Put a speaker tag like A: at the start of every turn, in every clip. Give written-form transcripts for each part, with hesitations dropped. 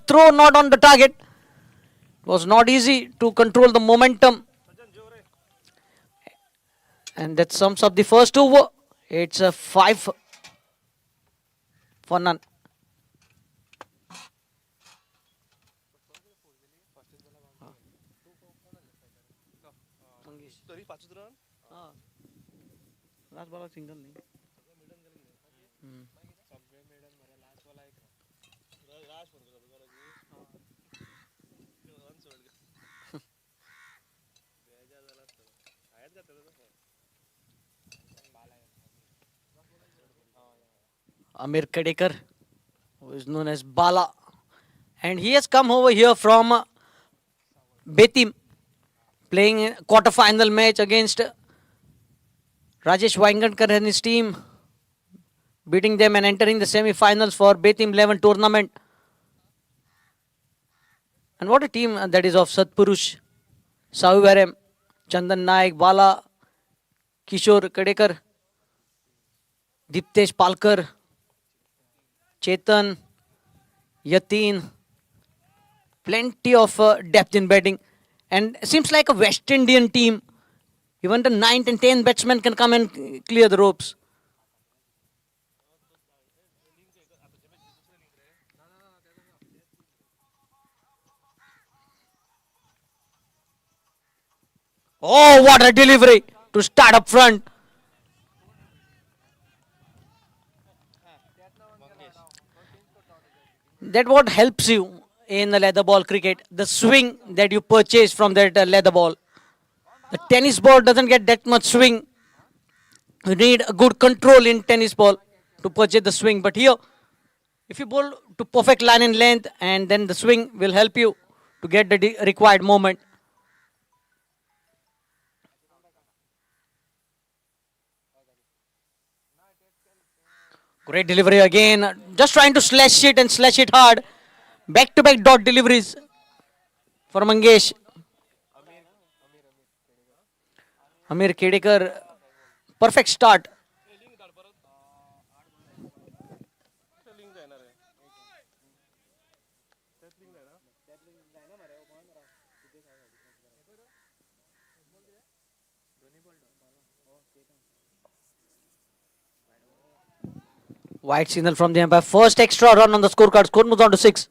A: throw not on the target. It was not easy to control the momentum. And that sums up the first over. It's a 5 for none. Last ball single. Amir Kadekar, who is known as Bala, and he has come over here from Betim, playing a quarter-final match against Rajesh Vaingankar and his team, beating them and entering the semi-finals for Betim 11 tournament. And what a team that is of Satpurush, Sahuvarem, Chandan Naik, Bala, Kishore Kadekar, Diptesh Palkar, Chetan, Yatin, plenty of depth in batting. And it seems like a West Indian team. Even the 9th and 10th batsmen can come and clear the ropes. Oh, what a delivery to start up front. That what helps you in the leather ball cricket, the swing that you purchase from that leather ball. The tennis ball doesn't get that much swing. You need a good control in tennis ball to purchase the swing. But here, if you bowl to perfect line and length, and then the swing will help you to get the required moment. Great delivery again. Just trying to slash it and slash it hard. Back-to-back dot deliveries for Mangesh. Amir Kedekar, perfect start. White signal from the umpire. First extra run on the scorecard. Score moves on to 6.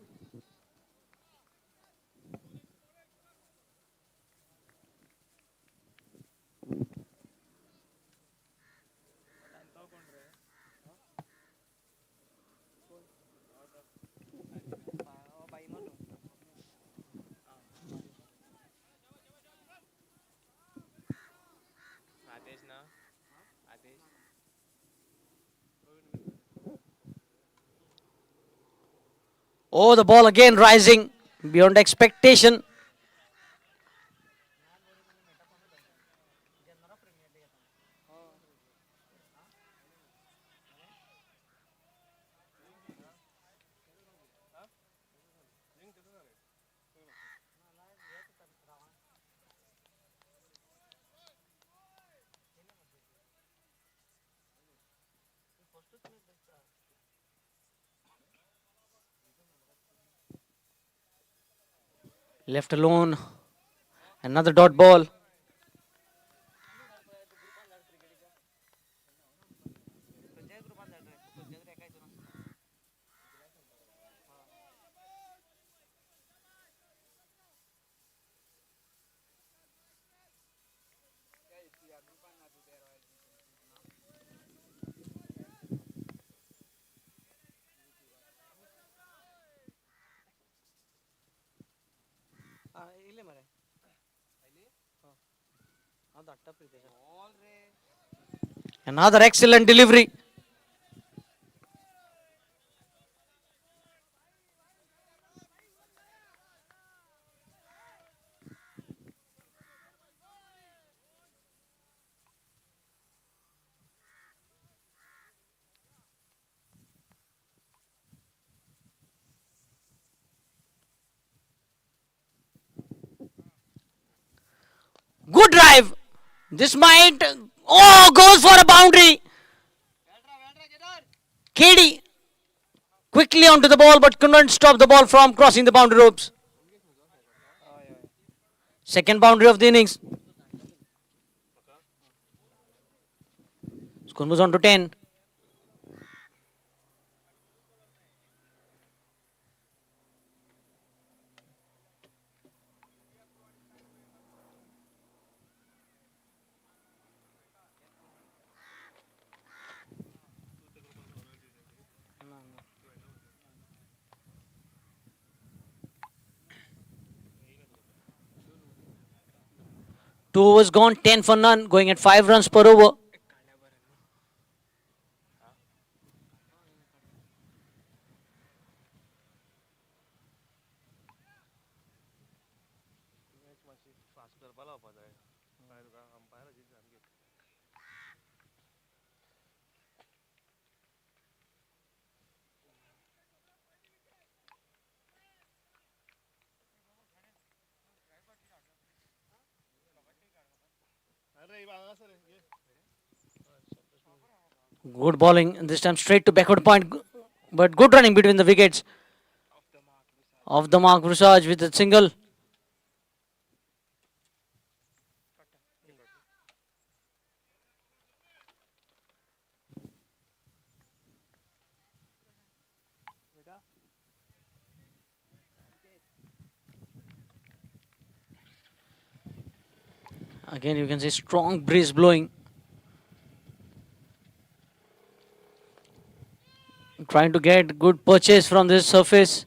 A: Oh, the ball again rising beyond expectation. Left alone. Another dot ball. Another excellent delivery. Good drive. This might... Oh, goes for a boundary. KD. quickly onto the ball but couldn't stop the ball from crossing the boundary ropes. Second boundary of the innings. Score moves on to 10. Two overs gone, 10 for none, going at 5 runs per over. Good bowling, this time straight to backward point, but good running between the wickets. Off the mark, Brusaj with a single. Again, you can see strong breeze blowing. Trying to get good purchase from this surface.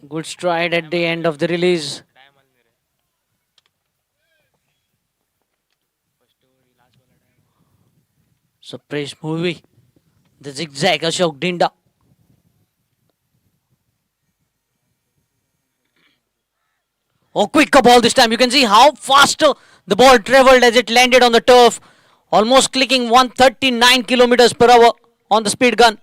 A: Good stride at the end of the release. Surprise movie. The zigzag Ashok Dinda. Oh, quicker ball this time. You can see how fast the ball traveled as it landed on the turf. Almost clicking 139 kilometers per hour on the speed gun.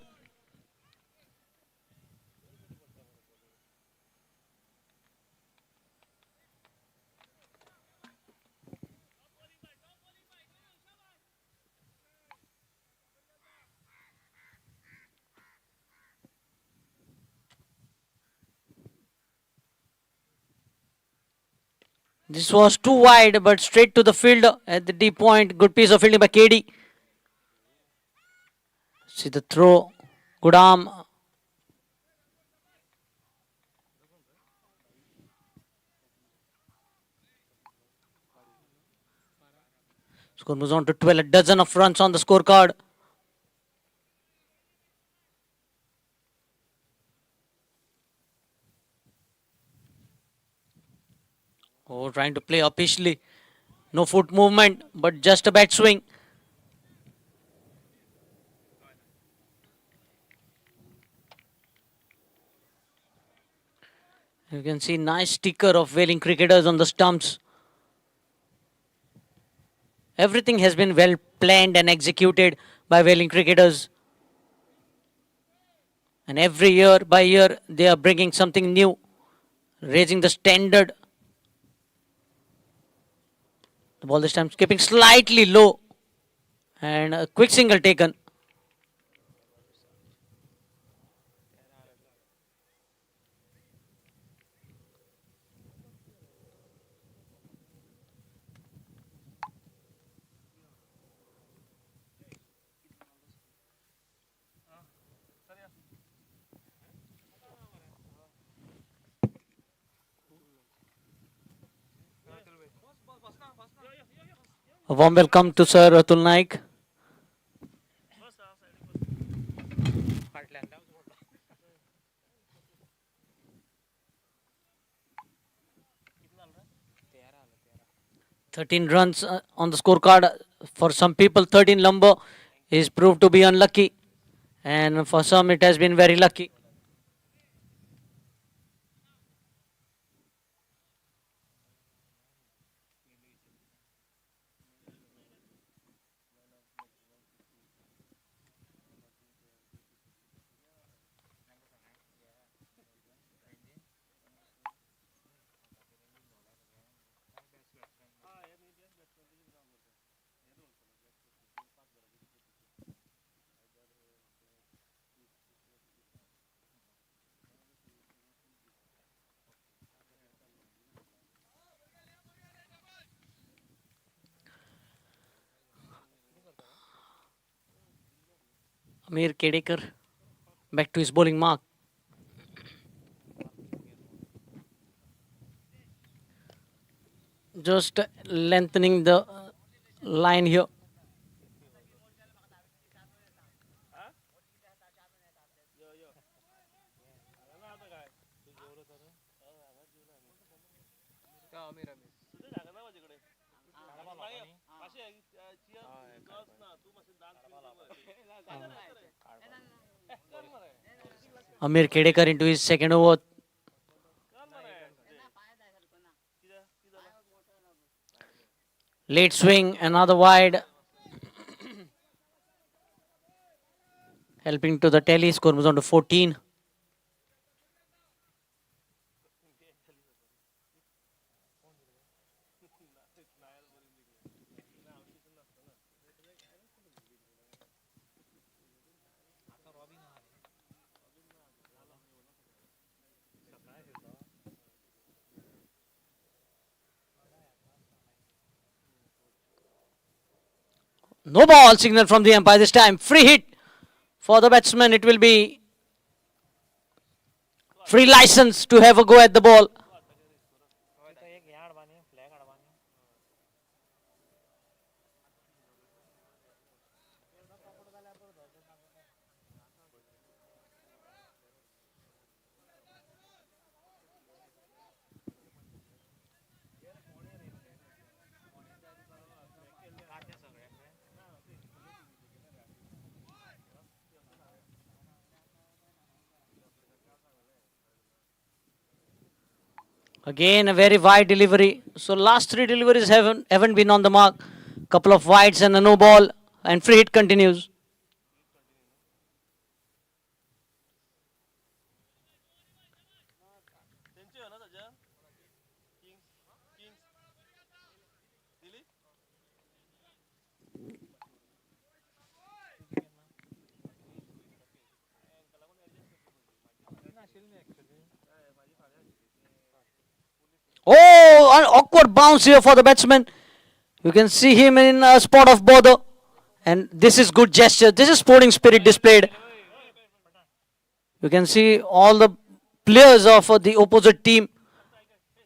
A: This was too wide, but straight to the field at the deep point. Good piece of fielding by KD. See the throw. Good arm. Score moves on to 12. A dozen of runs on the scorecard. Oh, trying to play officially. No foot movement, but just a bat swing. You can see nice sticker of Veling cricketers on the stumps. Everything has been well planned and executed by Veling cricketers. And every year by year, they are bringing something new, raising the standard. The ball this time skipping slightly low. And a quick single taken. A warm welcome to Sir Atul Naik. "13 runs on the scorecard. For some people, 13 lumber is proved to be unlucky. And for some, it has been very lucky. Amir Kedekar back to his bowling mark. Just lengthening the line here. Amir Kedekar into his second over. Late swing, another wide. Helping to the tally, score moves on to 14. No ball signal from the umpire this time. Free hit for the batsman. It will be free license to have a go at the ball. Again, a very wide delivery. So last three deliveries haven't been on the mark. Couple of wides and a no ball, and free hit continues. Oh, an awkward bounce here for the batsman. You can see him in a spot of bother. And this is good gesture. This is sporting spirit displayed. You can see all the players of the opposite team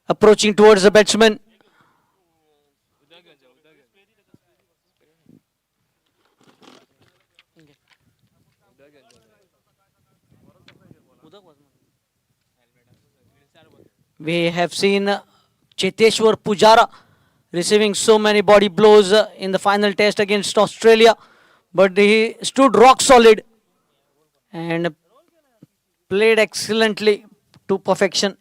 A: approaching towards the batsman. We have seen Cheteshwar Pujara receiving so many body blows in the final test against Australia, but he stood rock solid and played excellently to perfection.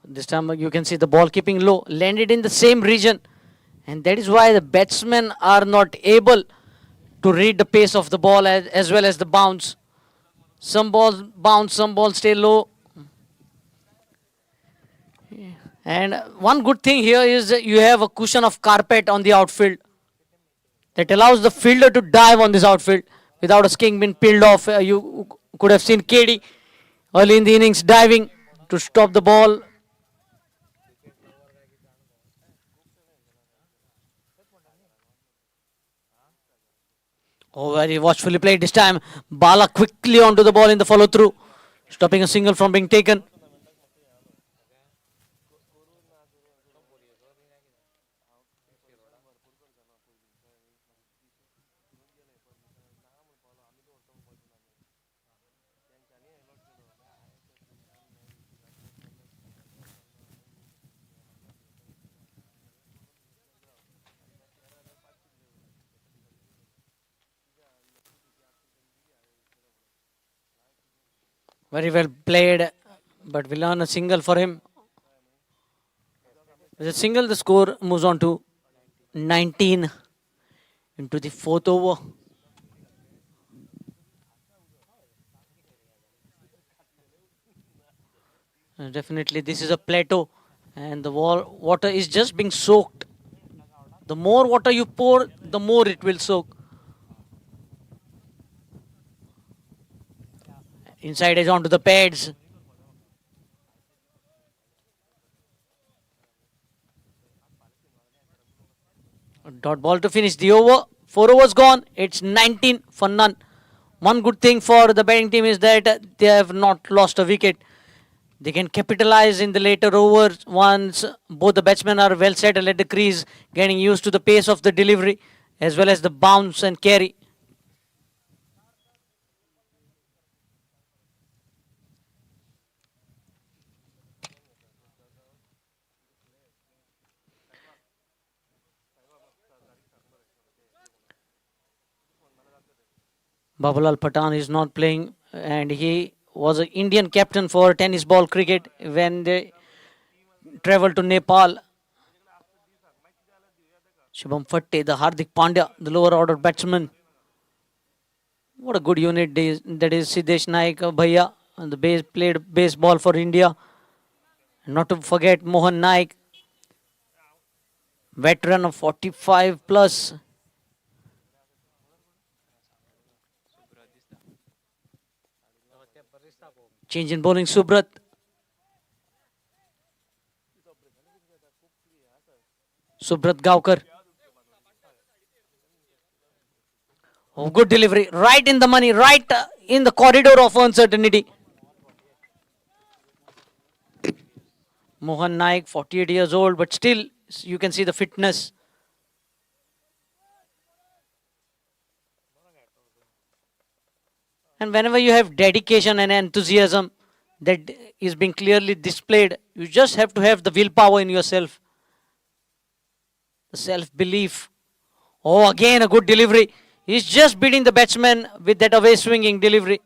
A: This time you can see the ball keeping low, landed in the same region, and that is why the batsmen are not able to read the pace of the ball as well as the bounce. Some balls bounce, some balls stay low. And one good thing here is that you have a cushion of carpet on the outfield that allows the fielder to dive on this outfield without a skin being peeled off. You could have seen KD early in the innings diving to stop the ball. Oh, very watchfully played this time. Bala quickly onto the ball in the follow through, stopping a single from being taken. Very well played, but we learn a single for him. With a single, the score moves on to 19 into the fourth over. Definitely, this is a plateau, and the water is just being soaked. The more water you pour, the more it will soak. Inside edge onto the pads. Dot ball to finish the over. 4 overs gone. It's 19 for none. One good thing for the batting team is that they have not lost a wicket. They can capitalize in the later overs once both the batsmen are well settled at the crease, getting used to the pace of the delivery as well as the bounce and carry. Babalal Patan is not playing, and he was an Indian captain for tennis ball cricket when they traveled to Nepal. Shubham Fatte, the Hardik Pandya, the lower order batsman. What a good unit that is Siddesh Naik Bhaiya, and the base played baseball for India. Not to forget Mohan Naik, veteran of 45 plus. Change in bowling Subrat. Subrat Gaukar. Oh, good delivery. Right in the money, right in the corridor of uncertainty. Mohan Naik, 48 years old, but still you can see the fitness. And whenever you have dedication and enthusiasm that is being clearly displayed, you just have to have the willpower in yourself, the self belief. Oh, again a good delivery. He's just beating the batsman with that away swinging delivery.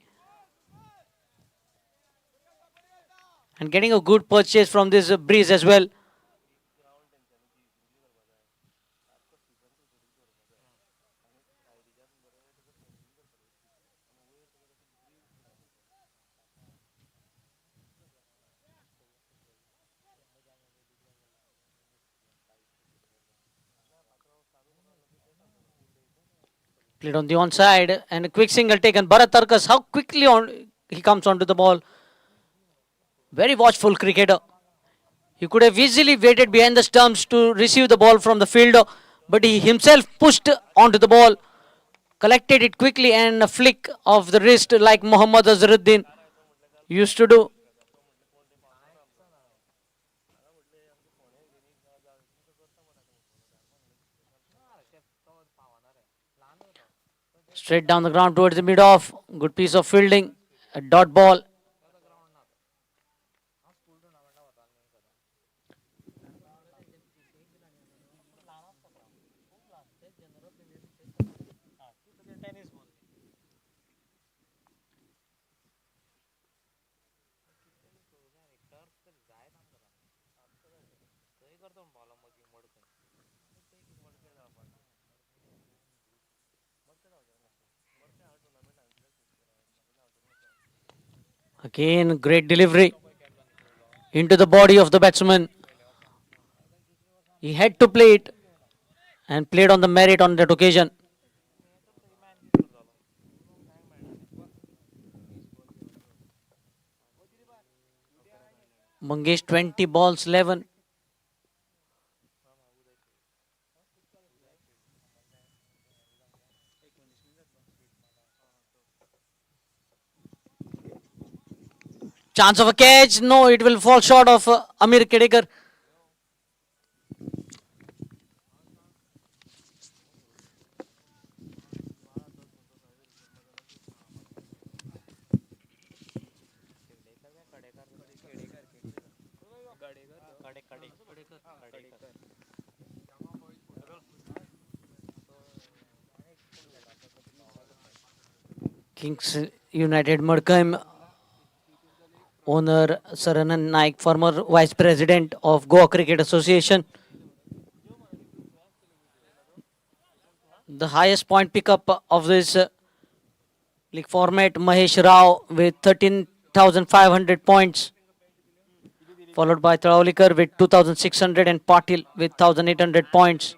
A: And getting a good purchase from this breeze as well. Played on the onside and a quick single taken. Bharat Tarkas, how quickly he comes onto the ball. Very watchful cricketer. He could have easily waited behind the stumps to receive the ball from the fielder, but he himself pushed onto the ball, collected it quickly, and a flick of the wrist like Muhammad Azharuddin used to do. Straight down the ground towards the mid off. Good piece of fielding. A dot ball. Again, great delivery into the body of the batsman. He had to play it and played on the merit on that occasion. Mangesh 20 balls 11. Chance of a catch. No, it will fall short of Amir Kedekar. Kings United Madkai owner Saranan Naik, former vice president of Goa Cricket Association. The highest point pickup of this league format, Mahesh Rao with 13,500 points, followed by Traulikar with 2,600 and Patil with 1,800 points.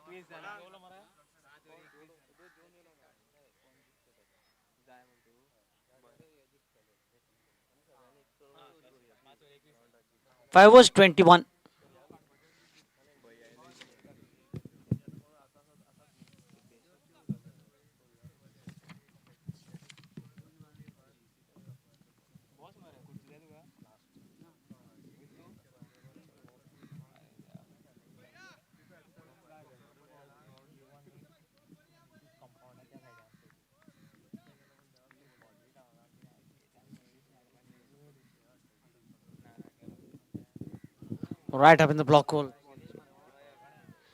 A: Five was 21. Right up in the block hole.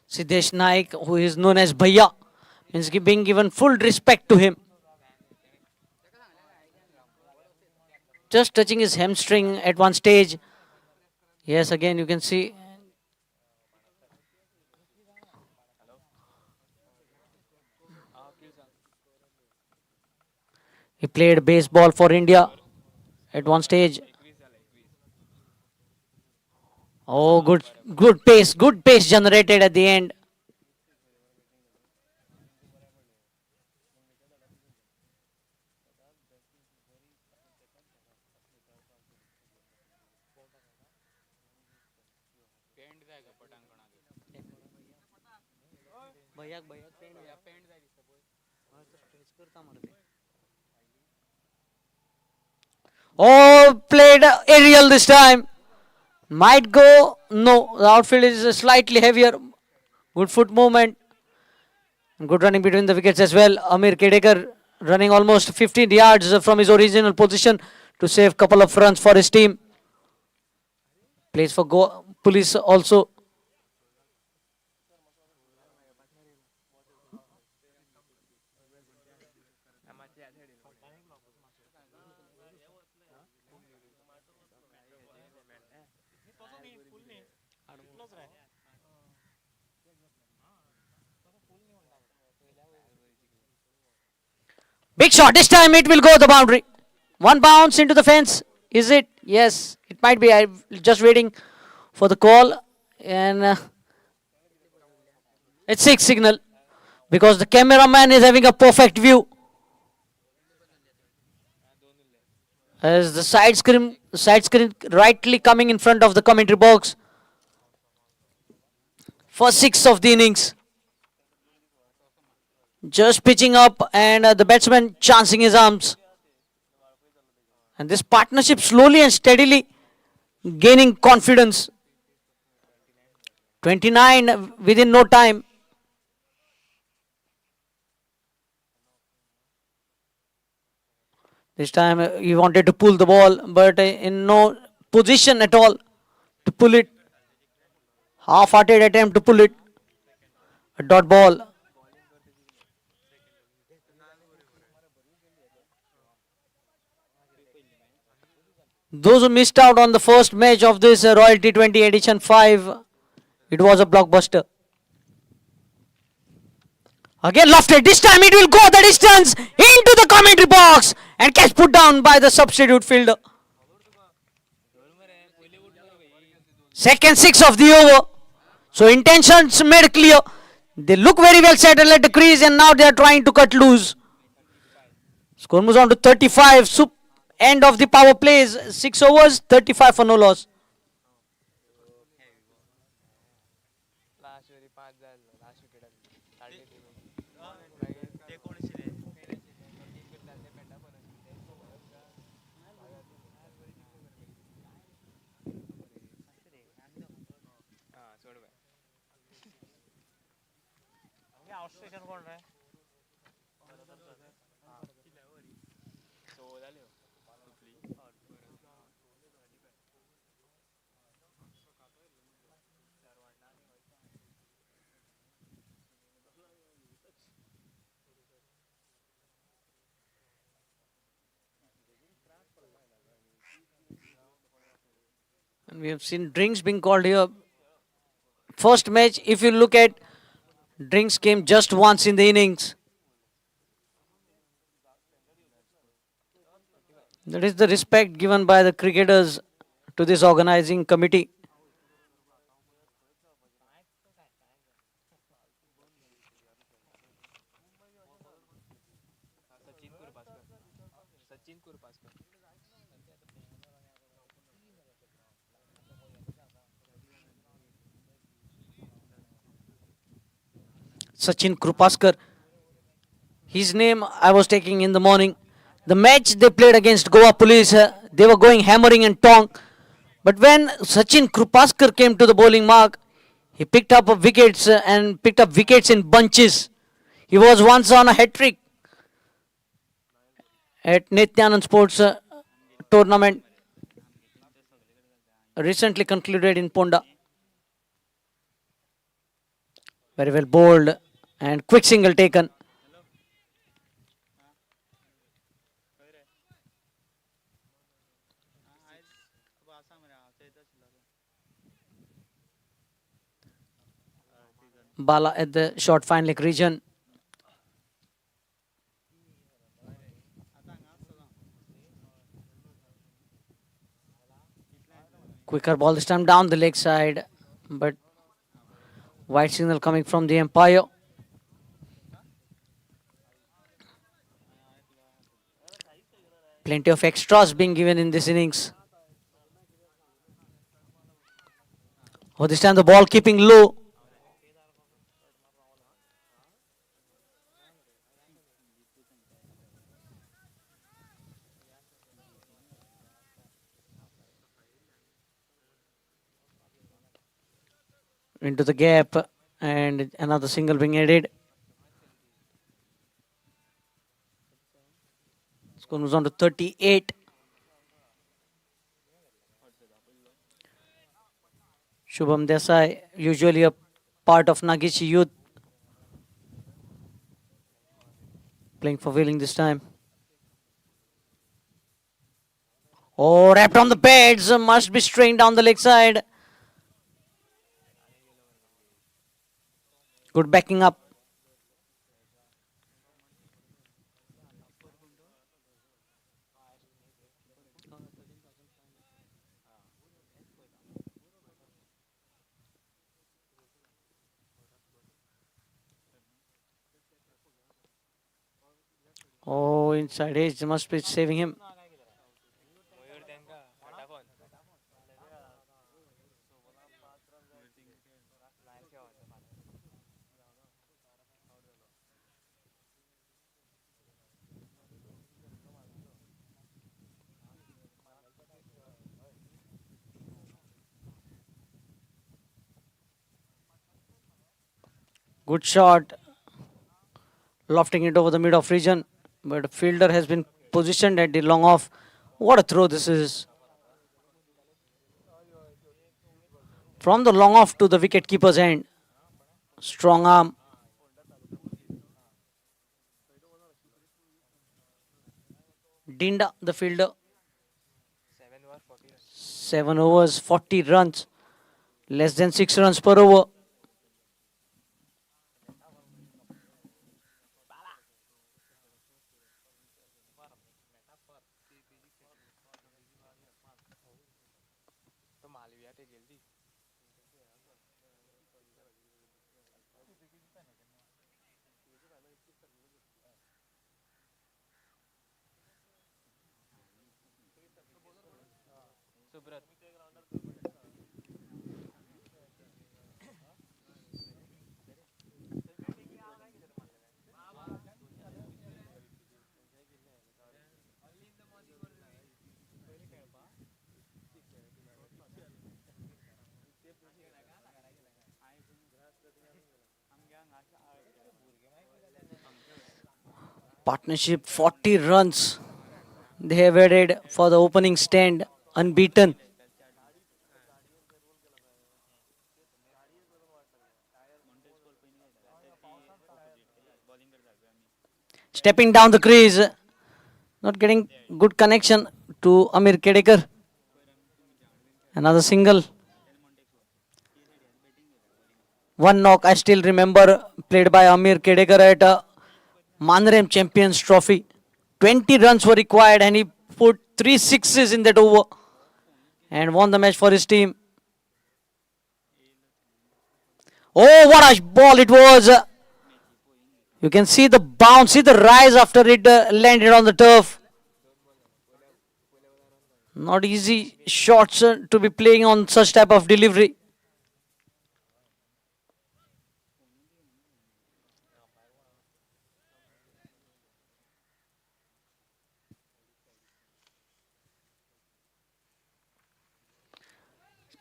A: Siddesh Naik, who is known as Bhaiya, means being given full respect to him. Just touching his hamstring at one stage. Yes, again you can see. He played baseball for India at one stage. Oh, good pace generated at the end. Oh, played aerial this time. Might go. No, the outfield is slightly heavier. Good foot movement. Good running between the wickets as well. Amir Kedekar running almost 15 yards from his original position to save couple of runs for his team. Plays for Police also. Big shot. This time it will go the boundary. One bounce into the fence. Is it? Yes, it might be. I'm just waiting for the call. And it's six signal because the cameraman is having a perfect view. As the side screen rightly coming in front of the commentary box. First six of the innings. Just pitching up and the batsman chancing his arms. And this partnership slowly and steadily gaining confidence. 29 within no time. This time he wanted to pull the ball, but in no position at all to pull it. Half-hearted attempt to pull it. A dot ball. Those who missed out on the first match of this Royal T20 Edition 5, it was a blockbuster. Again lofted. This time it will go the distance into the commentary box and catch put down by the substitute fielder. Second six of the over. So intentions made clear. They look very well settled at the crease and now they are trying to cut loose. Score moves on to 35. End of the power plays. 6 overs, 35 for no loss. We have seen drinks being called here. First match, if you look at, drinks came just once in the innings. That is the respect given by the cricketers to this organizing committee. Sachin Krupaskar. His name I was taking in the morning. The match they played against Goa Police, they were going hammering and tong. But when Sachin Krupaskar came to the bowling mark, he picked up wickets and picked up wickets in bunches. He was once on a hat trick at Nityanand Sports tournament recently concluded in Ponda. Very well bowled and quick single taken. Bala at the short fine leg region. Quicker ball this time down the leg side, but white signal coming from the umpire. Plenty of extras being given in this innings. Oh, this time the ball keeping low. Into the gap, and another single being added. Score moves on to 38. Shubham Desai, usually a part of Nageshi youth, playing for Veling this time. Oh, wrapped on the pads, must be strained down the leg side. Good backing up. Oh, inside edge, must be saving him. Good shot, lofting it over the mid-off region, but fielder has been positioned at the long off. What a throw this is. From the long off to the wicket keeper's end. Strong arm. Dinda, the fielder. 7 overs, 40 runs. Less than 6 runs per over. Partnership 40 runs. They have added for the opening stand, unbeaten. Stepping down the crease, not getting good connection to Amir Kedekar. Another single. One knock I still remember played by Amir Kedekar at Manrem Champions Trophy. 20 runs were required and he put 3 sixes in that over and won the match for his team. Oh, what a ball it was. You can see the bounce, see the rise after it landed on the turf. Not easy shots to be playing on such type of delivery.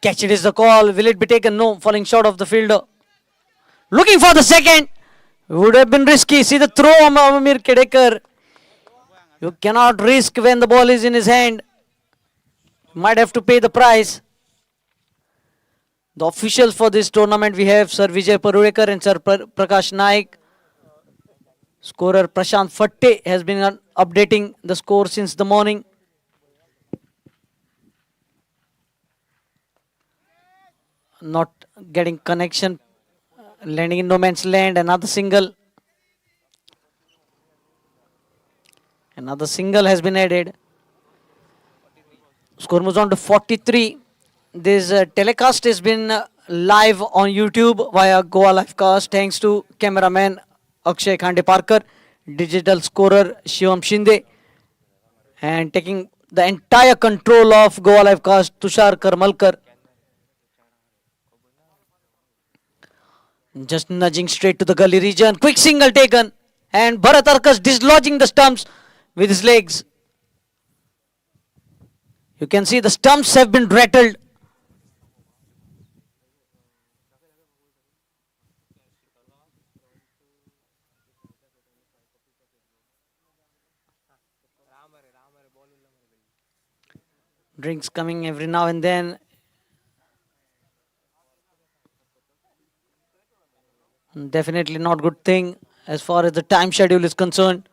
A: Catch it is the call. Will it be taken? No. Falling short of the fielder. Looking for the second. Would have been risky. See the throw of Amir Kedekar. You cannot risk when the ball is in his hand. Might have to pay the price. The officials for this tournament we have Sir Vijay Parulekar and Sir Prakash Naik. Scorer Prashant Fatte has been updating the score since the morning. Not getting connection. Landing in no man's land. Another single. Another single has been added. Score moves on to 43. This telecast has been live on YouTube via Goa Livecast thanks to cameraman Akshay Khande Parkar, digital scorer Shivam Shinde, and taking the entire control of Goa Livecast Tushar Karmalkar. Just nudging straight to the gully region. Quick single taken. And Bharat Arkas dislodging the stumps with his legs. You can see the stumps have been rattled. Drinks coming every now and then. Definitely not good thing as far as the time schedule is concerned.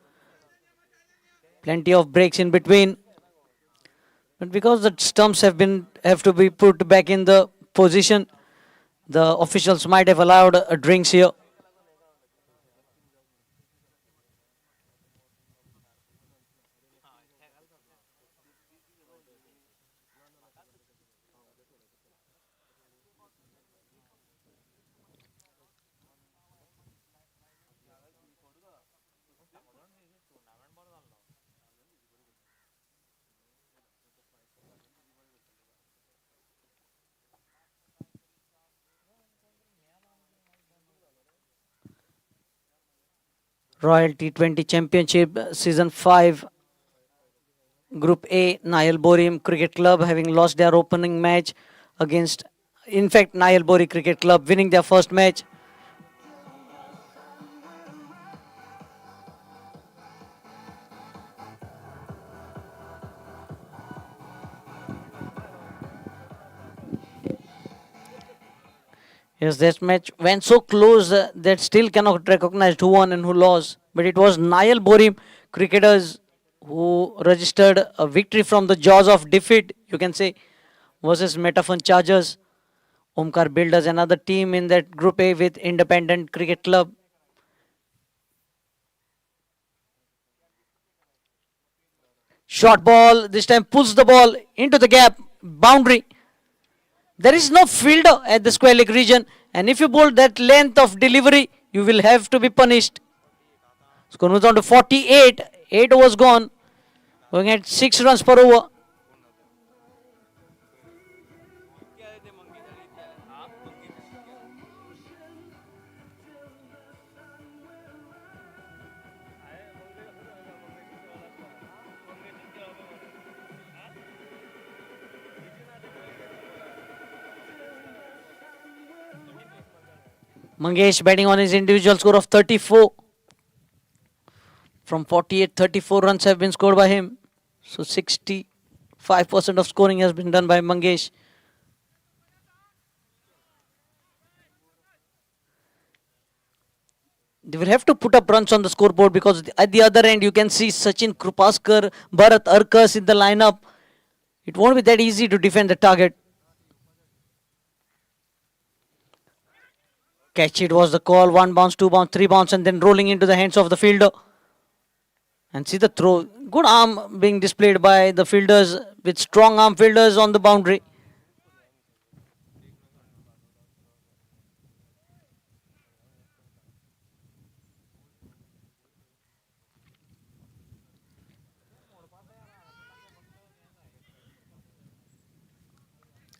A: Plenty of breaks in between. But because the stumps have to be put back in the position, the officials might have allowed drinks here. Royal T20 Championship Season 5 Group A, Nayal Borim Cricket Club having lost their opening match against, in fact, Nayal Bori Cricket Club winning their first match. Yes, this match went so close that still cannot recognize who won and who lost. But it was Nayal Borim cricketers who registered a victory from the jaws of defeat, you can say, versus Metafun Chargers. Omkar Builders, another team in that Group A with Independent Cricket Club. Short ball, this time pulls the ball into the gap, boundary. There is no fielder at the square leg region, and if you bowl that length of delivery, you will have to be punished. Score moves on to 48. 8 overs gone. Going at 6 runs per over. Mangesh batting on his individual score of 34. From 48, 34 runs have been scored by him. So 65% of scoring has been done by Mangesh. They will have to put up runs on the scoreboard because at the other end you can see Sachin Krupaskar, Bharat Arkas in the lineup. It won't be that easy to defend the target. Catch it was the call. 1 bounce, 2 bounce, 3 bounce, and then rolling into the hands of the fielder. And see the throw. Good arm being displayed by the fielders with strong arm fielders on the boundary.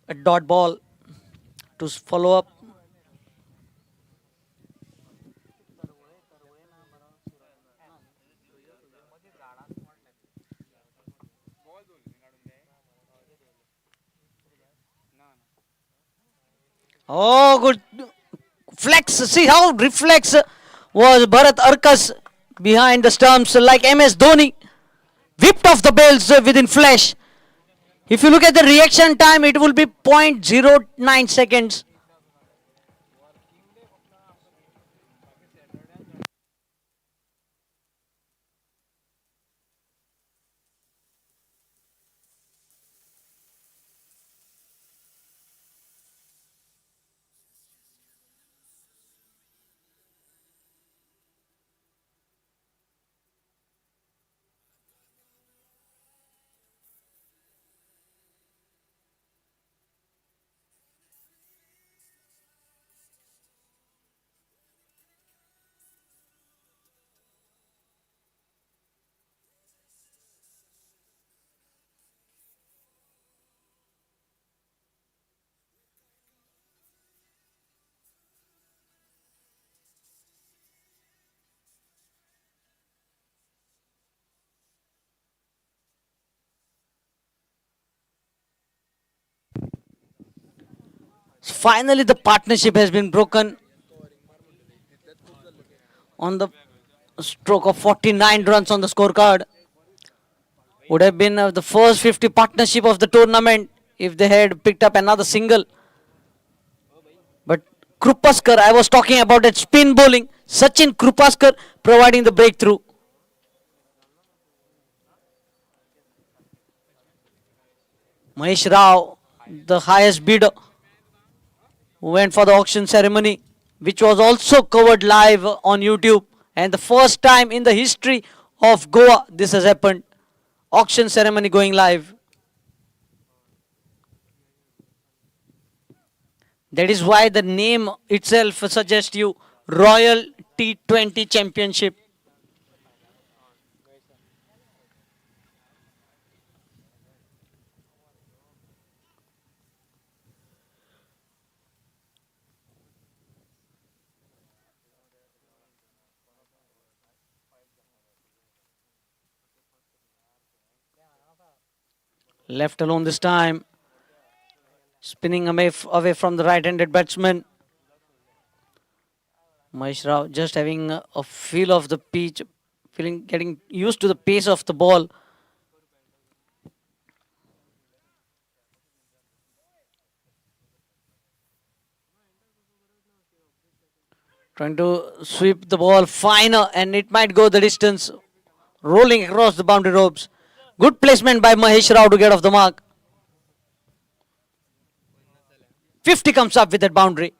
A: A dot ball to follow up. Oh, good flex. See how reflex was Bharat Arkas behind the stumps like MS Dhoni. Whipped off the bails within flash. If you look at the reaction time, it will be 0.09 seconds. Finally, the partnership has been broken on the stroke of 49 runs on the scorecard. Would have been the first 50 partnership of the tournament if they had picked up another single. But Krupaskar, I was talking about that spin bowling. Sachin Krupaskar providing the breakthrough. Mahesh Rao, the highest bidder, went for the auction ceremony, which was also covered live on YouTube. And the first time in the history of Goa this has happened. Auction ceremony going live. That is why the name itself suggests you Royal T20 Championship. Left alone this time. Spinning away from the right-handed batsman. Mahesh Rao just having a feel of the pitch, getting used to the pace of the ball. Trying to sweep the ball finer and it might go the distance. Rolling across the boundary ropes. Good placement by Mahesh Rao to get off the mark. 50 comes up with that boundary.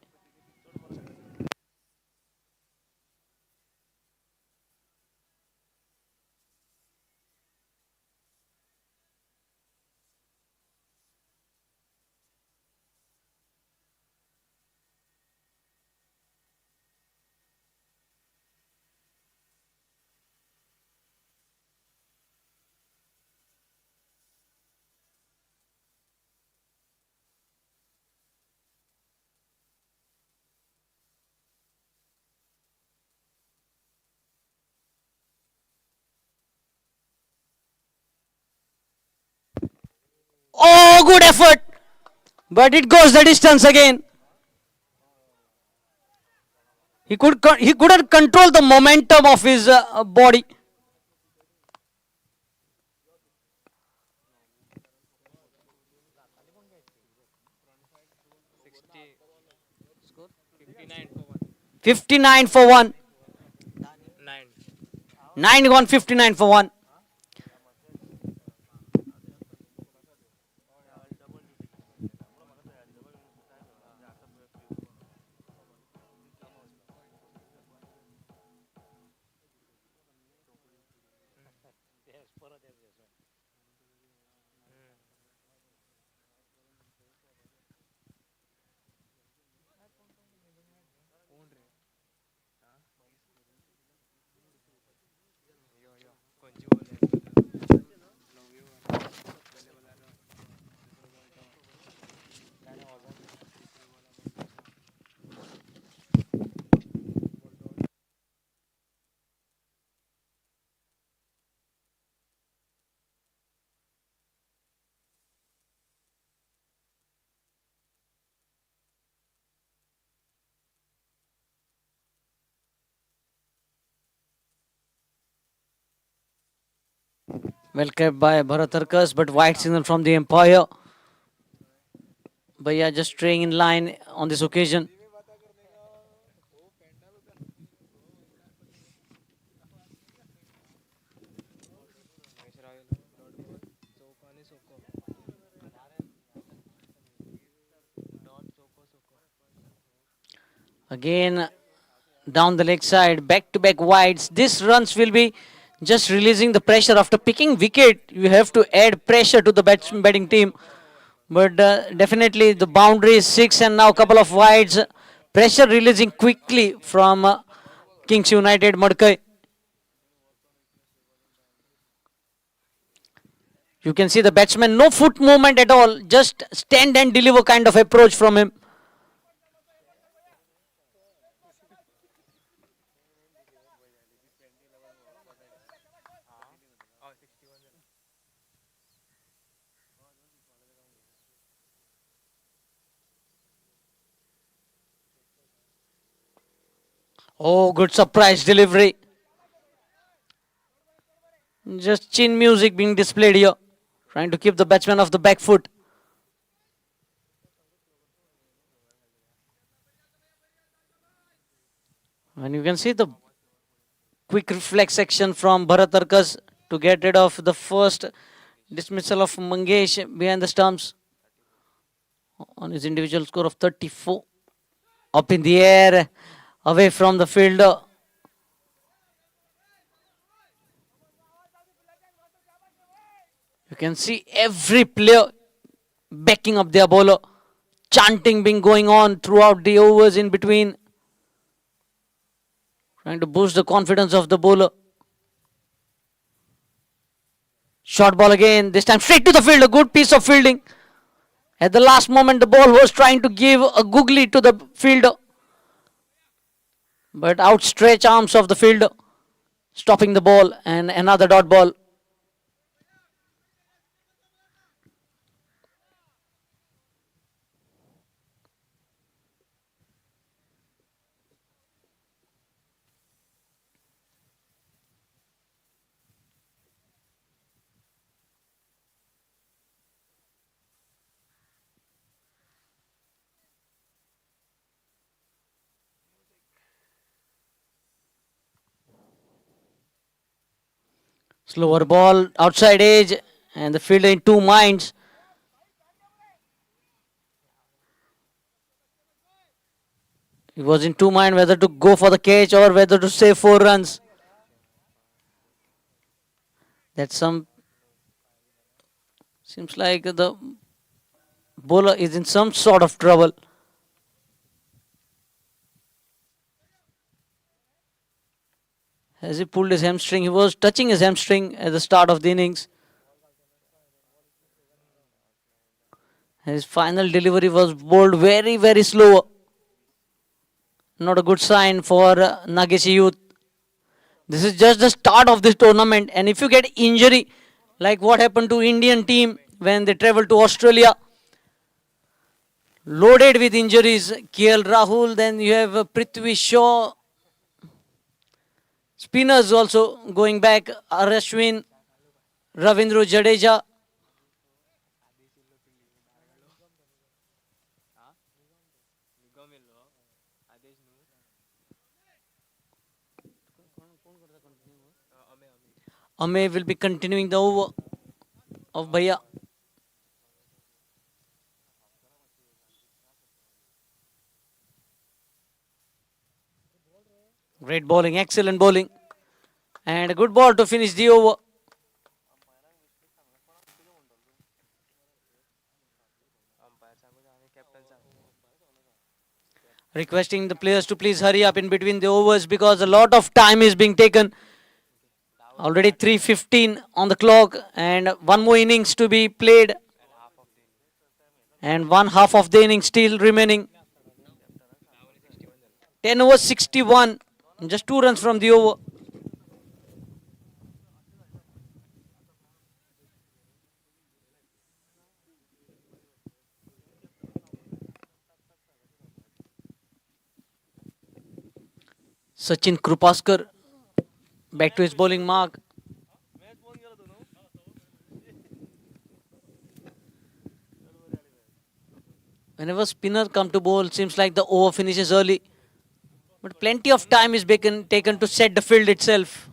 A: Oh, good effort. But it goes the distance again. He couldn't control the momentum of his body.
B: Score 59 for 1.
A: 59 for 1.
B: 9.
A: 9 gone, 59 for 1. Well kept by Bharatarkas, but wide signal from the umpire. Bhaiya just staying in line on this occasion. Again, down the leg side, back to back wides. This runs will be just releasing the pressure after picking wicket. You have to add pressure to the batting team. But definitely the boundary is six and now a couple of wides. Pressure releasing quickly from Kings United Madkai. You can see the batsman, no foot movement at all, just stand and deliver kind of approach from him. Oh, good surprise delivery. Just chin music being displayed here. Trying to keep the batsman off the back foot. And you can see the quick reflex action from Bharat Arkas to get rid of the first dismissal of Mangesh behind the stumps on his individual score of 34. Up in the air, away from the fielder. You can see every player backing up their bowler. Chanting being going on throughout the overs in between. Trying to boost the confidence of the bowler. Short ball again, this time straight to the field, a good piece of fielding. At the last moment, the ball was trying to give a googly to the fielder. But outstretched arms of the fielder, stopping the ball and another dot ball. Slower ball, outside edge, and the fielder in two minds. He was in two minds whether to go for the catch or whether to save 4 runs. That some seems like the bowler is in some sort of trouble. As he pulled his hamstring, he was touching his hamstring at the start of the innings. His final delivery was bowled very, very slow. Not a good sign for Nageshi youth. This is just the start of this tournament, and if you get injury, like what happened to Indian team when they traveled to Australia, loaded with injuries, KL Rahul, then you have Prithvi Shaw, spinners also going back, Ashwin, Ravindra Jadeja. Ame will be continuing the over of Bhaiya. Great bowling, excellent bowling. And a good ball to finish the over. Requesting the players to please hurry up in between the overs because a lot of time is being taken. Already 3:15 on the clock and one more innings to be played. And one half of the innings still remaining. 10 overs 61. Just 2 runs from the over. Sachin Krupaskar back to his bowling mark. Whenever spinner come to bowl, seems like the over finishes early. But plenty of time is taken to set the field itself.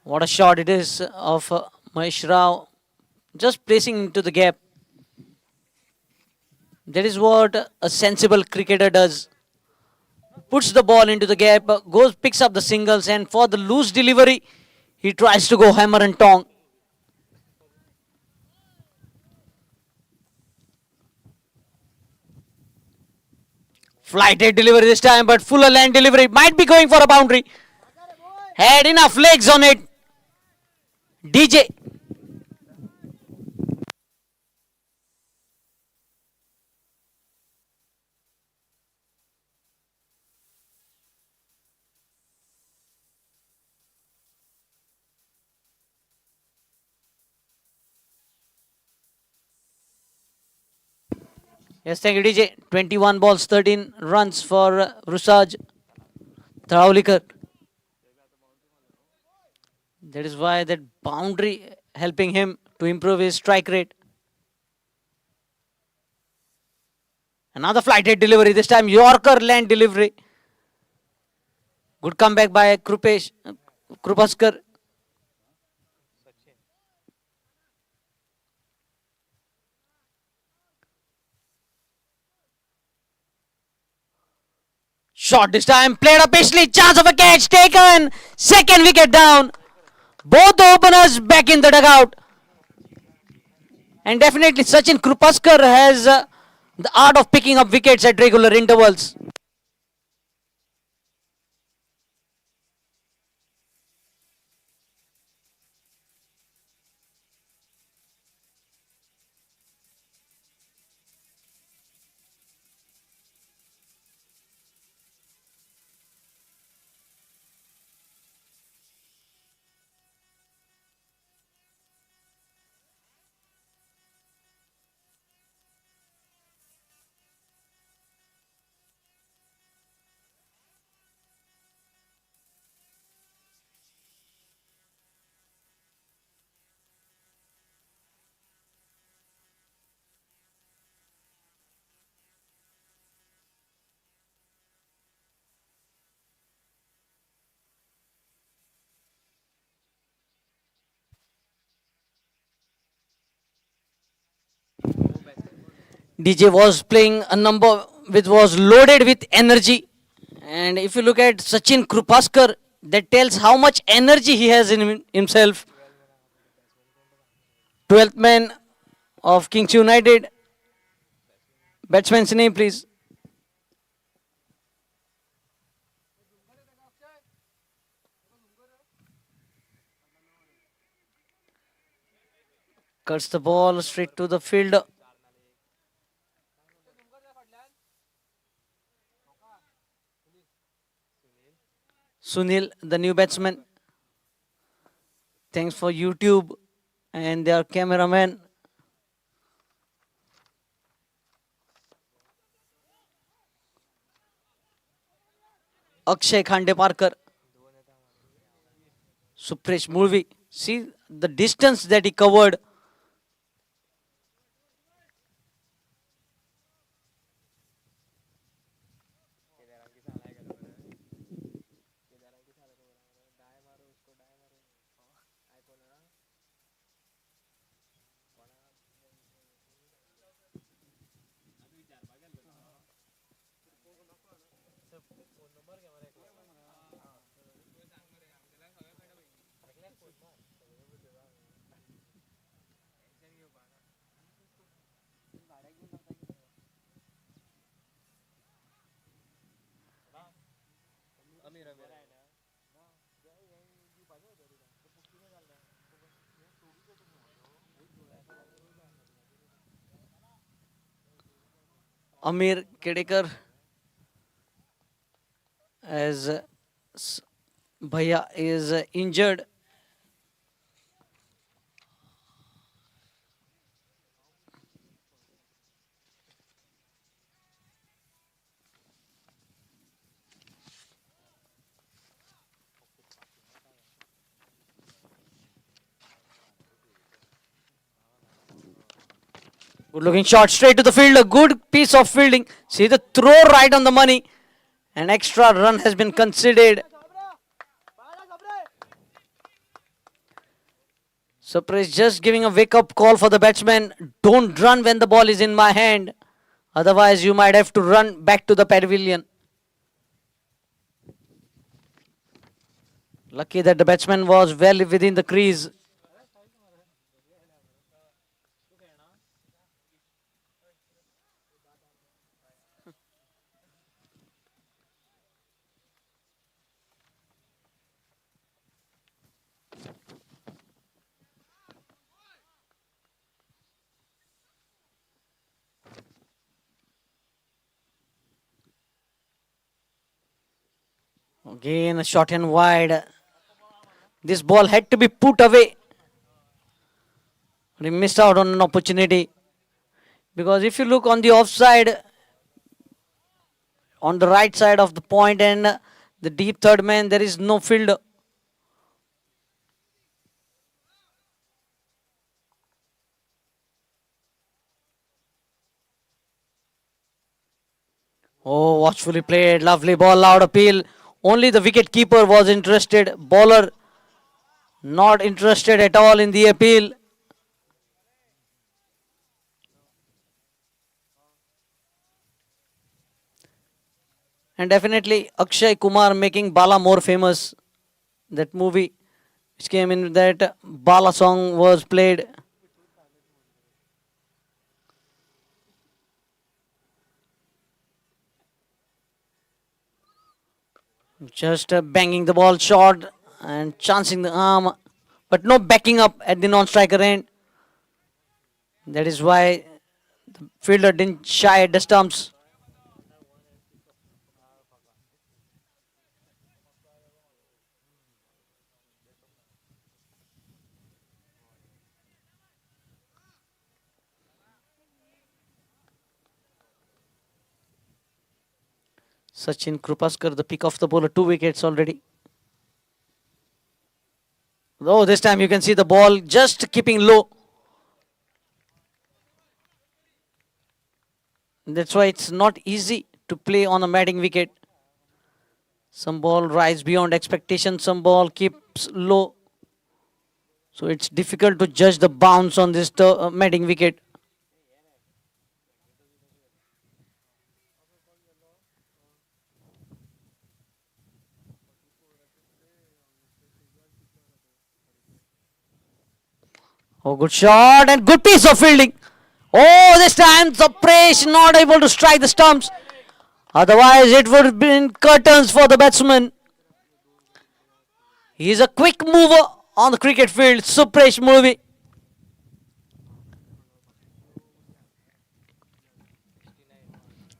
A: What a shot it is of Mahesh Rao. Just placing into the gap. That is what a sensible cricketer does. Puts the ball into the gap, goes, picks up the singles, and for the loose delivery, he tries to go hammer and tong. Flighted delivery this time, but fuller land delivery might be going for a boundary. Had enough legs on it. DJ. Yes, thank you, DJ. 21 balls, 13 runs for Rusaj Tharavlikar. That is why that boundary helping him to improve his strike rate. Another flighted delivery, this time Yorker land delivery. Good comeback by Krupaskar. Shot this time, played up Ishley, chance of a catch taken. Second wicket down. Both the openers back in the dugout. And definitely Sachin Krupaskar has the art of picking up wickets at regular intervals. DJ was playing a number which was loaded with energy. And if you look at Sachin Krupaskar, that tells how much energy he has in himself. 12th man of Kings United. Batsman's name, please. Cuts the ball straight to the field. Sunil, the new batsman. Thanks for YouTube and their cameraman. Akshay Khandeparkar. Supresh Murvi. See the distance that he covered. Amir Kedekar as Bhaiya is injured. Good looking shot straight to the field. A good piece of fielding. See the throw right on the money. An extra run has been considered. Surprise, just giving a wake up call for the batsman. Don't run when the ball is in my hand. Otherwise, you might have to run back to the pavilion. Lucky that the batsman was well within the crease. Again, a shot and wide. This ball had to be put away. He missed out on an opportunity. Because if you look on the offside, on the right side of the point and the deep third man, there is no fielder. Oh, watchfully played. Lovely ball, loud appeal. Only the wicket keeper was interested. Bowler not interested at all in the appeal. And definitely Akshay Kumar making Bala more famous. That movie which came in that Bala song was played. Just banging the ball short and chancing the arm. But no backing up at the non-striker end. That is why the fielder didn't shy at the stumps. Sachin Krupaskar, the pick of the bowler, 2 wickets already. Oh, this time you can see the ball just keeping low. That's why it's not easy to play on a matting wicket. Some ball rise beyond expectation, some ball keeps low. So it's difficult to judge the bounce on this matting wicket. Oh, good shot and good piece of fielding. Oh, this time Zapresh not able to strike the stumps. Otherwise, it would have been curtains for the batsman. He is a quick mover on the cricket field. Supresh Murvi.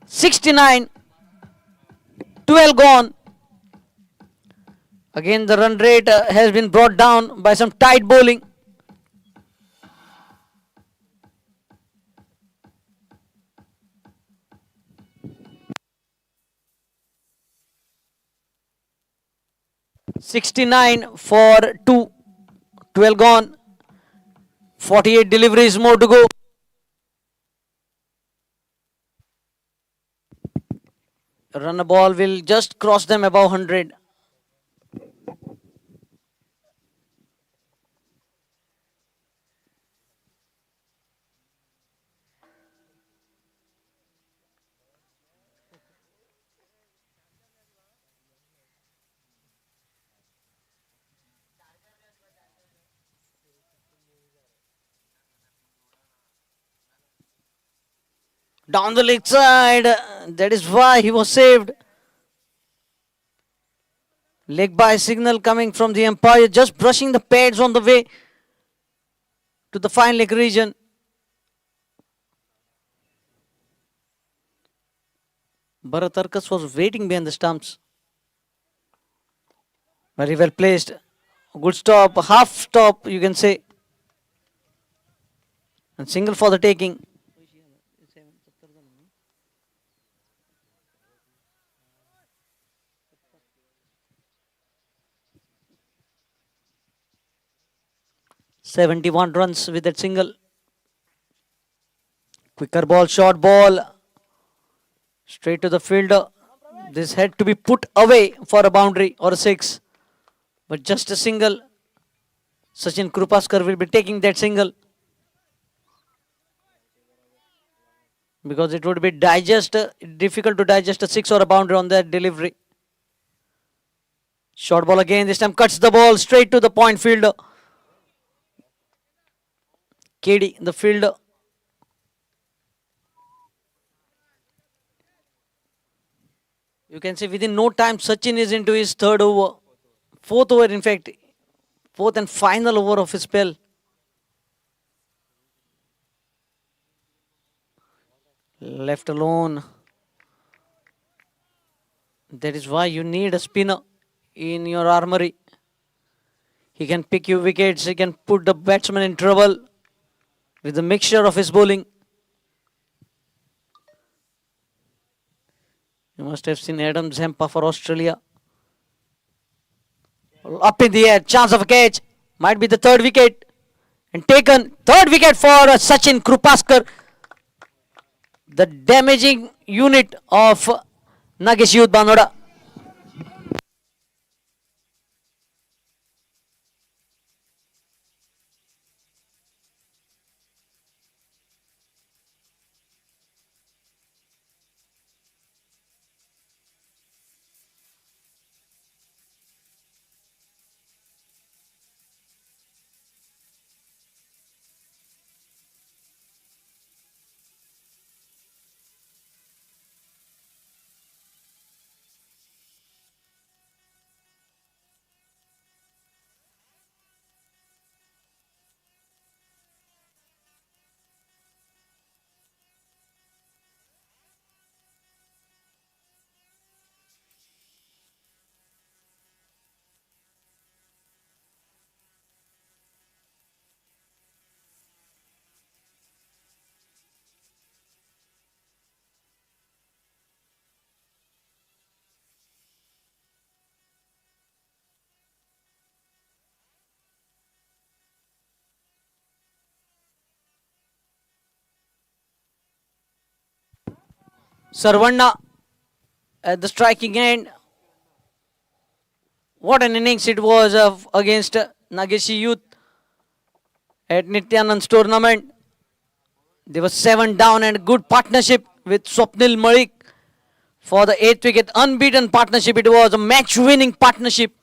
A: 69. 12 gone. Again, the run rate has been brought down by some tight bowling. (69 for 2). 12 gone. 48 deliveries more to go. Run a ball will just cross them above 100. Down the leg side. That is why he was saved. Leg by signal coming from the umpire. Just brushing the pads on the way to the fine leg region. Bharat Arkas was waiting behind the stumps. Very well placed. Good stop. Half stop, you can say. And single for the taking. (71 runs with that single). Quicker ball, short ball. Straight to the fielder. This had to be put away for a boundary or a six. But just a single. Sachin Krupaskar will be taking that single. Because it would be difficult to digest a six or a boundary on that delivery. Short ball again. This time cuts the ball straight to the point fielder. KD, the fielder. You can see within no time Sachin is into his third over. Fourth over, in fact. Fourth and final over of his spell. Left alone. That is why you need a spinner in your armory. He can pick you wickets. He can put the batsman in trouble with the mixture of his bowling. You must have seen Adam Zampa for Australia. Up in the air, chance of a catch. Might be the third wicket. And taken. Third wicket for Sachin Krupaskar. The damaging unit of Nageshi Banoda. Sarvana at the striking end. What an innings it was against Nageshi Youth at Nityanand's tournament. They were 7 down and good partnership with Swapnil Malik for the 8th wicket. Unbeaten partnership it was, a match-winning partnership.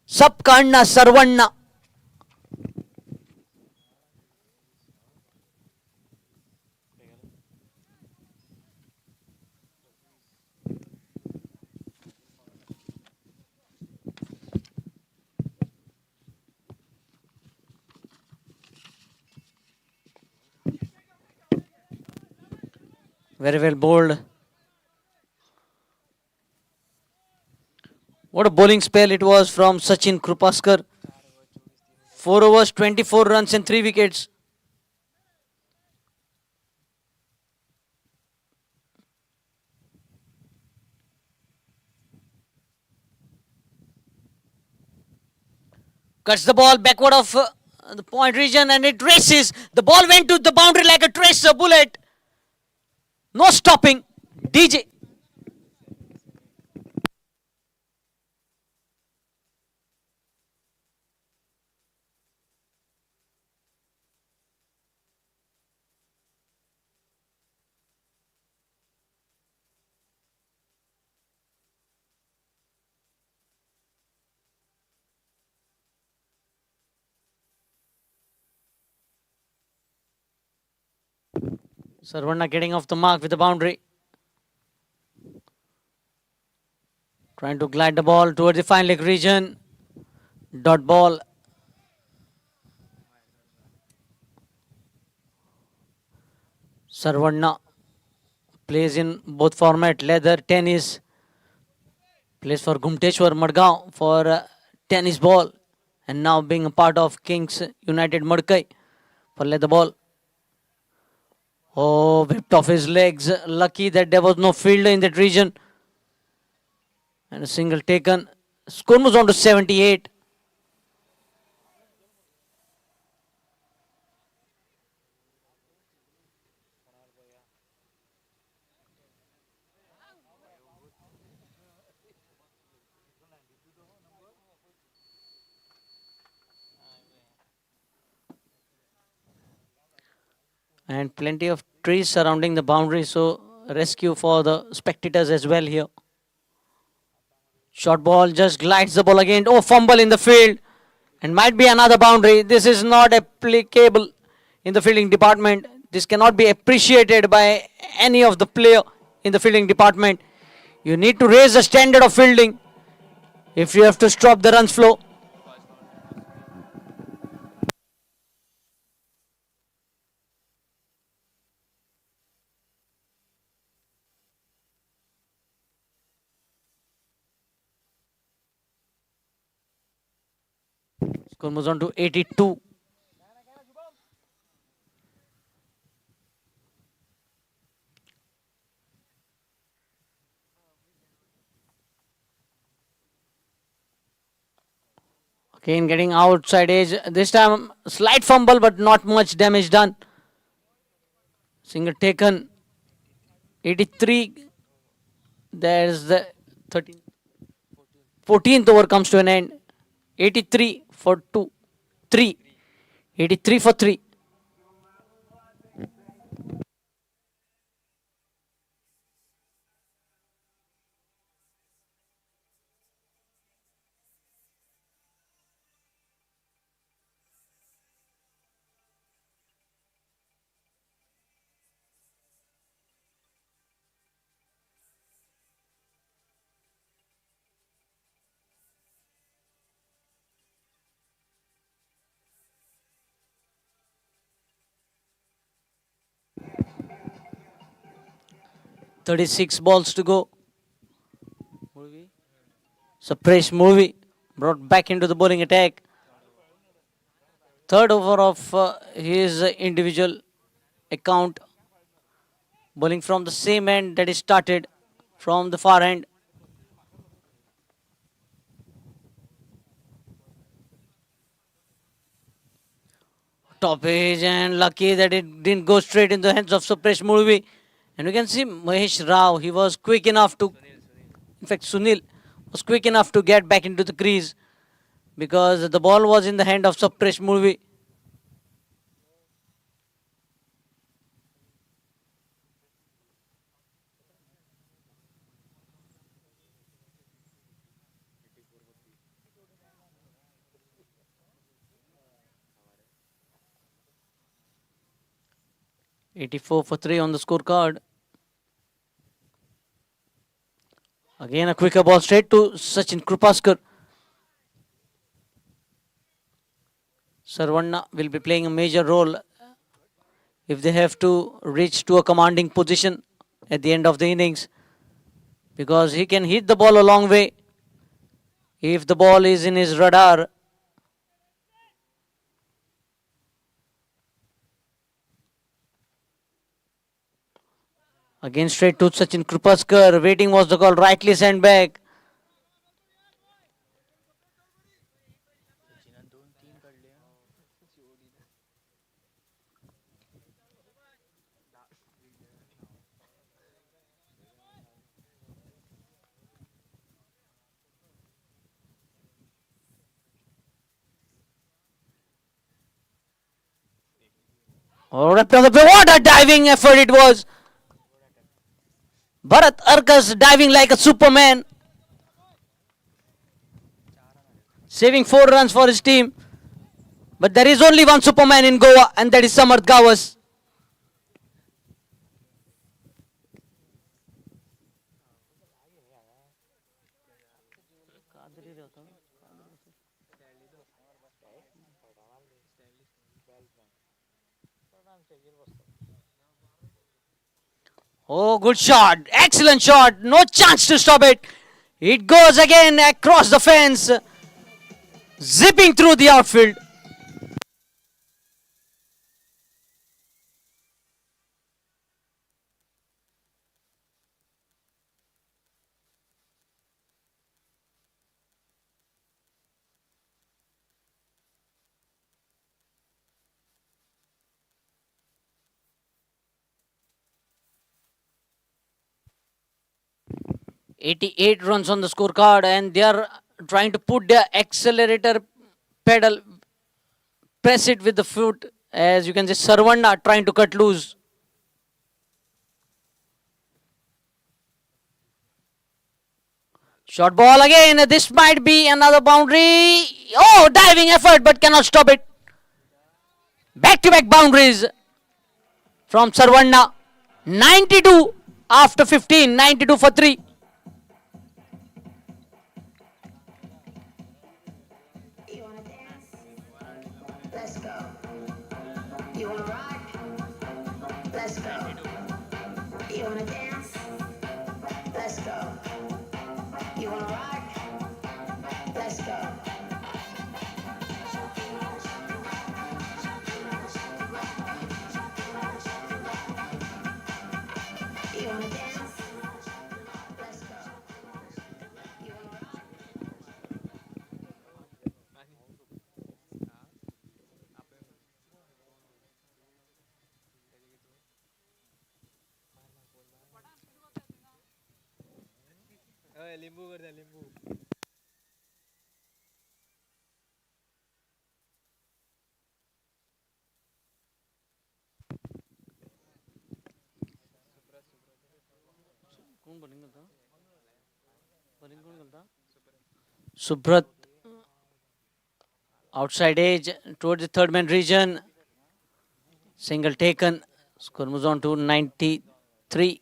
A: Sabkarna Sarvana. Very well bowled. What a bowling spell it was from Sachin Krupaskar. 4 overs, 24 runs and 3 wickets. Cuts the ball backward of the point region and it races. The ball went to the boundary like a tracer bullet. No stopping. DJ. Sarvana getting off the mark with the boundary. Trying to glide the ball towards the fine leg region. Dot ball. Sarvana plays in both format, leather, tennis. Plays for Gumteshwar Madgaon for tennis ball. And now being a part of Kings United Madkai for leather ball. Oh, whipped off his legs. Lucky that there was no fielder in that region. And a single taken. Score moves on to 78. And plenty of trees surrounding the boundary, so rescue for the spectators as well here. Short ball just glides the ball again. Oh, fumble in the field. And might be another boundary. This is not applicable in the fielding department. This cannot be appreciated by any of the player in the fielding department. You need to raise the standard of fielding if you have to stop the runs flow. Score moves on to 82. Again getting outside edge. This time slight fumble but not much damage done. Single taken. 83. There's the 13th. 14th over comes to an end. 83 for 2. 3. 83 for 3. Thirty-six balls to go. Suppressed movie brought back into the bowling attack. Third over of his individual account. Bowling from the same end that is started from the far end. Top edge and lucky that it didn't go straight in the hands of Supresh Murvi. And you can see Mahesh Rao, he was quick enough to, in fact Sunil was quick enough to get back into the crease because the ball was in the hand of Supresh Murvi. $84 for 3 on the scorecard. Again a quicker ball straight to Sachin Krupaskar. Sarvanna will be playing a major role if they have to reach to a commanding position at the end of the innings, because he can hit the ball a long way if the ball is in his radar. Again straight to Sachin Krupaskar. Waiting was the call. Rightly sent back. Oh, what a diving effort it was. Bharat Arkas diving like a superman, saving 4 runs for his team. But there is only one superman in Goa, and that is Samarth Gawas. Oh, good shot. Excellent shot. No chance to stop it. It goes again across the fence, zipping through the outfield. $88 runs on the scorecard, and they are trying to put their accelerator pedal, press it with the foot as you can see, Sarvanda trying to cut loose. Short ball again. This might be another boundary. Oh, diving effort, but cannot stop it. Back to back boundaries from Sarvanda. 92 after 15. 92 for 3.
C: You wanna dance? Let's go. You wanna rock? Let's go. You wanna dance? Let's go. You wanna rock? Let's go. You wanna dance? Let's go. You wanna rock?
B: लिंबू कर द्या लिंबू
A: Subrat outside edge towards the third man region. Single taken. Score moves on to 93.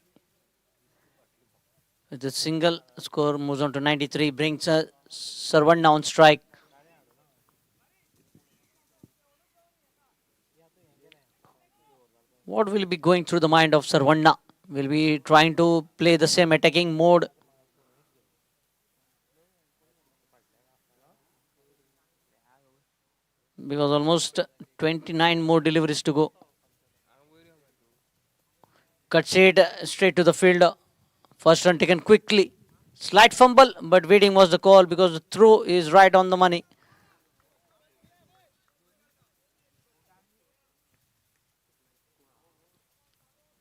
A: With the single, score moves on to 93. Brings Sarvanda on strike. What will be going through the mind of Sarvanda? Will be trying to play the same attacking mode. Because almost 29 more deliveries to go. Cuts it straight to the field. First run taken quickly. Slight fumble, but waiting was the call because the throw is right on the money.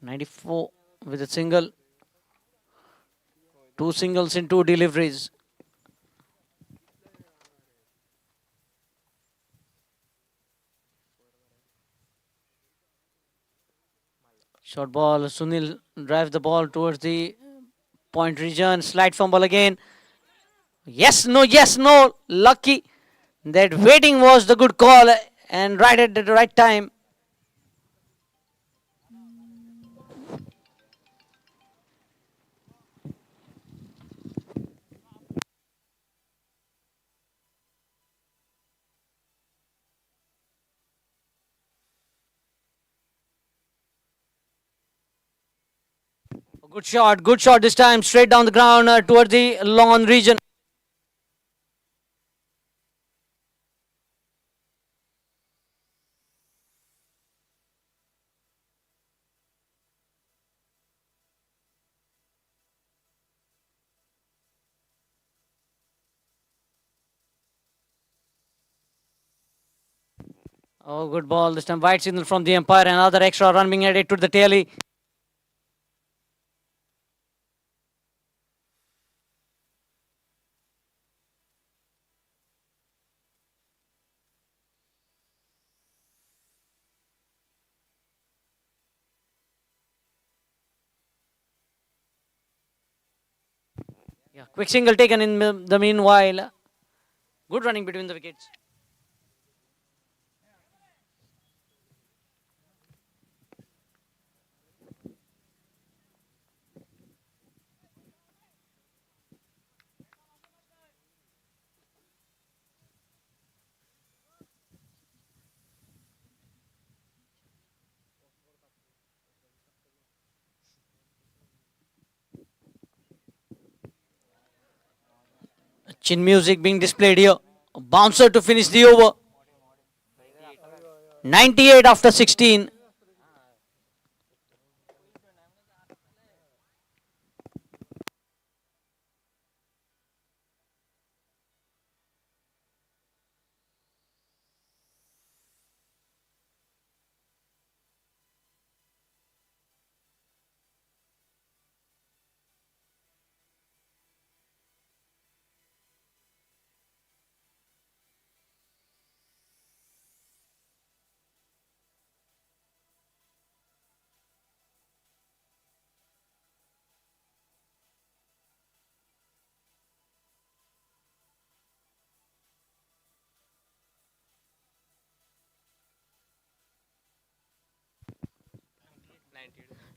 A: .94 with a single. Two singles in two deliveries. Short ball. Sunil drives the ball towards the point region. Slight fumble again. Yes, no, yes, no. Lucky that waiting was the good call and right at the right time. Good shot this time. Straight down the ground towards the lawn region. Oh, good ball. This time wide signal from the umpire. Another extra run being added to the tally. Yeah, quick single taken in the meanwhile. Good running between the wickets. Chin music being displayed here. A bouncer to finish the over. 98 after 16.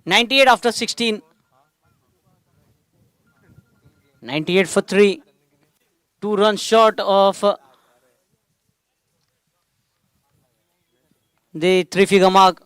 A: 98 after 16. 98 for 3. 2 runs short of the 3-figure mark.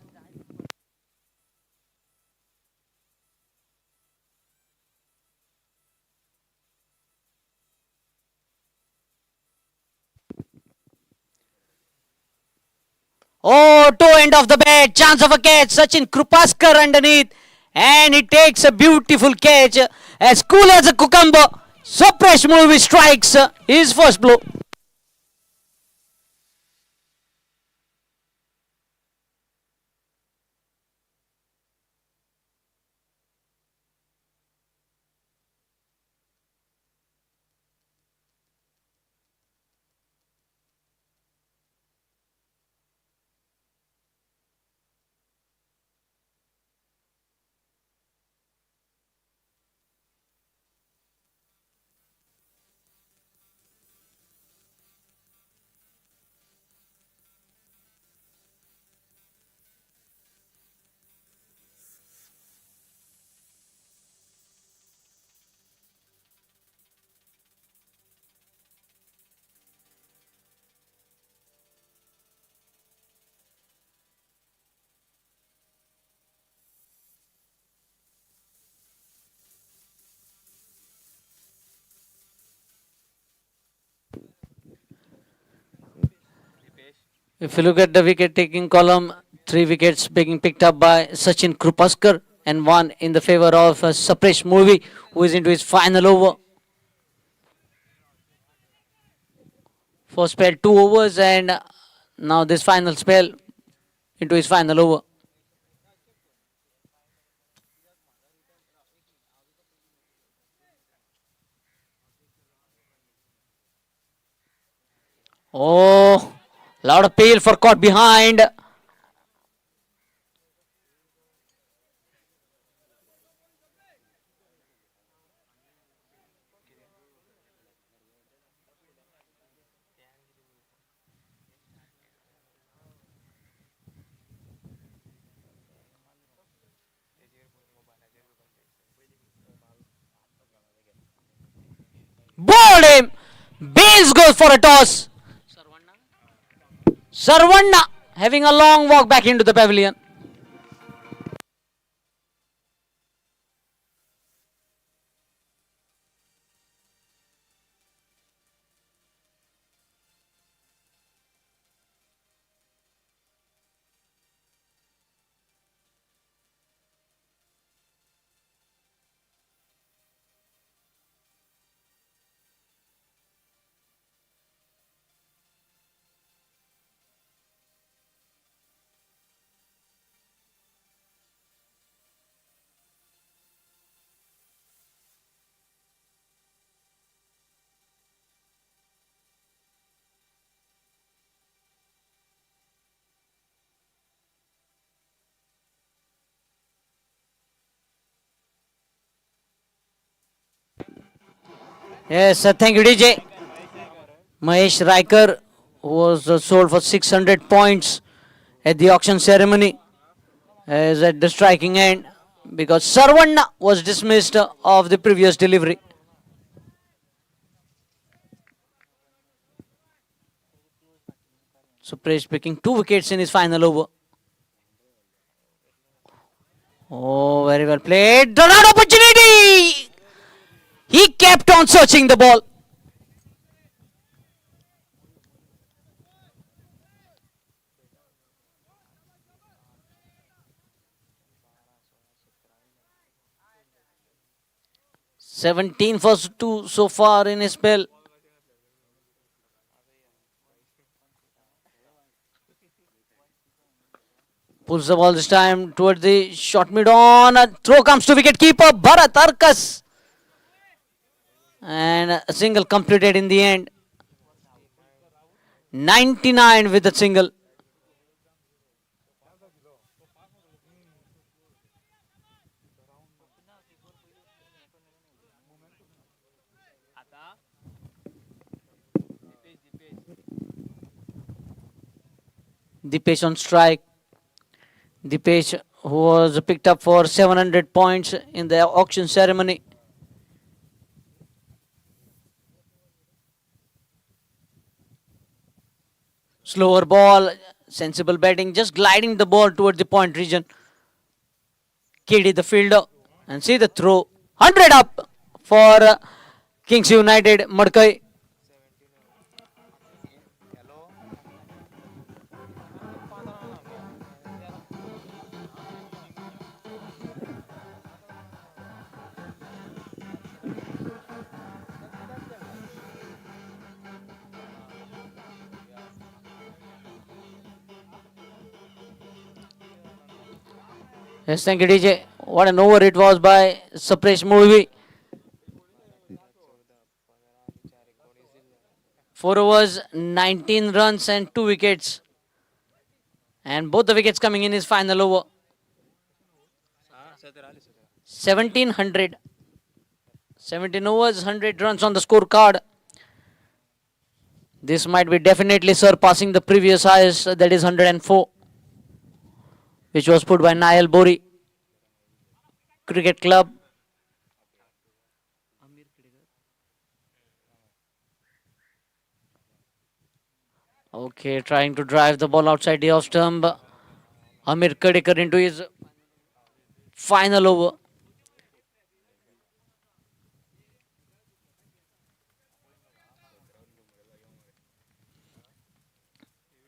A: Oh, toe end of the bat, chance of a catch. Sachin Krupaskar underneath, and he takes a beautiful catch. As cool as a cucumber, Supresh Movie strikes his first blow. If you look at the wicket taking column, 3 wickets being picked up by Sachin Krupaskar and 1 in the favor of Supresh Movie, who is into his final over. For spell 2 overs, and now this final spell into his final over. Oh, loud appeal for caught behind. Bowled him. Bales goes for a toss. Sarvanna having a long walk back into the pavilion. Yes, thank you, DJ. Mahesh Raikar was sold for 600 points at the auction ceremony, as at the striking end, because Sarvanna was dismissed of the previous delivery. Supresh picking 2 wickets in his final over. Oh, very well played. The right opportunity! He kept on searching the ball. Seventeen for 2 so far in his spell. Pulls the ball this time towards the short mid on. A throw comes to wicket keeper Bharat Arkas. And a single completed in the end. 99 with the single. Dipesh on strike. Dipesh who was picked up for 700 points in the auction ceremony. Slower ball, sensible batting, just gliding the ball towards the point region. KD the fielder, and see the throw. 100 up for Kings United, Madkai. Yes, thank you, DJ. What an over it was by Supresh Murvi. 4 overs, 19 runs, and 2 wickets. And both the wickets coming in his final over. 1700. 17 overs, 100 runs on the scorecard. This might be definitely surpassing the previous highest, that is 104, which was put by Nail Bori Cricket Club. Okay, trying to drive the ball outside the off stump. Amir Kadekar into his final over.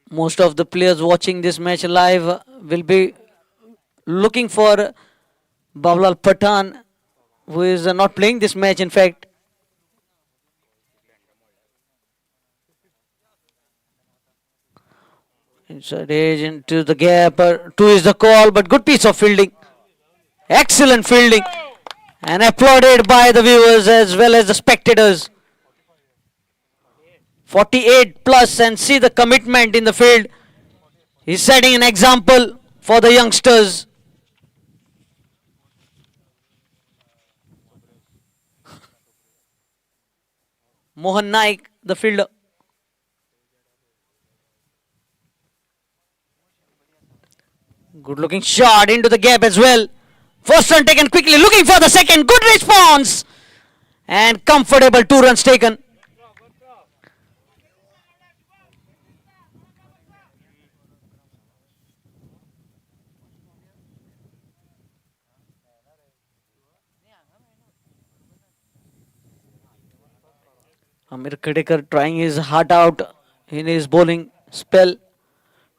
A: Most of the players watching this match live will be looking for Bablal Pathan, who is not playing this match in fact. Inside edge into the gap. Two is the call, but good piece of fielding. Excellent fielding. And applauded by the viewers as well as the spectators. 48 plus, and see the commitment in the field. He's setting an example for the youngsters. Mohan Naik, the fielder. Good looking shot into the gap as well. First run taken quickly, looking for the second. Good response. And comfortable 2 runs taken. Amir Kadekar trying his heart out in his bowling spell.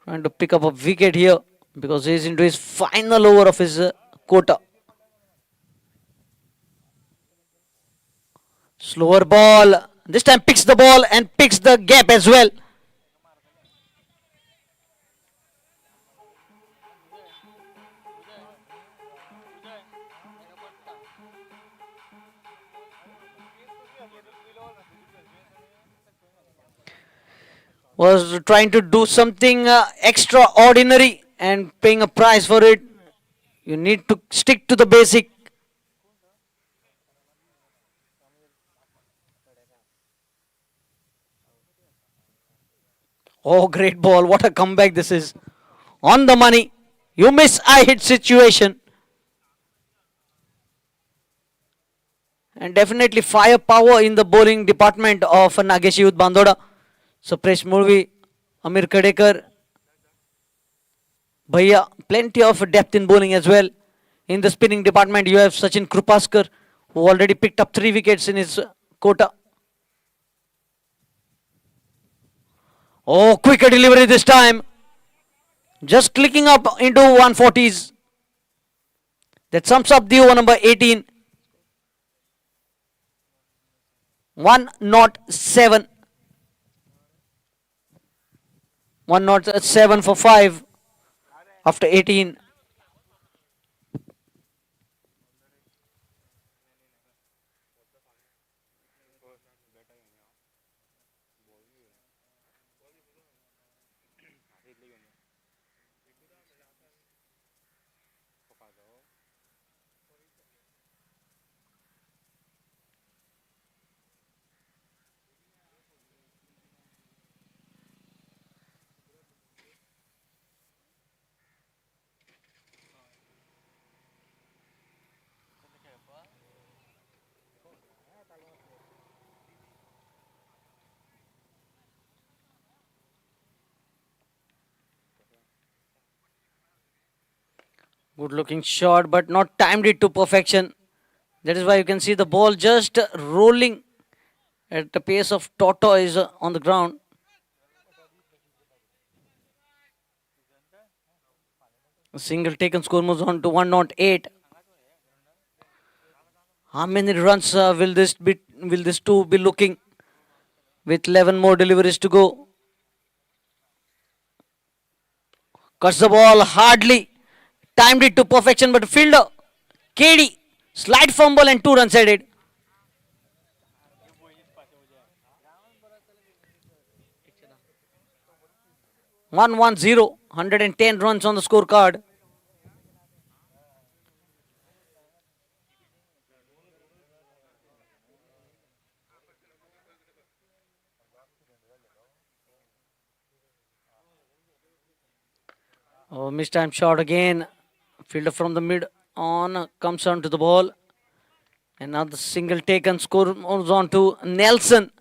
A: Trying to pick up a wicket here because he's into his final over of his quota. Slower ball. This time picks the ball and picks the gap as well. Was trying to do something extraordinary and paying a price for it. You need to stick to the basic. Oh, great ball. What a comeback this is. On the money. You miss, I hit situation. And definitely firepower in the bowling department of Nageshi with Bandoda. Supresh Murvi, Amir Kadekar. Bhaiya, plenty of depth in bowling as well. In the spinning department, you have Sachin Krupaskar, who already picked up 3 wickets in his quota. Oh, quicker delivery this time. Just clicking up into 140s. That sums up the over number 18. 107. 107 for 5 after 18. Good looking shot, but not timed it to perfection. That is why you can see the ball just rolling at the pace of tortoise on the ground. A single taken, score moves on to 108. How many runs will this two be looking with 11 more deliveries to go? Cuts the ball hardly. Timed it to perfection, but fielder KD slide fumble and 2 runs added. 110, 110 runs on the scorecard. Oh, mistime shot again. Fielder from the mid on comes on to the ball. Another single taken, score moves on to Nelson.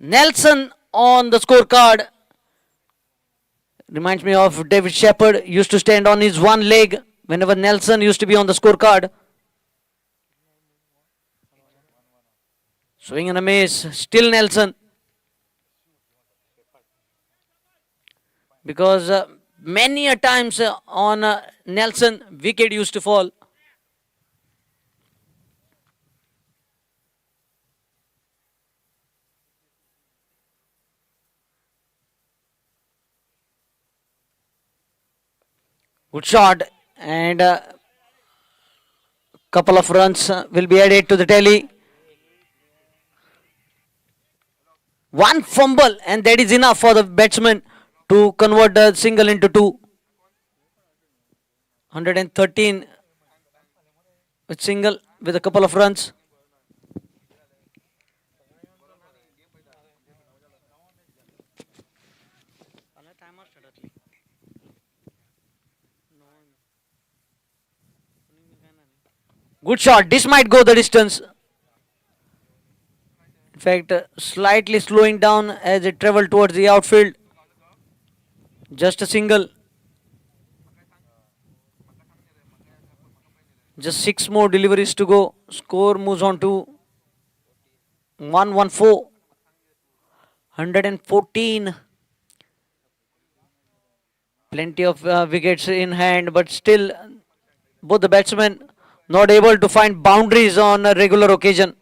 A: Nelson on the scorecard. Reminds me of David Shepard, used to stand on his one leg whenever Nelson used to be on the scorecard. Swing and a miss, still Nelson. Because many a times on Nelson, wicket used to fall. Good shot, and couple of runs will be added to the tally. One fumble, and that is enough for the batsman to convert the single into two. 113 with single with a couple of runs. Good shot. This might go the distance. In fact, slightly slowing down as it traveled towards the outfield. Just a single. Just 6 more deliveries to go. Score moves on to 114. 114. Plenty of wickets in hand, but still both the batsmen not able to find boundaries on a regular occasion.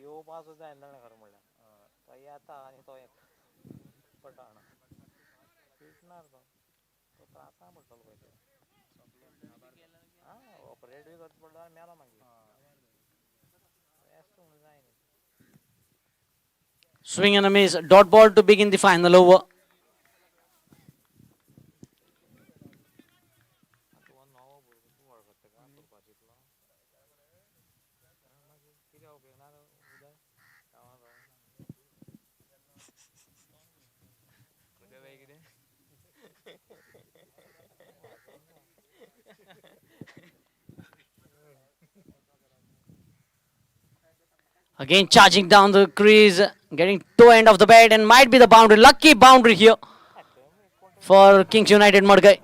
B: यो पास होता है ना घर मुला तो आता आणि तो एक पटाण फिटणार तो त्रासा म्हटलं पाहिजे हा ऑपरेट भी करत पडला मेला मागे रेस्ट होऊन जाईन.
A: Swing and a miss. Dot ball to begin the final over. Again charging down the crease, getting toe end of the bat and might be the boundary. Lucky boundary here for Kings United Madkai.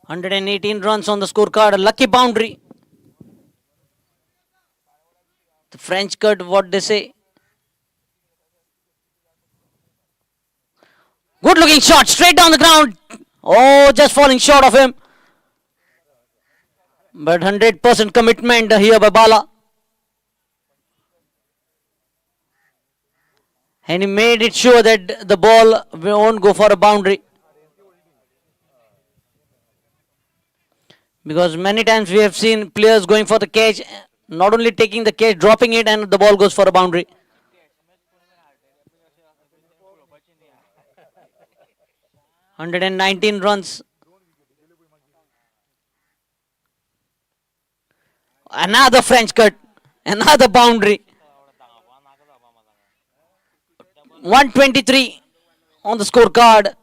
A: Hundred and 18 runs on the scorecard. A lucky boundary. The French cut, what they say. Good looking shot, straight down the ground. Oh, just falling short of him. But 100% commitment here by Bala. And he made it sure that the ball won't go for a boundary. Because many times we have seen players going for the catch, not only taking the catch, dropping it, and the ball goes for a boundary. 119 runs. Another French cut. Another boundary. 123 on the scorecard.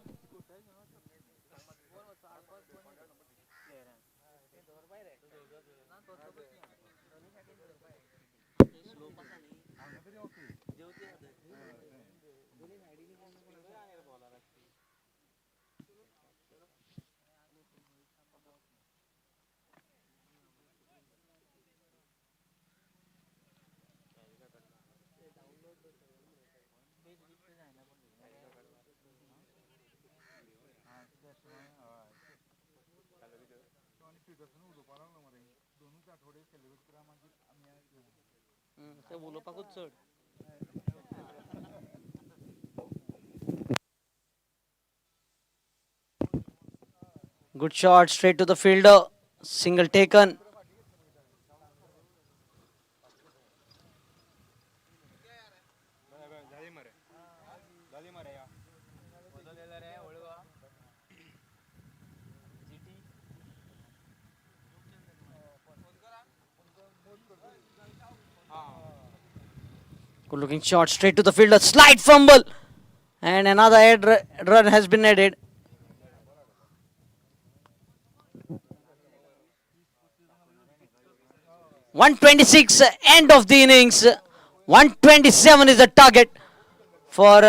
A: Good shot straight to the fielder. Single taken. Good looking shot straight to the fielder. Slide fumble. And another run has been added. .126 end of the innings. 127 is the target for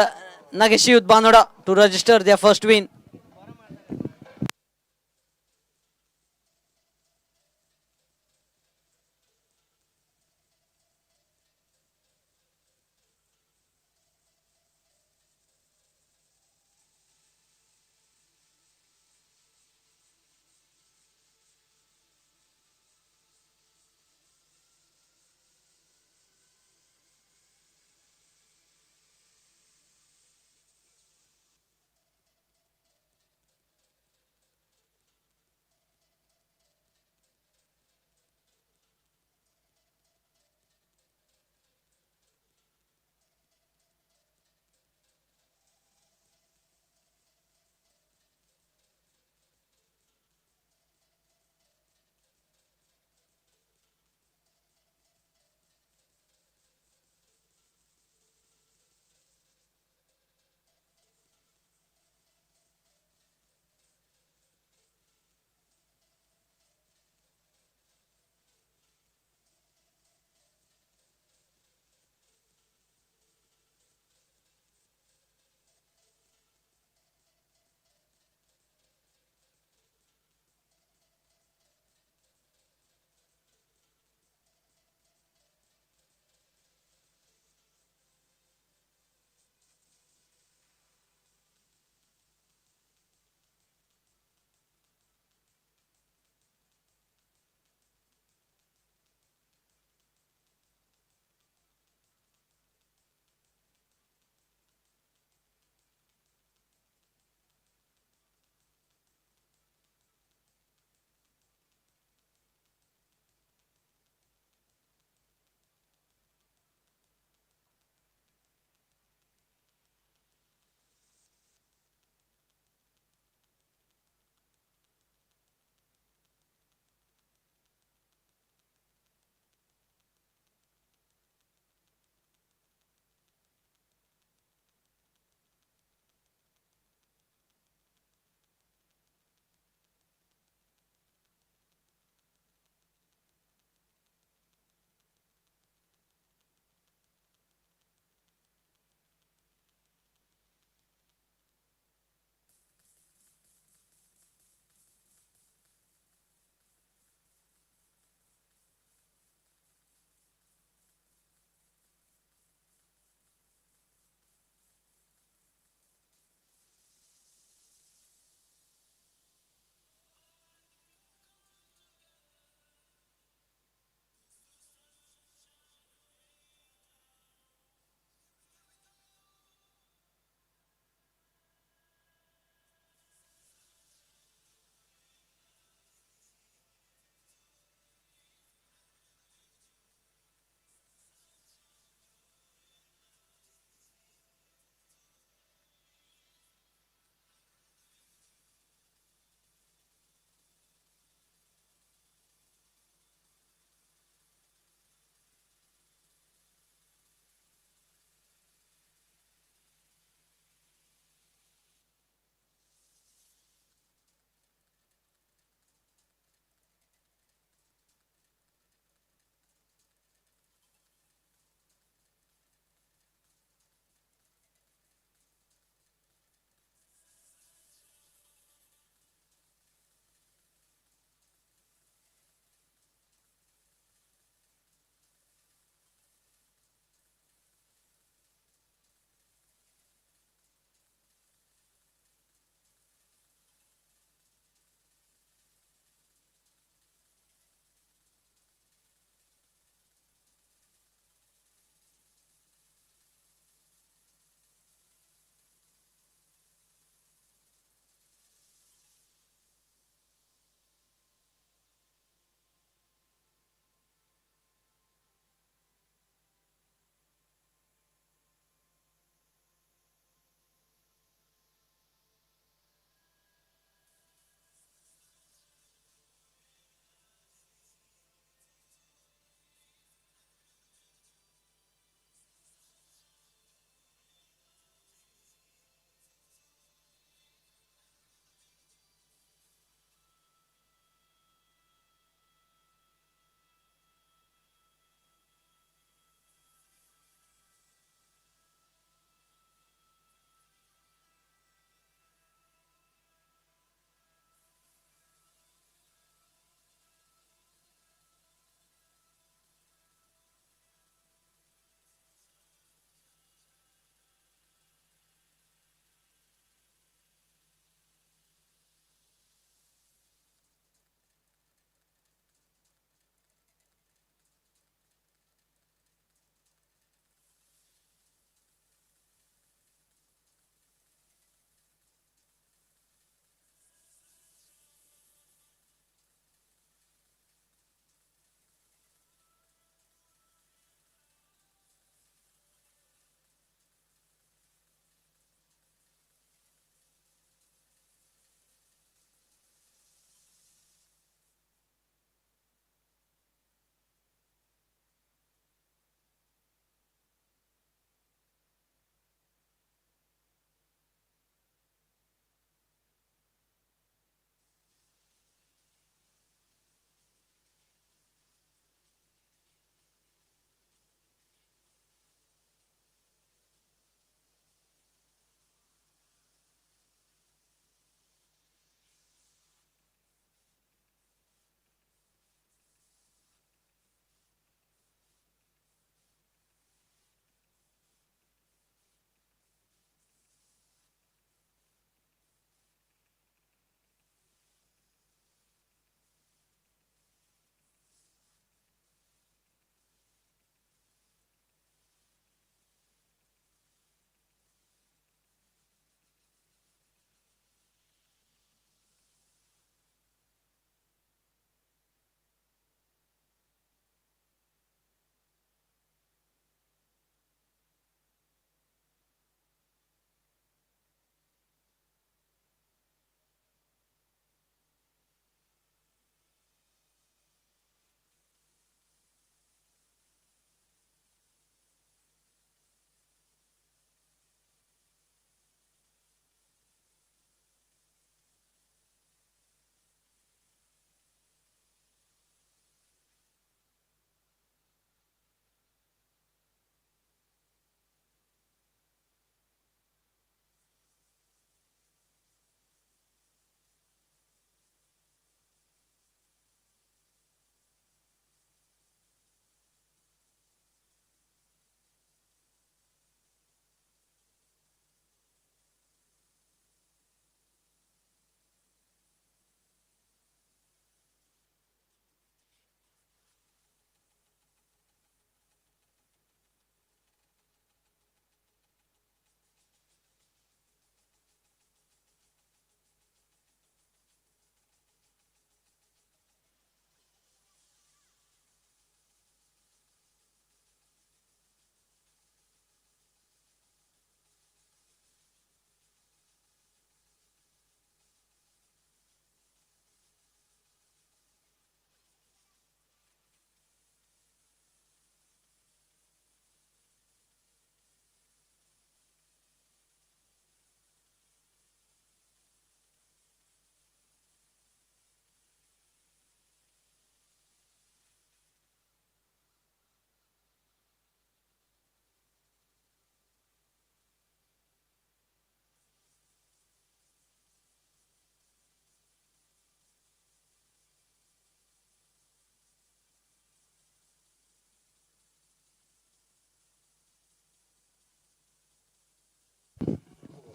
A: Nageshi Banoda to register their first win.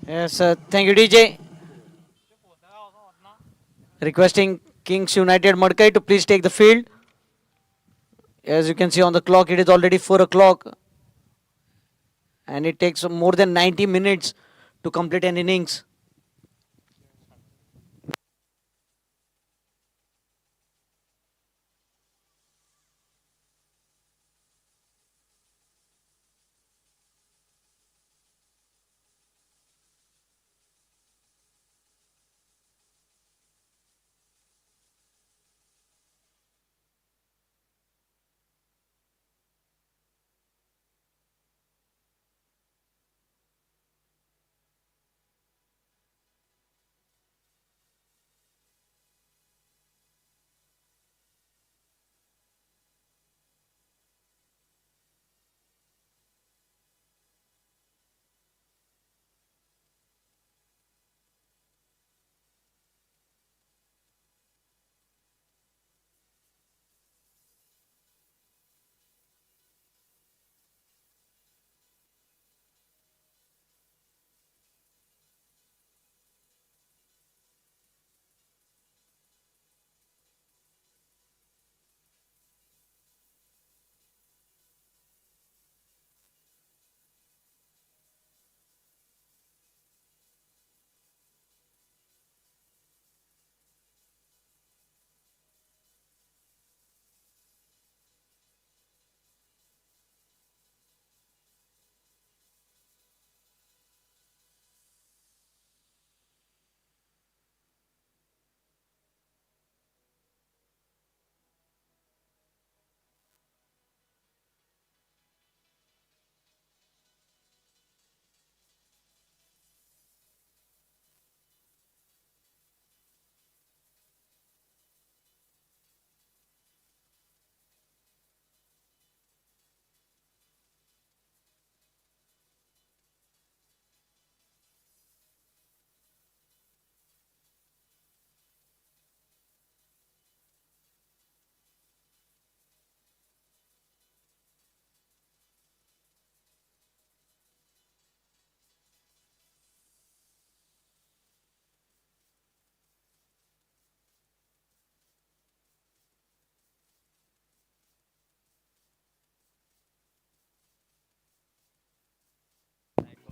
A: Yes, thank you, DJ. Requesting Kings United Madkai to please take the field. As you can see on the clock, it is already 4 o'clock. And it takes more than 90 minutes to complete an innings.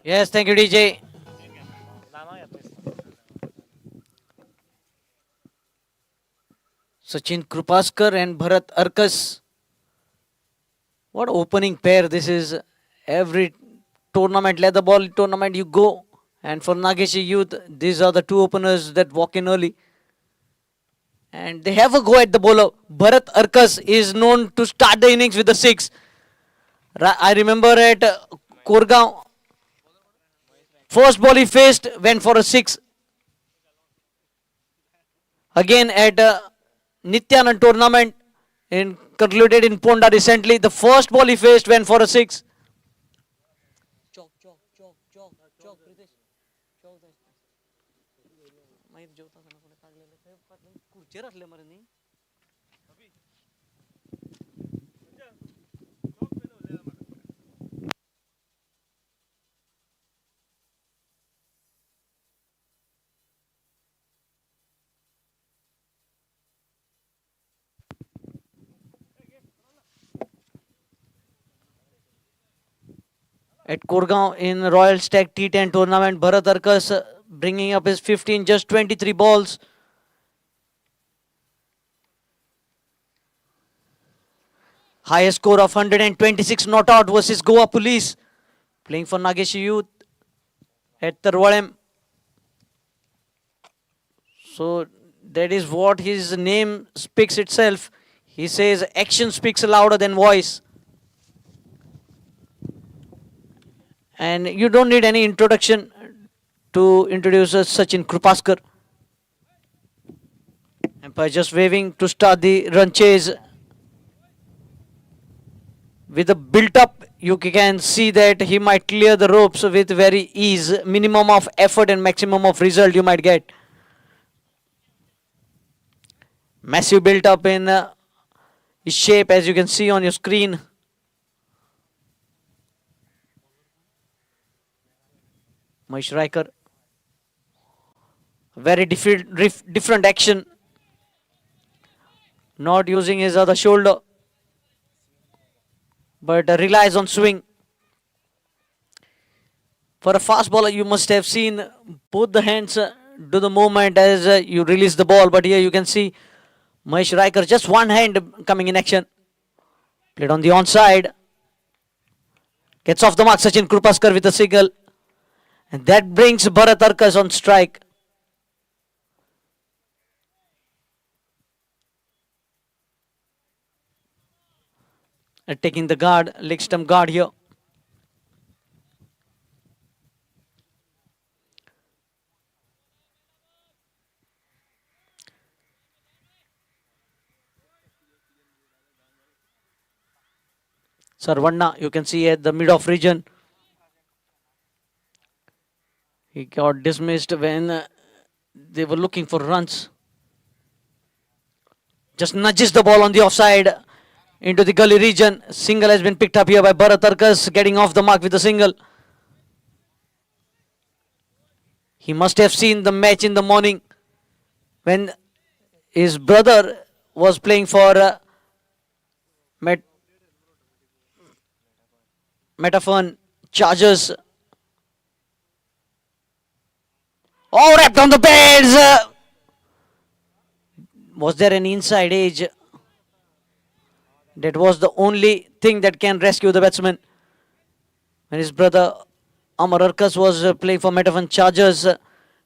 A: Yes, thank you, DJ.
B: नाना येत नाही.
A: Sachin Krupaskar and Bharat Arkas. What opening pair this is. Every tournament, leather ball tournament you go. And for Nageshi Youth, these are the two openers that walk in early. And they have a go at the bowler. Bharat Arkas is known to start the innings with a six. I remember at Korgaon, first ball he faced went for a six. Again at Nityanand tournament concluded in Ponda recently, the first ball he faced went for a six. At Kurgaon in Royal Stag T10 tournament, Bharat Arkas bringing up his 15, just 23 balls. Highest score of 126 not out versus Goa Police. Playing for Nageshi Youth at Tarwalem. So that is what his name speaks itself. He says action speaks louder than voice. And you don't need any introduction to introduce Sachin Krupaskar. Umpire just waving to start the run chase. With a built up, you can see that he might clear the ropes with very ease. Minimum of effort and maximum of result you might get. Massive built up in his shape, as you can see on your screen. Mahesh Raikar Very different action. Not using his other shoulder, but relies on swing. For a fast bowler, you must have seen both the hands do the movement as you release the ball. But here you can see Mahesh Riker, just one hand coming in action. Played on the onside. Gets off the mark, Sachin Krupaskar with a single. And that brings Bharat Arkas on strike. Taking the guard, leg stump guard here. Sarvanna, you can see at the mid-off region. He got dismissed when they were looking for runs. Just nudges the ball on the offside into the gully region. Single has been picked up here by Bharat Arkas, getting off the mark with a single. He must have seen the match in the morning when his brother was playing for Metafon Chargers. Oh, wrapped on the pads. Was there an inside edge? That was the only thing that can rescue the batsman. When his brother Amar Arkas was playing for Metafon Chargers,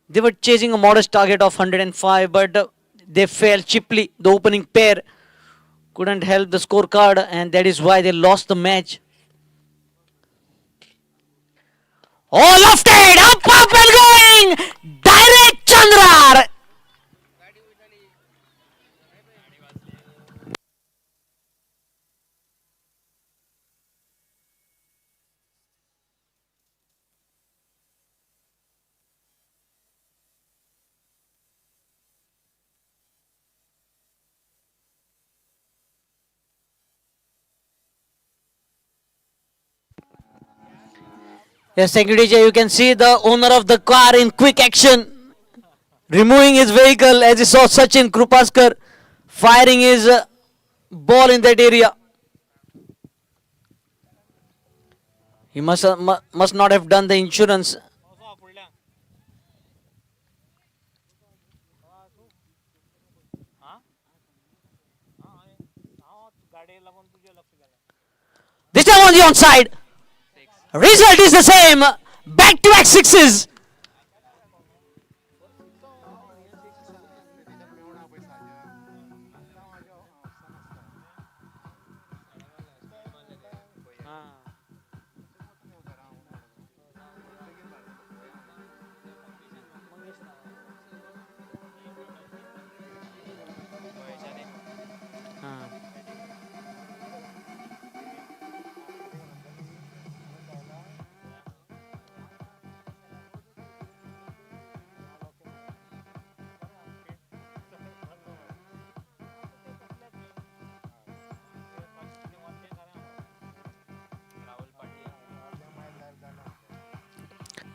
A: they were chasing a modest target of 105, but they fell cheaply. The opening pair couldn't help the scorecard, and that is why they lost the match. Oh, lofted, up and going! Direct Chandra! Yes, thank you, DJ. You can see the owner of the car in quick action, removing his vehicle as he saw Sachin Krupaskar firing his ball in that area. He must not have done the insurance. This time on the onside. Result is the same. Back-to-back sixes.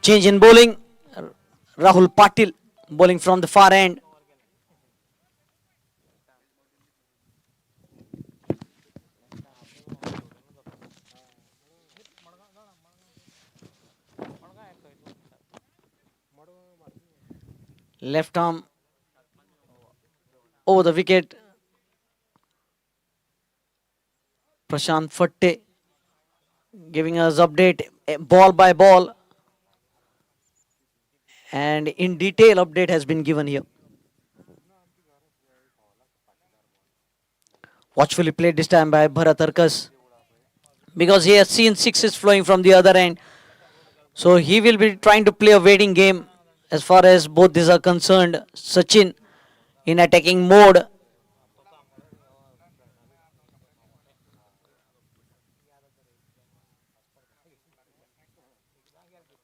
A: Change in bowling. Rahul Patil bowling from the far end. Left arm over the wicket. Prashant Fatte giving us update ball by ball. And in detail update has been given here. Watchfully played this time by Bharat Arkas, because he has seen sixes flowing from the other end. So he will be trying to play a waiting game as far as both these are concerned. Sachin in attacking mode.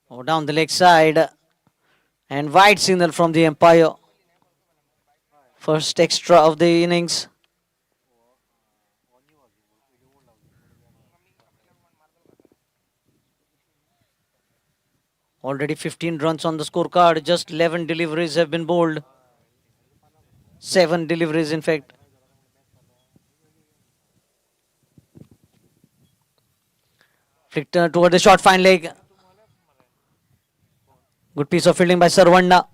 A: Oh, down the leg side. And wide signal from the umpire. First extra of the innings. Already 15 runs on the scorecard. Just 11 deliveries have been bowled. 7 deliveries, in fact. Flicked toward the short fine leg. Good piece of fielding by Sarvanda.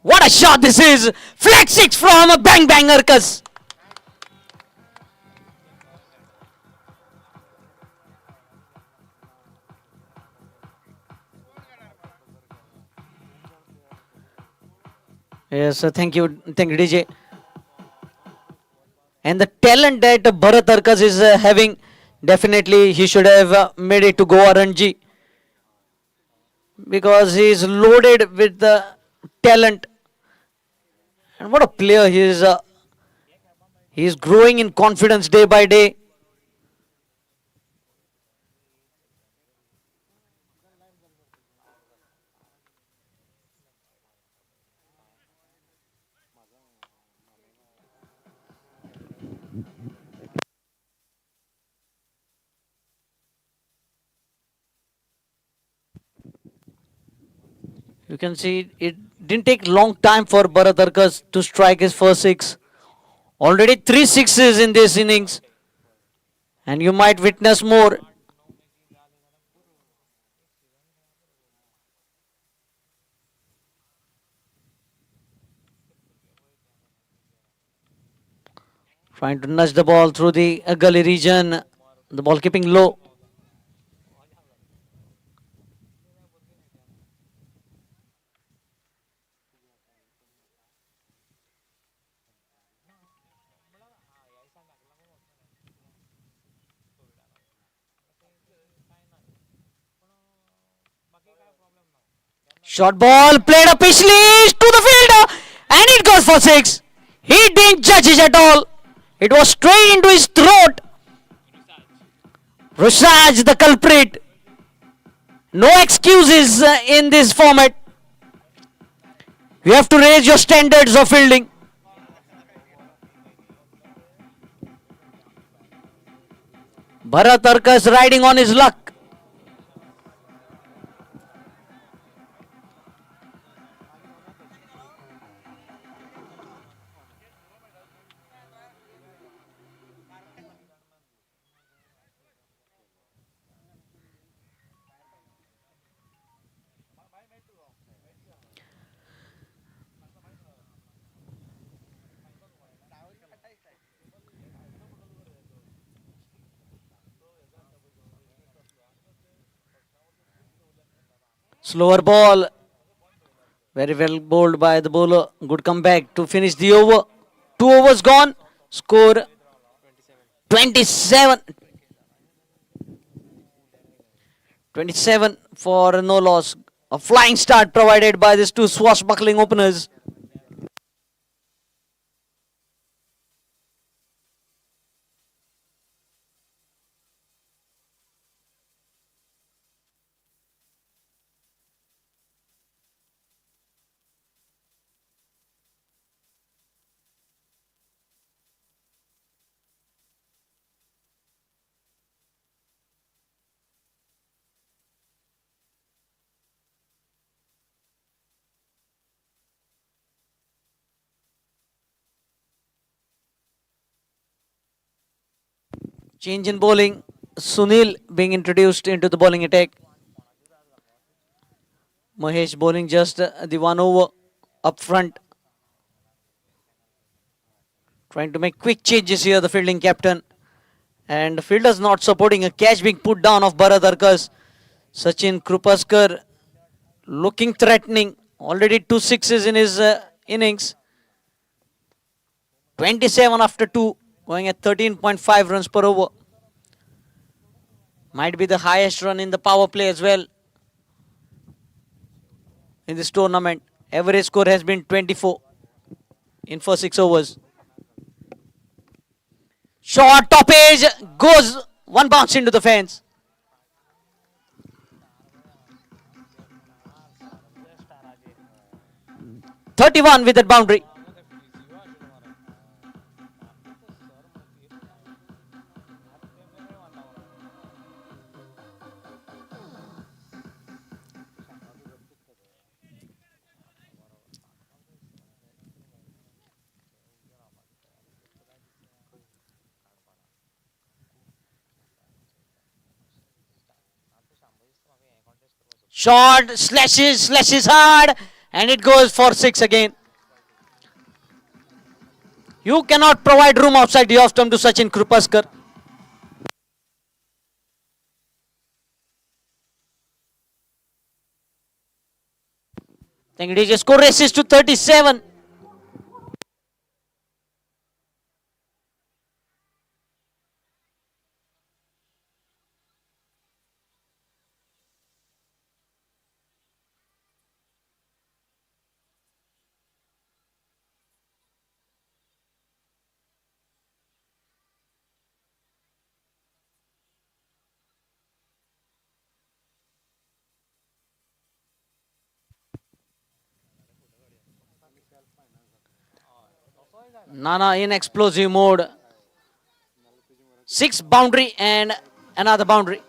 A: What a shot this is! Flag 6 from a Bang Bang Urkus. Yes, thank you, DJ. And the talent that Bharat Urkus is having, definitely he should have made it to Goa Ranji, because he is loaded with the talent. And what a player he is! He is growing in confidence day by day. You can see it didn't take long time for Bharat Urkus to strike his first 6. Already 3 sixes in this innings, and you might witness more. Trying to nudge the ball through the gully region. The ball keeping low. Short ball played up pitch to the fielder, and it goes for 6. He didn't judge it at all. It was straight into his throat. Rusaj, the culprit. No excuses in this format. You have to raise your standards of fielding. Bharat Urkus riding on his luck. Slower ball. Very well bowled by the bowler. Good comeback to finish the over. 2 overs gone. Score 27. 27 for no loss. A flying start provided by these two swashbuckling openers. Change in bowling. Sunil being introduced into the bowling attack. Mahesh bowling just the 1 over up front. Trying to make quick changes here, the fielding captain. And the fielders not supporting a catch being put down of Bharat Urkus. Sachin Krupaskar looking threatening. Already 2 sixes in his innings. 27 after 2. Going at 13.5 runs per over. Might be the highest run in the power play as well in this tournament. Average score has been 24 in first 6 overs. Short top edge goes One bounce into the fence. 31 with that boundary. Short, slashes hard, and it goes for 6 again. You cannot provide room outside the off-stump to Sachin Krupaskar. Nageshi score races to 37. Nana in explosive mode. 6 boundary and another boundary.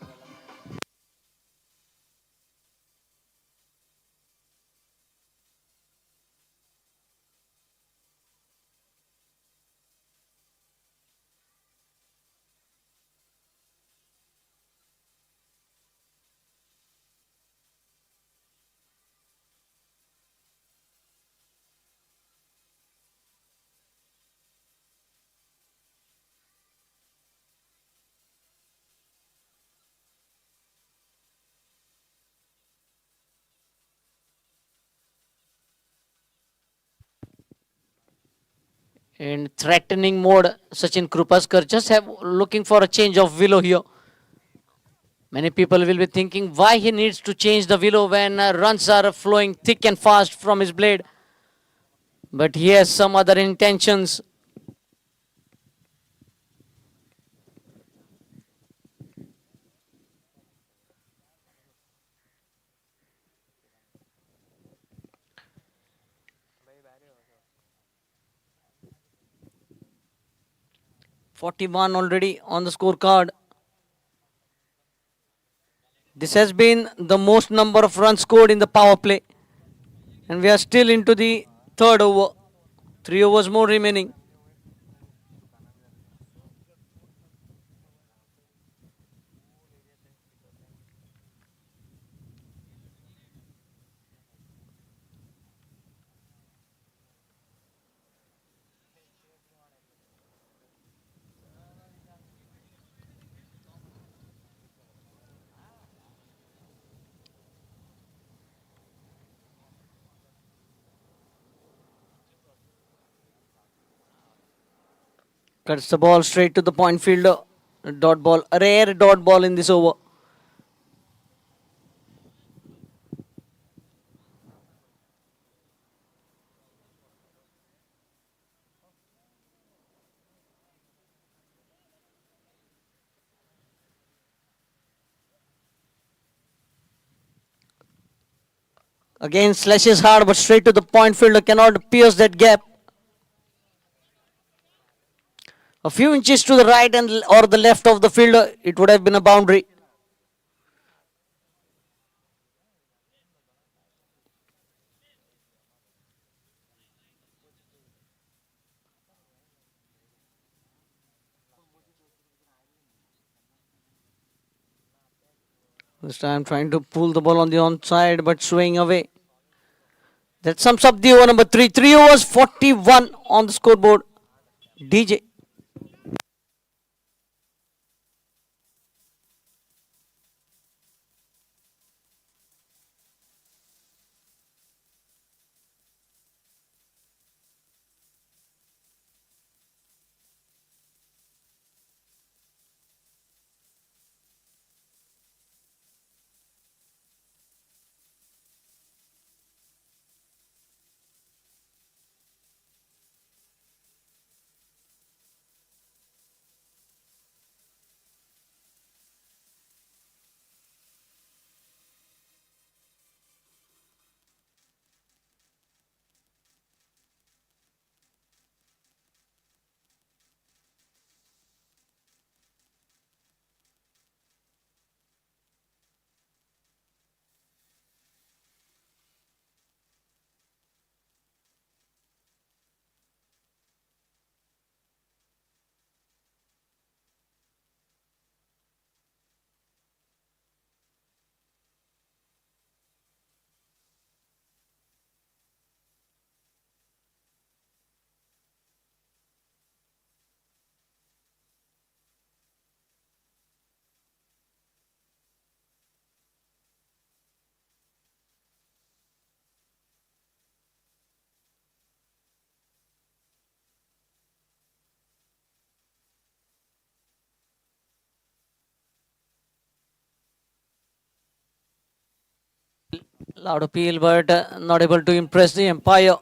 A: In threatening mode, Sachin Krupaskar just have looking for a change of willow here. Many people will be thinking why he needs to change the willow when runs are flowing thick and fast from his blade. But he has some other intentions.
B: भाई बैरी हो गया
A: 41 already on the scorecard. This has been the most number of runs scored in the power play. And we are still into the third over. 3 overs more remaining. Cuts the ball straight to the point fielder. Dot ball. A rare dot ball in this over. Again slashes hard but straight to the point fielder. Cannot pierce that gap. A few inches to the right and or the left of the fielder, it would have been a boundary. This time trying to pull the ball on the onside but swaying away. That sums up the over number 3. 3 overs, 41 on the scoreboard. DJ. Loud appeal, but not able to impress the umpire.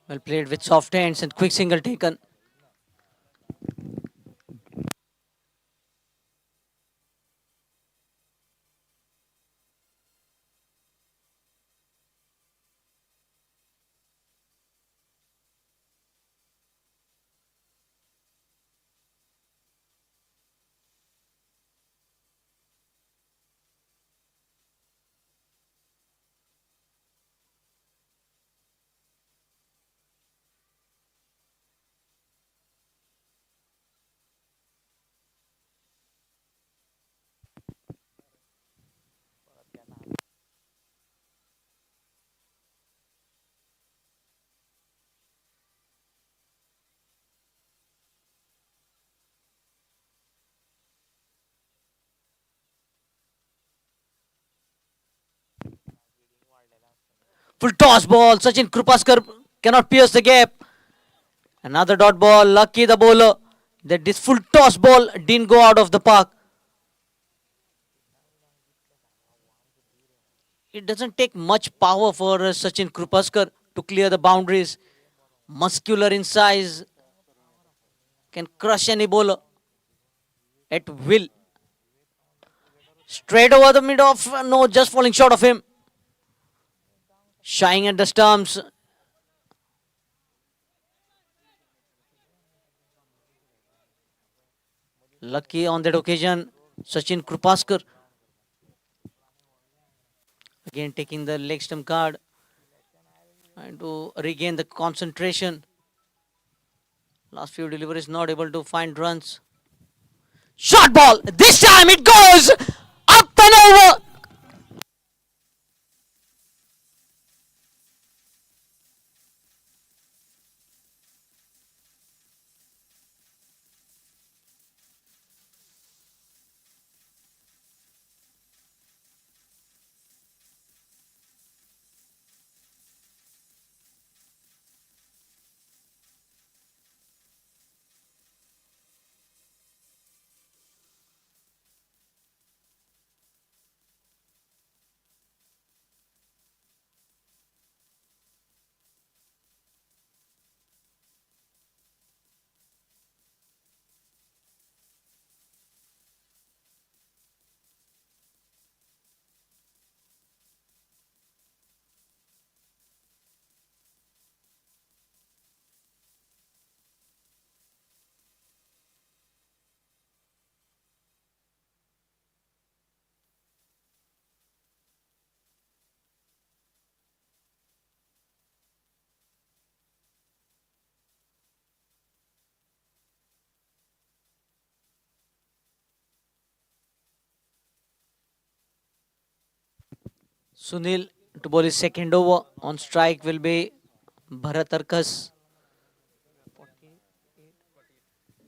A: Well played with soft hands and quick single taken. Full toss ball. Sachin Krupaskar cannot pierce the gap. Another dot ball. Lucky the bowler that this full toss ball didn't go out of the park. It doesn't take much power for Sachin Krupaskar to clear the boundaries. Muscular in size, can crush any bowler at will. Straight over the mid off, no, just falling short of him. Shying at the stumps. Lucky on that occasion, Sachin Krupaskar. Again taking the leg stump card and to regain the concentration. Last few deliveries not able to find runs. Short ball. This time it goes up and over. Sunil to bowl his second over. On strike will be Bharat Arkas.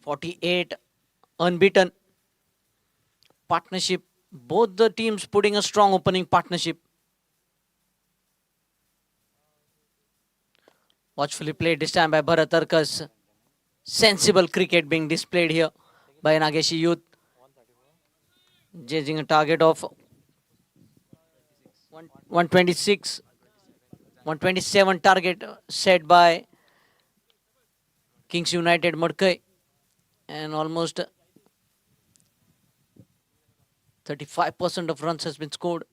A: 48 unbeaten. Partnership. Both the teams putting a strong opening partnership. Watchfully played this time by Bharat Arkas. Sensible cricket being displayed here by Nageshi youth. Chasing a target of 126. 127 target set by Kings United Madkai. And almost 35% of runs has been scored.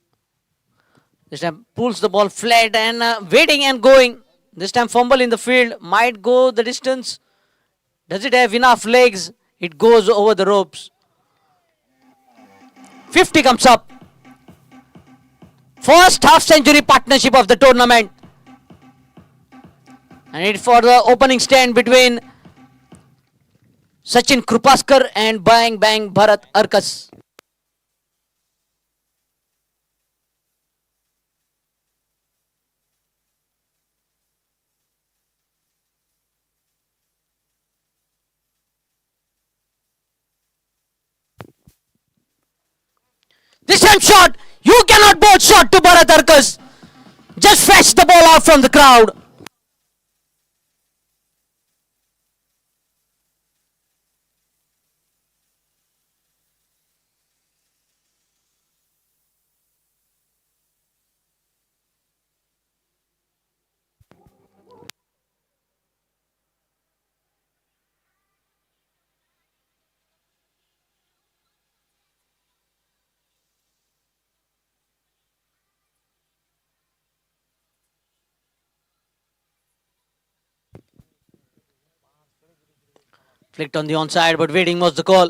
A: This time pulls the ball flat and waiting and going. This time fumble in the field. Might go the distance. Does it have enough legs? It goes over the ropes. 50 comes up. First half century partnership of the tournament. And it's for the opening stand between Sachin Krupaskar and Bang Bang Bharat Arkas. This time shot. You cannot bowl shot to Bharat Arkas. Just fetch the ball out from the crowd. Flicked on the onside, but waiting was the call.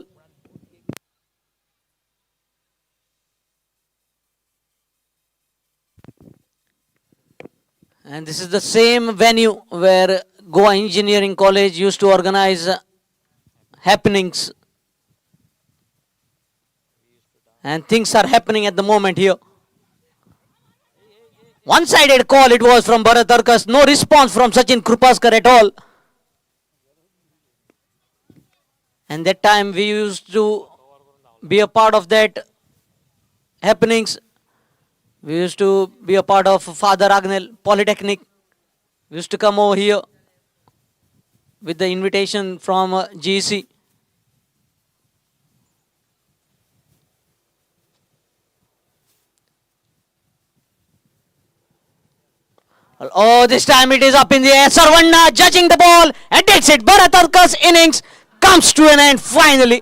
A: And this is the same venue where Goa Engineering College used to organize happenings. And things are happening at the moment here. One-sided call it was from Bharat Arkas. No response from Sachin Krupaskar at all. And that time we used to be a part of that happenings. We used to be a part of Father Agnel Polytechnic. We used to come over here with the invitation from GEC. Oh, this time it is up in the air. Sarvanna judging the ball and takes it. Bharat Arkas' innings comes to an end finally.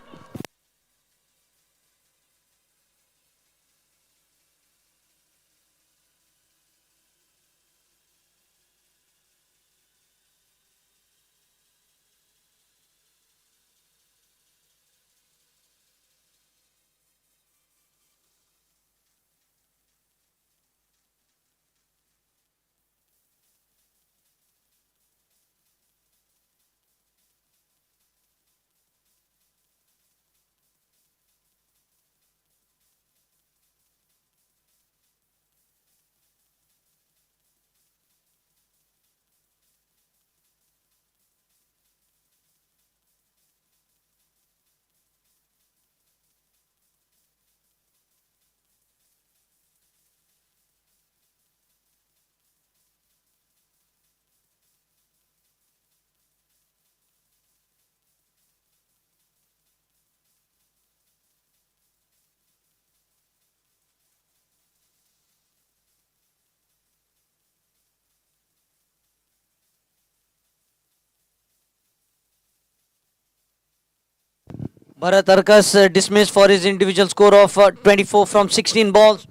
A: Bharat Arkas dismissed for his individual score of 24 from 16 balls.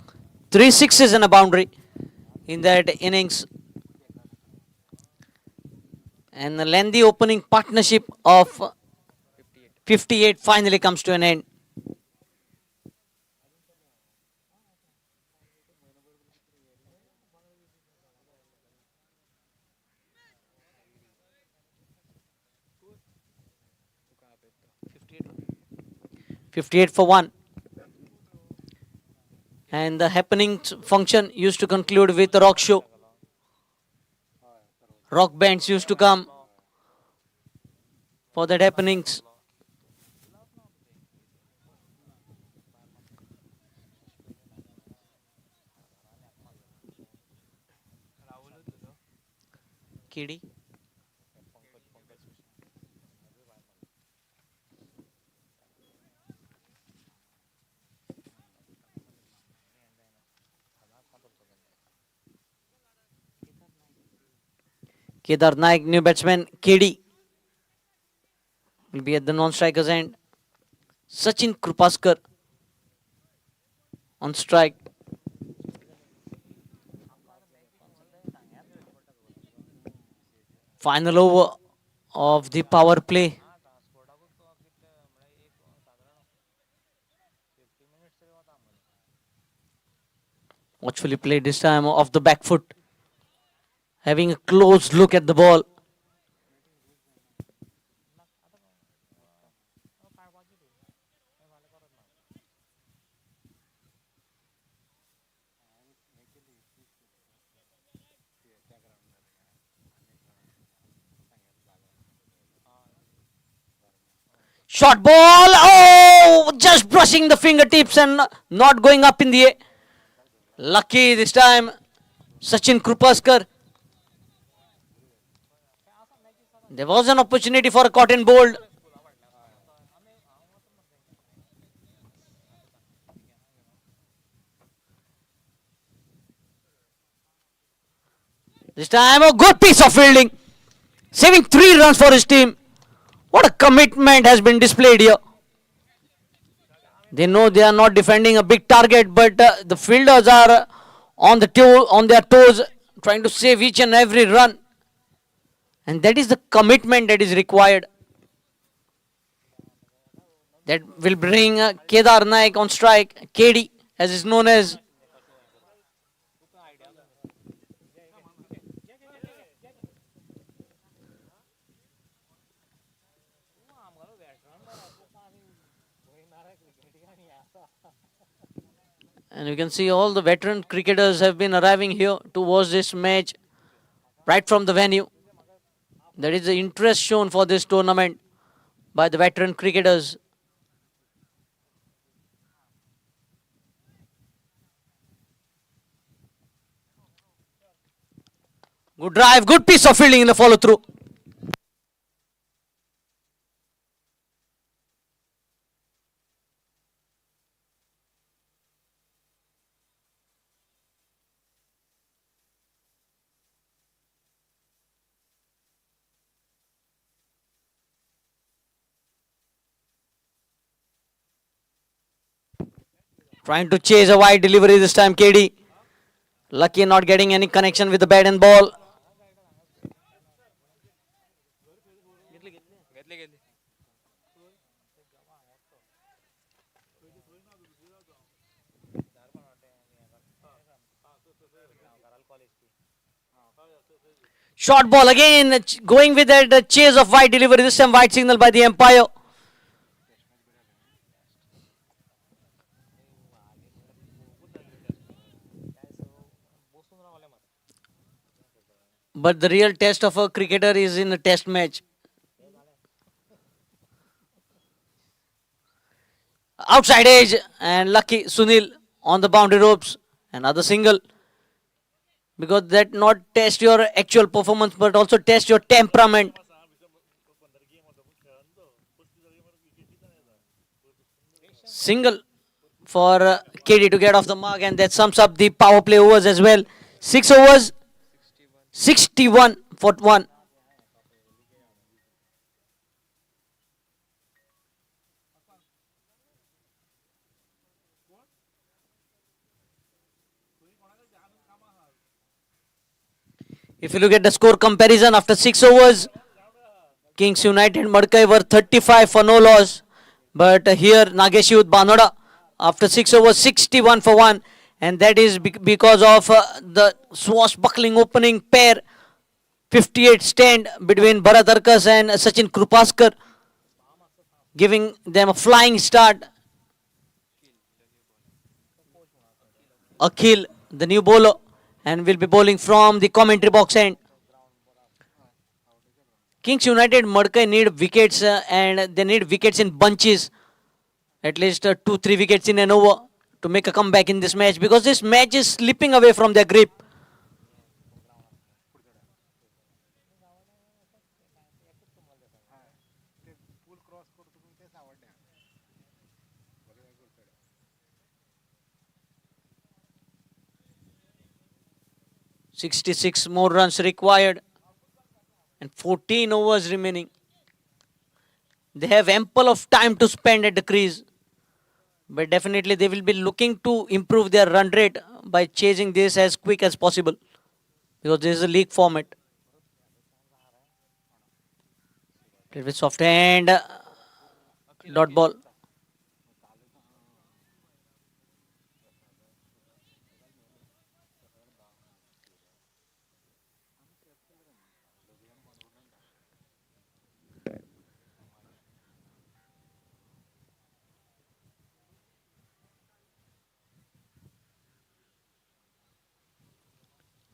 A: 3 sixes and a boundary in that innings. And the lengthy opening partnership of 58 finally comes to an end. .58 for 1. And the happening function used to conclude with a rock show. Rock bands used to come for that happenings. Kidi. Kedar Naik, new batsman KD will be at the non-strikers end. Sachin Krupaskar on strike. Final over of the power play. Watchfully played this time off the back foot. Having a close look at the ball. Short ball. Oh, just brushing the fingertips and not going up in the air. Lucky this time, Sachin Krupaskar. There was an opportunity for a cotton bold. This time, a good piece of fielding, saving 3 runs for his team. What a commitment has been displayed here. They know they are not defending a big target, but the fielders are on their toes, trying to save each and every run. And that is the commitment that is required. That will bring Kedar Naik on strike, KD, as is known as. And you can see all the veteran cricketers have been arriving here to watch this match right from the venue. There is the interest shown for this tournament by the veteran cricketers. Good drive, good piece of fielding in the follow through. Trying to chase a wide delivery this time, KD. Lucky not getting any connection with the bat and ball. Short ball again, going with that chase of wide delivery. This time wide signal by the umpire. But the real test of a cricketer is in a test match. Outside edge, and lucky Sunil on the boundary ropes. Another single. Because that not test your actual performance, but also test your temperament. Single for KD to get off the mark, and that sums up the power play overs as well. 6 overs, 61 for 1. If you look at the score comparison after 6 overs, Kings United Madkai were 35 for no loss. But here Nageshi with Banoda after 6 overs, 61 for 1. And that is because of the swashbuckling opening pair. 58 stand between Bharat Arkas and Sachin Krupaskar, giving them a flying start. Akhil, the new bowler, and will be bowling from the commentary box end. Kings United Madkai need wickets and they need wickets in bunches. At least 2-3 wickets in an over to make a comeback in this match, because this match is slipping away from their grip. "66 more runs required and 14 overs remaining. They have ample of time to spend at the crease, but definitely they will be looking to improve their run rate by chasing this as quick as possible, because this is a league format. Little bit soft hand, dot ball.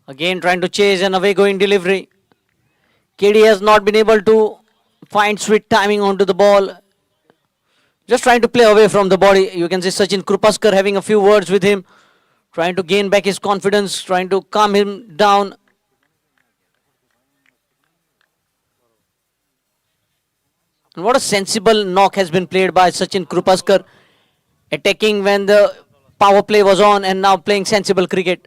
A: Again trying to chase an away going delivery. KD has not been able to find sweet timing onto the ball. Just trying to play away from the body. You can see Sachin Krupaskar having a few words with him, trying to gain back his confidence, trying to calm him down. And what a sensible knock has been played by Sachin Krupaskar, attacking when the power play was on and now playing sensible cricket.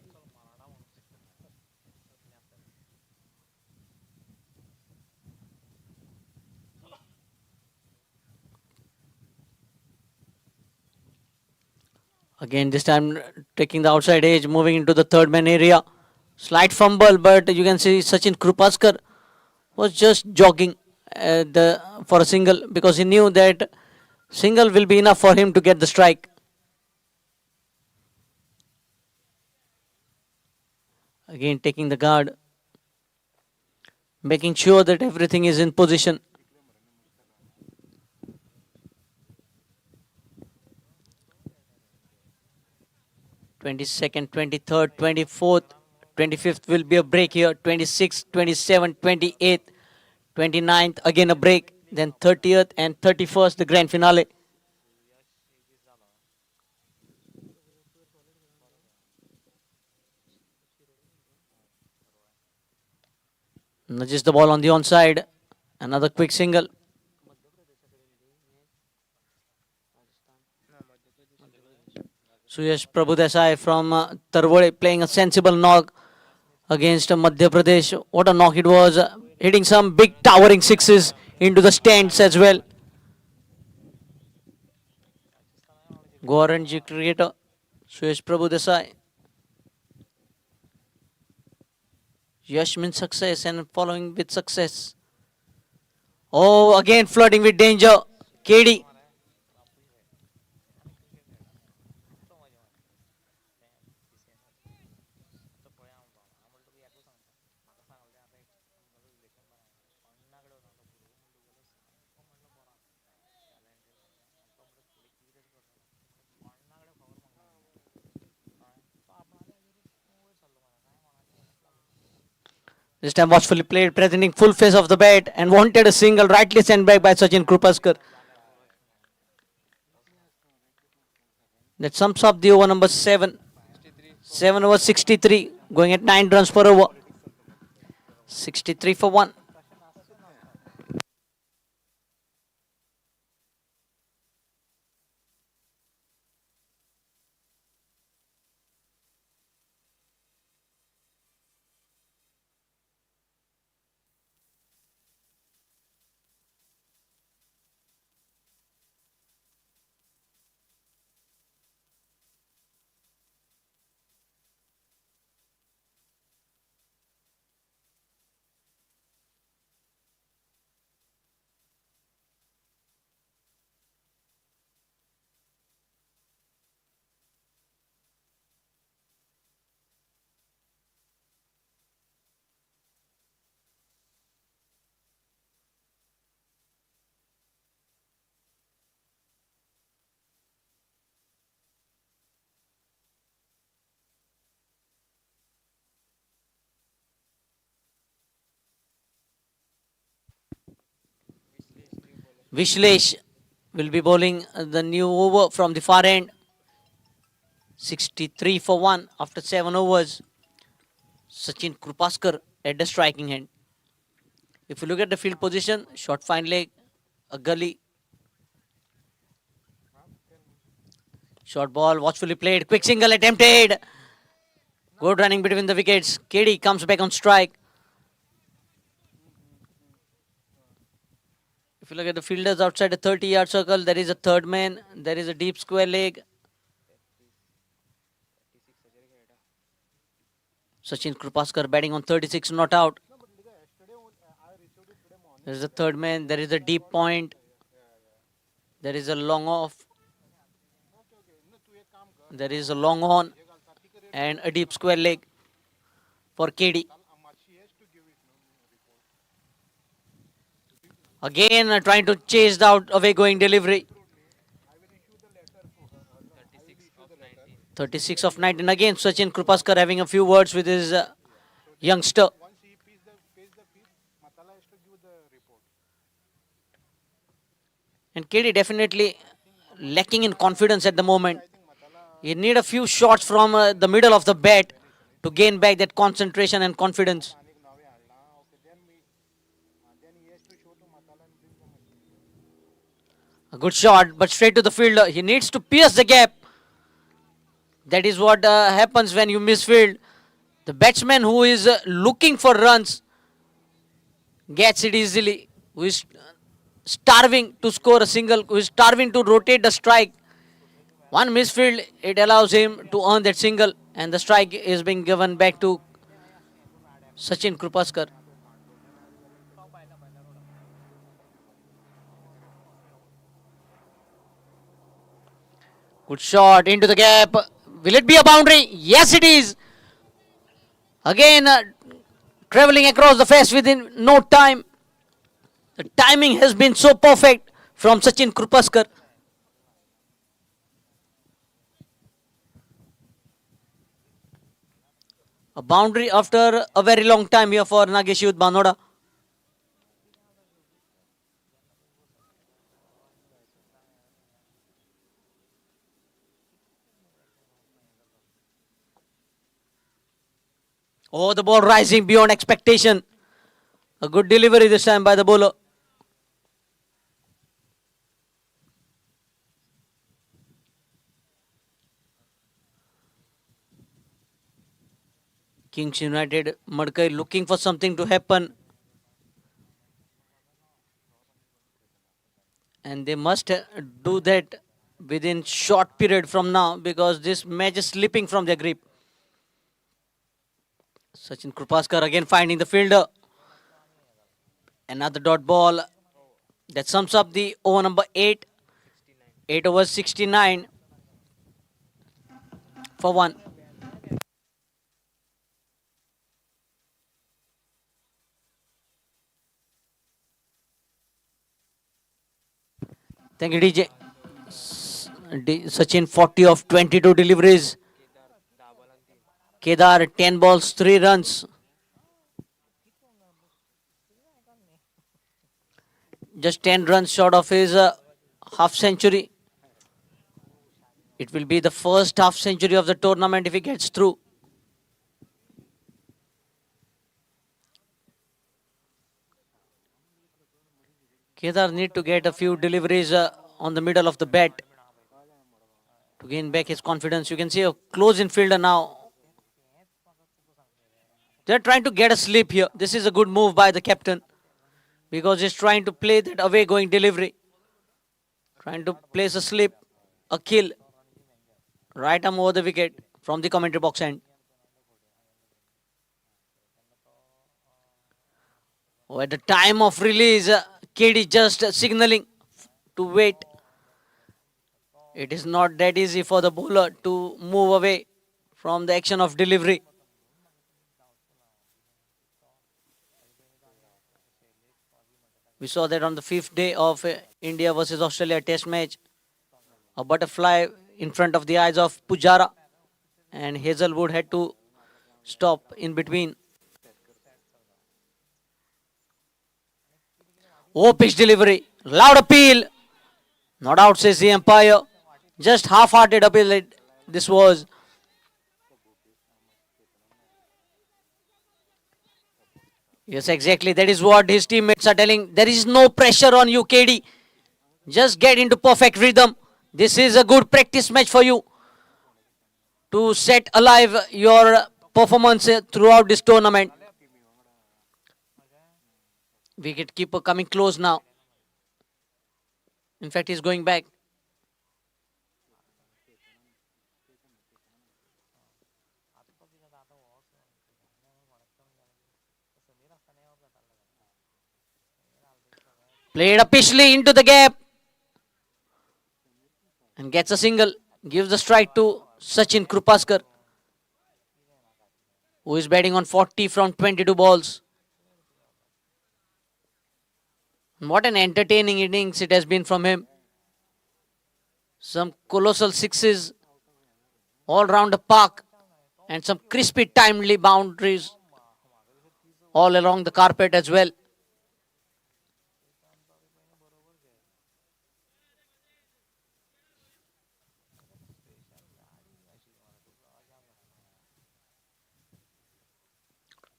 A: Again, this time taking the outside edge, moving into the third man area. Slight fumble, but you can see Sachin Krupaskar was just jogging for a single because he knew that single will be enough for him to get the strike. Again, taking the guard, making sure that everything is in position. '22nd, 23rd, 24th, 25th will be a break here. 26th, 27th, 28th, 29th, again a break. Then 30th and 31st, the grand finale. Nudges the ball on the onside. Another quick single. Suyash Prabhudesai from Tarvode playing a sensible knock against Madhya Pradesh. What a knock it was. Hitting some big towering sixes into the stands as well. Goranji cricketer Suyash Prabhudesai. Yash means success and following with success. Oh, again flirting with danger. KD. This time watchfully played, presenting full face of the bat and wanted a single, rightly sent back by Sachin Krupaskar. That sums up the over number 7. 7 over 63, going at 9 runs per over. 63 for 1. Vishlesh will be bowling the new over from the far end. 63 for 1 after 7 overs. Sachin Krupaskar at the striking end. If you look at the field position, short fine leg, a gully. Short ball, watchfully played, quick single attempted. Good running between the wickets. KD comes back on strike. If you look at the fielders outside the 30-yard circle, there is a third man, there is a deep square leg. Sachin Krupaskar batting on 36, not out. There is a third man, there is a deep point. There is a long off. There is a long on and a deep square leg for KD. Again trying to chase the out away going delivery. 36 of 19. Again Sachin Krupaskar having a few words with his youngster. And KD definitely lacking in confidence at the moment. He need a few shots from the middle of the bat to gain back that concentration and confidence. A good shot, but straight to the fielder. He needs to pierce the gap. That is what happens when you misfield. The batsman who is looking for runs gets it easily. Who is starving to score a single, who is starving to rotate the strike. One misfield, it allows him to earn that single, and the strike is being given back to Sachin Krupaskar. Good shot into the gap. Will it be a boundary? Yes, it is. Again, traveling across the face within no time. The timing has been so perfect from Sachin Krupaskar. A boundary after a very long time here for Nageshi with Banoda. Oh, the ball rising beyond expectation. A good delivery this time by the bowler. Kings United, Madkai looking for something to happen. And they must do that within short period from now because this match is slipping from their grip. Sachin Krupaskar again finding the fielder. Another dot ball. That sums up the over number 8. 8 overs 69 for 1. Thank you, DJ. Sachin 40 of 22 deliveries. Kedar 10 balls, 3 runs. Just 10 runs short of his half century. It will be the first half century of the tournament if he gets through. Kedar need to get a few deliveries on the middle of the bat to gain back his confidence. You can see a close infielder now. They're trying to get a slip here. This is a good move by the captain because he's trying to play that away going delivery. Trying to place a slip, a kill. Right arm over the wicket from the commentary box end. Oh, at the time of release, KD just signaling to wait. It is not that easy for the bowler to move away from the action of delivery. We saw that on the 5th day of India versus Australia test match. A butterfly in front of the eyes of Pujara, and Hazelwood had to stop in between. Oh, pitch delivery. Loud appeal. Not out, says the umpire. Just half-hearted appeal this was. Yes, exactly. That is what his teammates are telling. There is no pressure on you, KD. Just get into perfect rhythm. This is a good practice match for you to set alive your performance throughout this tournament. Wicket keeper coming close now. In fact, he's going back. Played officially into the gap. And gets a single. Gives the strike to Sachin Krupaskar, who is batting on 40 from 22 balls. What an entertaining innings it has been from him. Some colossal sixes all round the park and some crispy timely boundaries all along the carpet as well.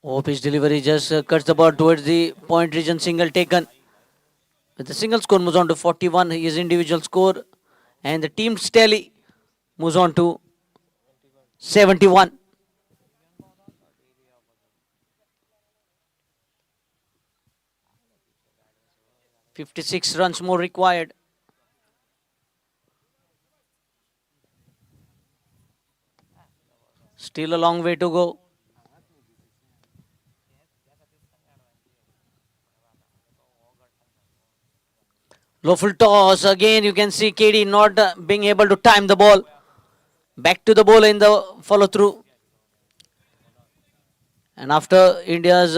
A: Oh, pitch delivery just cuts the ball towards the point region. Single taken. With the single score moves on to 41. His individual score. And the team's tally moves on to 71. 56 runs more required. Still a long way to go. Low full toss. Again, you can see KD not being able to time the ball. Back to the bowler in the follow through. And after India's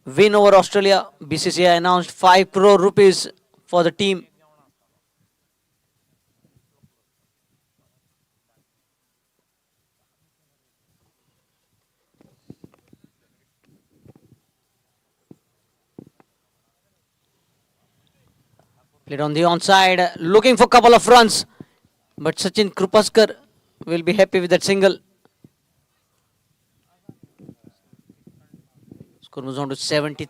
A: win over Australia, BCCI announced 5 crore rupees for the team. Played on the onside, looking for a couple of runs. But Sachin Krupaskar will be happy with that single. Score moves on to 72.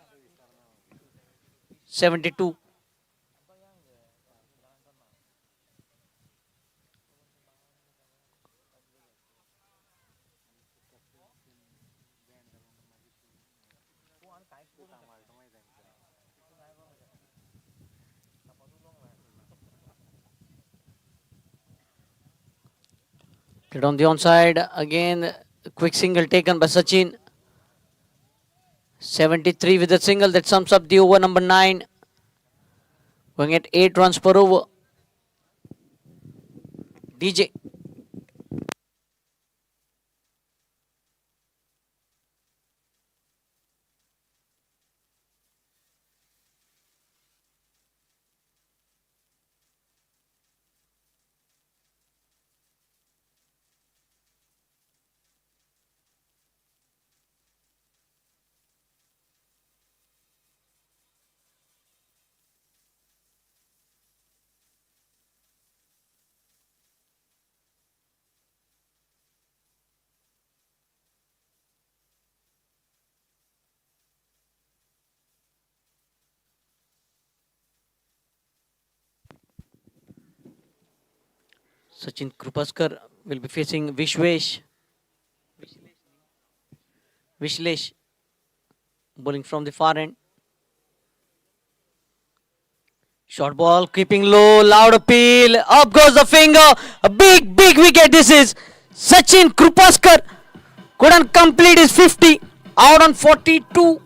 A: Played on the onside, again quick single taken by Sachin. 73 with a single that sums up the over number 9. Going at 8 runs per over. DJ. Sachin Krupaskar will be facing Vishlesh, bowling from the far end. Short ball, keeping low, loud appeal. Up goes the finger. A big, big wicket. This is Sachin Krupaskar. Couldn't complete his 50. Out on 42.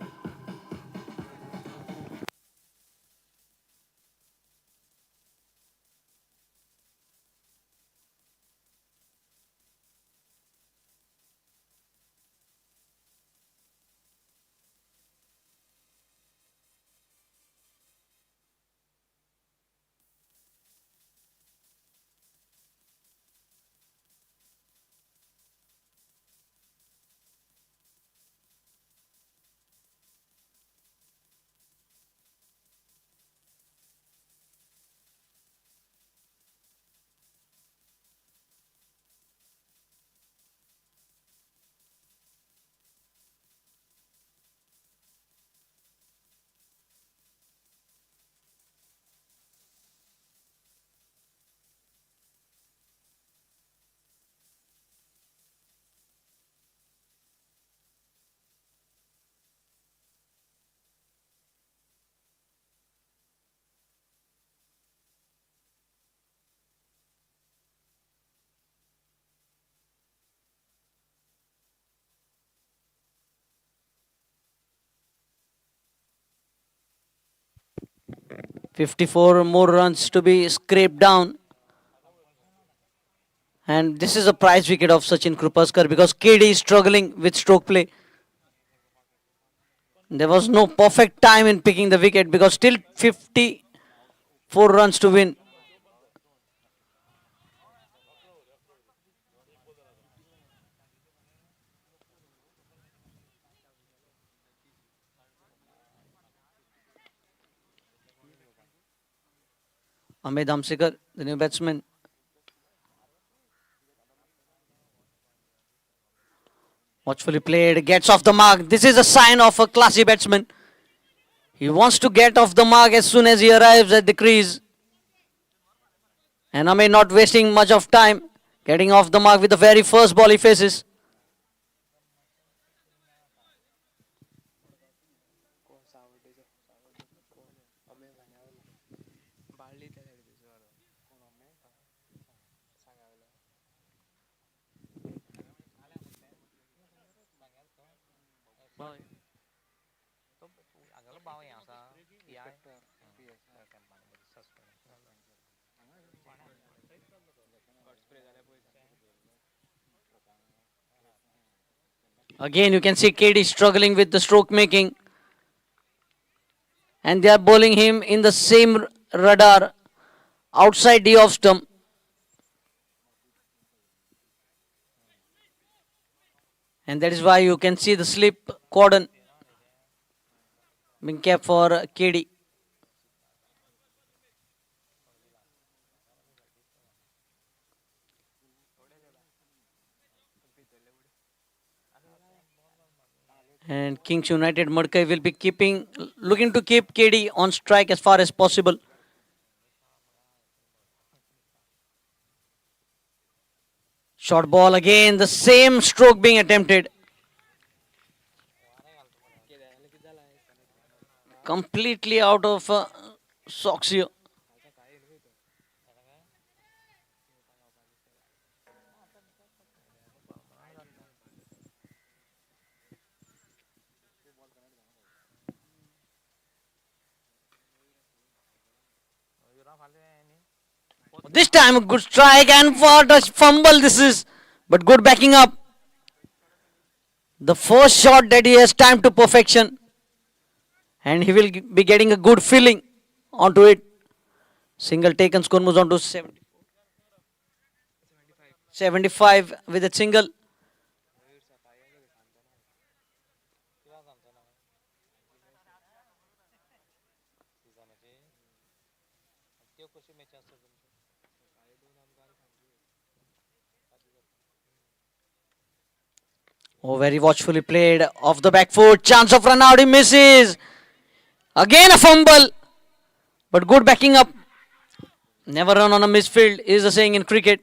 A: .54 more runs to be scraped down. And this is a prize wicket of Sachin Krupaskar because KD is struggling with stroke play. There was no perfect time in picking the wicket because still 54 runs to win. Ahmed Hamsikar, the new batsman. Watchfully played, gets off the mark. This is a sign of a classy batsman. He wants to get off the mark as soon as he arrives at the crease. And Amit not wasting much of time, getting off the mark with the very first ball he faces.
B: कोण सावड्डेचो कोण अमेय सांगावलो बाळ्ळी त्या सायडीचो कोण अमेय सांगावलो तो हांगलो भाव हें आसा ह्या कॅम्पानी suspend spray जाल्यार पळय
A: Again, you can see KD struggling with the stroke making. And they are bowling him in the same radar outside the off stump. And that is why you can see the slip cordon being kept for KD. And Kings United Madkai will be looking to keep KD on strike as far as possible. Short ball again, the same stroke being attempted. Completely out of socks here. This time a good strike and what a fumble this is. But good backing up. The first shot that he has timed to perfection. And he will be getting a good feeling onto it. Single taken, score moves on to 75 with a single. Oh, very watchfully played off the back foot. Chance of run out. He misses. Again a fumble. But good backing up. Never run on a misfield is the saying in cricket.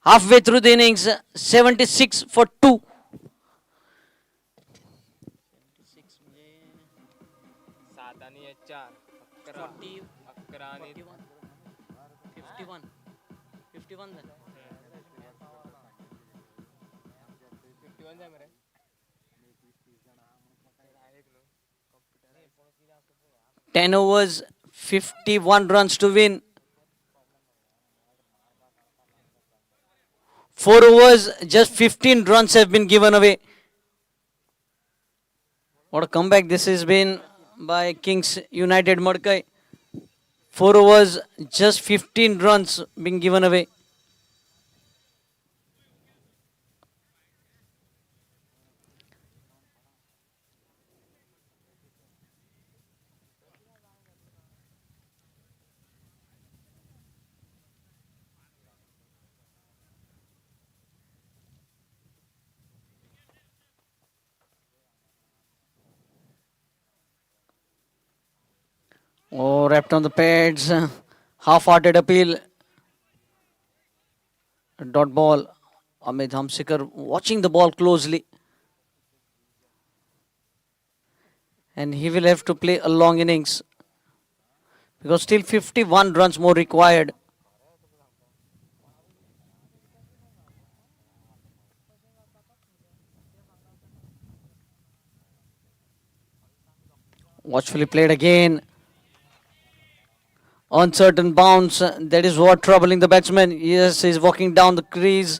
A: Halfway through the innings, 76 for 2.
B: सात आणि एक चार 11 आणि
A: 51 51
B: 51 जाय मरे
A: 10 overs, 51 runs to win. 4 overs, just 15 runs have been given away. What a comeback this has been by Kings United Madkai. 4 overs, just 15 runs being given away. Oh, wrapped on the pads. Half-hearted appeal. Dot ball. Amit Hamsikar watching the ball closely. And he will have to play a long innings. Because still 51 runs more required. Watchfully played again. Uncertain bounce. That is what troubling the batsman. Yes, he's walking down the crease.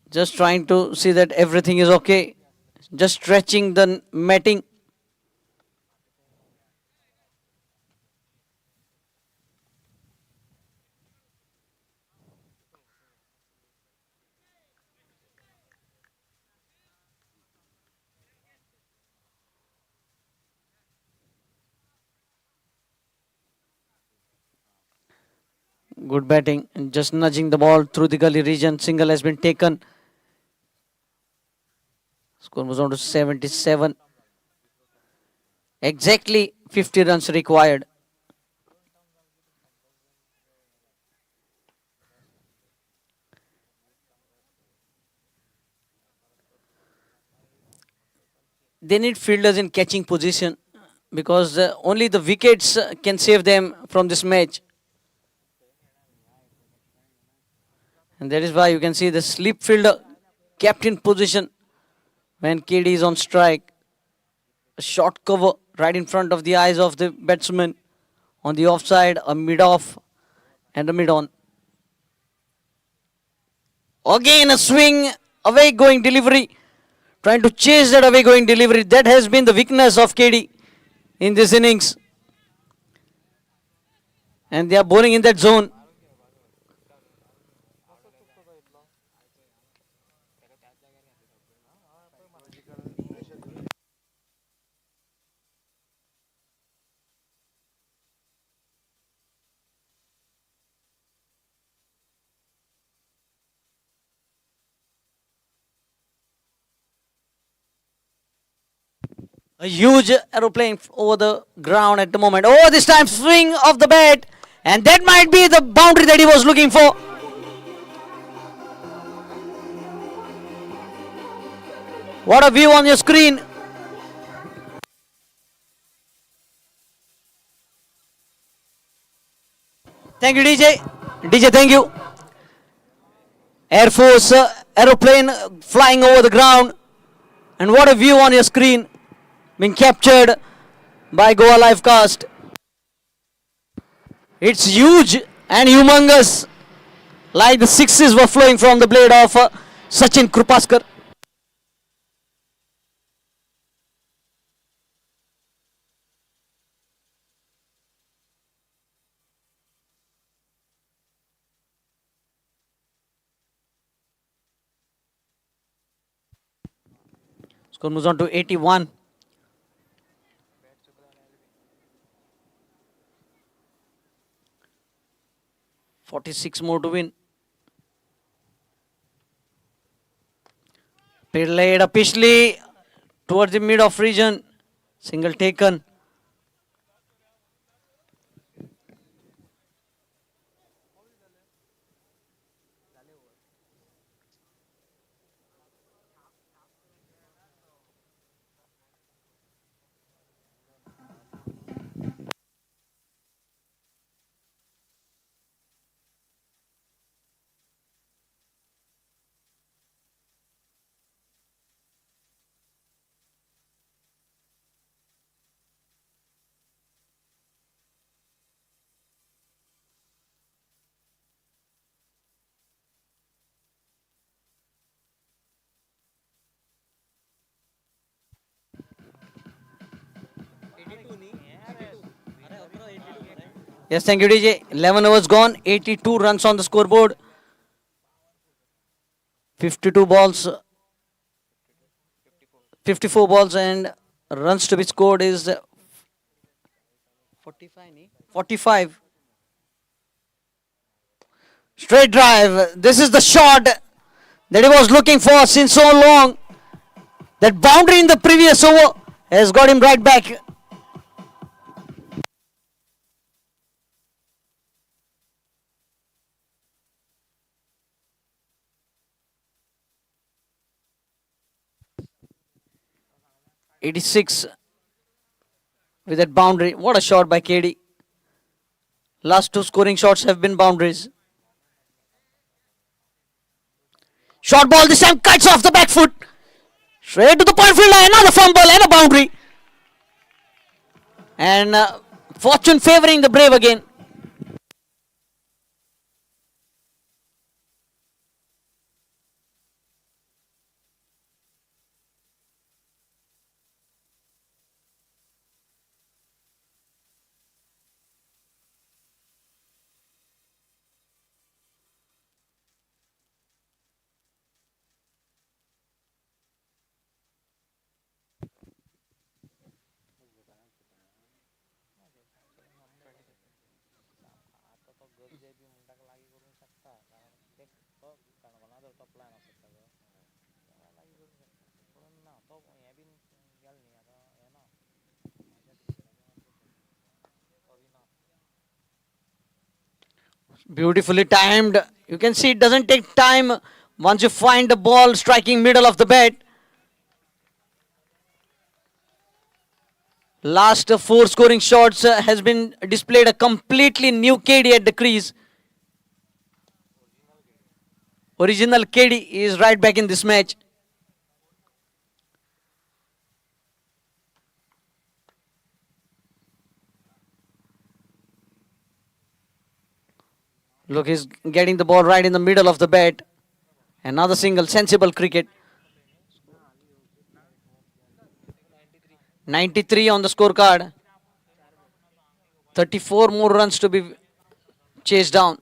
A: Just trying to see that everything is okay. Just stretching the matting. Good batting. And just nudging the ball through the gully region. Single has been taken. Score moves on to 77. Exactly 50 runs required. They need fielders in catching position because only the wickets can save them from this match. And that is why you can see the slip fielder kept in position when KD is on strike. A short cover right in front of the eyes of the batsman. On the offside, a mid-off and a mid-on. Again a swing, away going delivery. Trying to chase that away going delivery. That has been the weakness of KD in this innings. And they are bowling in that zone. A huge aeroplane over the ground at the moment. Oh, this time swing of the bat. And that might be the boundary that he was looking for. What a view on your screen. Thank you, DJ. DJ, thank you. Air Force aeroplane flying over the ground. And what a view on your screen. Being captured by Goa Livecast. It's huge and humongous. Like the sixes were flowing from the blade of Sachin Krupaskar. Score moves on to 81. "46 more to win. Played a Pishley towards the mid of region. Single taken. Yes, thank you, DJ. 11 overs gone. 82 runs on the scoreboard. 52 balls. 54 balls and runs to be scored is 45. Straight drive. This is the shot that he was looking for since so long. That boundary in the previous over has got him right back. "86 with that boundary. What a shot by KD. Last two scoring shots have been boundaries. Short ball this time cuts off the back foot. Straight to the point field. Another fumble and a boundary. And fortune favoring the Brave again. Beautifully timed. You can see it doesn't take time once you find the ball striking middle of the bat. Last four scoring shots has been displayed a completely new KD at the crease. Original KD is right back in this match. Look, he's getting the ball right in the middle of the bat. Another single, sensible cricket. 93 on the scorecard. 34 more runs to be chased down.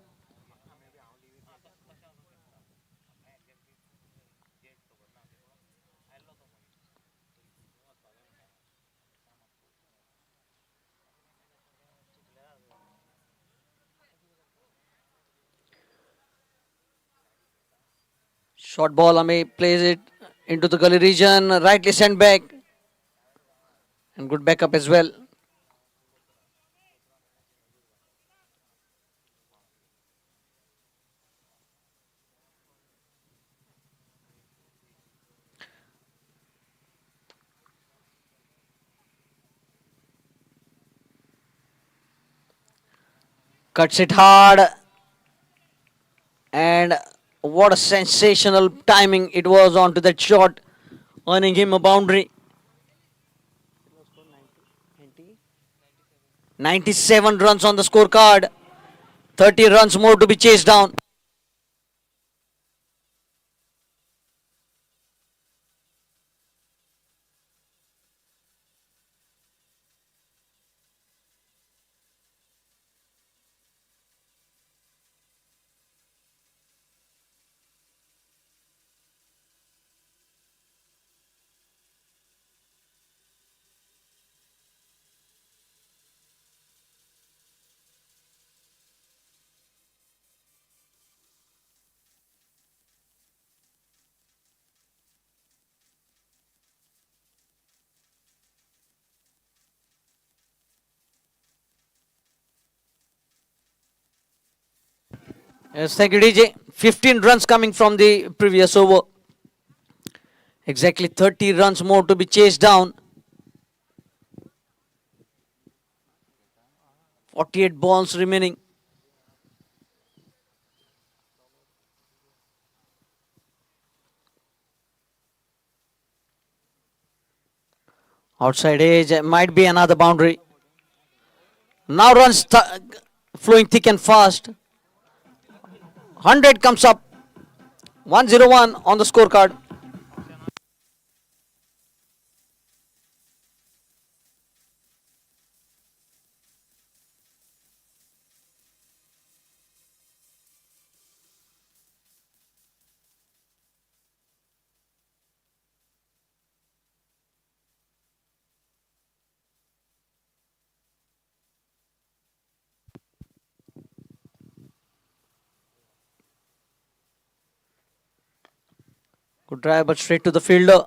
A: Short ball, Ame plays it into the gully region, rightly sent back, and good backup as well. Cuts it hard, and what a sensational timing it was onto that shot, earning him a boundary. 97 runs on the scorecard, 30 runs more to be chased down. Yes, thank you, DJ. 15 runs coming from the previous over. Exactly 30 runs more to be chased down. 48 balls remaining. Outside edge might be another boundary. Now runs flowing thick and fast. 100 comes up. 101 on the scorecard. Good drive, but straight to the fielder.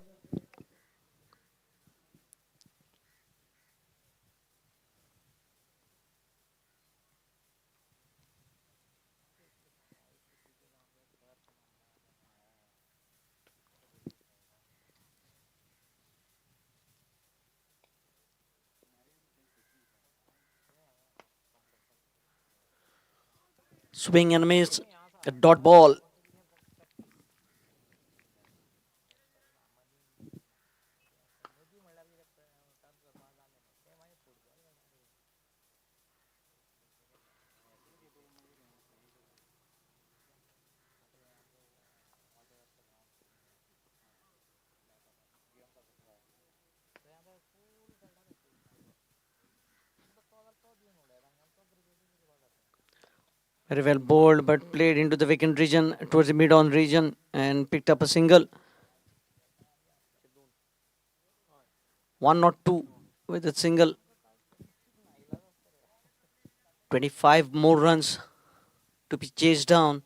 A: Swing and miss. A dot ball. Very well bowled, but played into the vacant region towards the mid-on region and picked up a single. One not two with a single. 25 more runs to be chased down.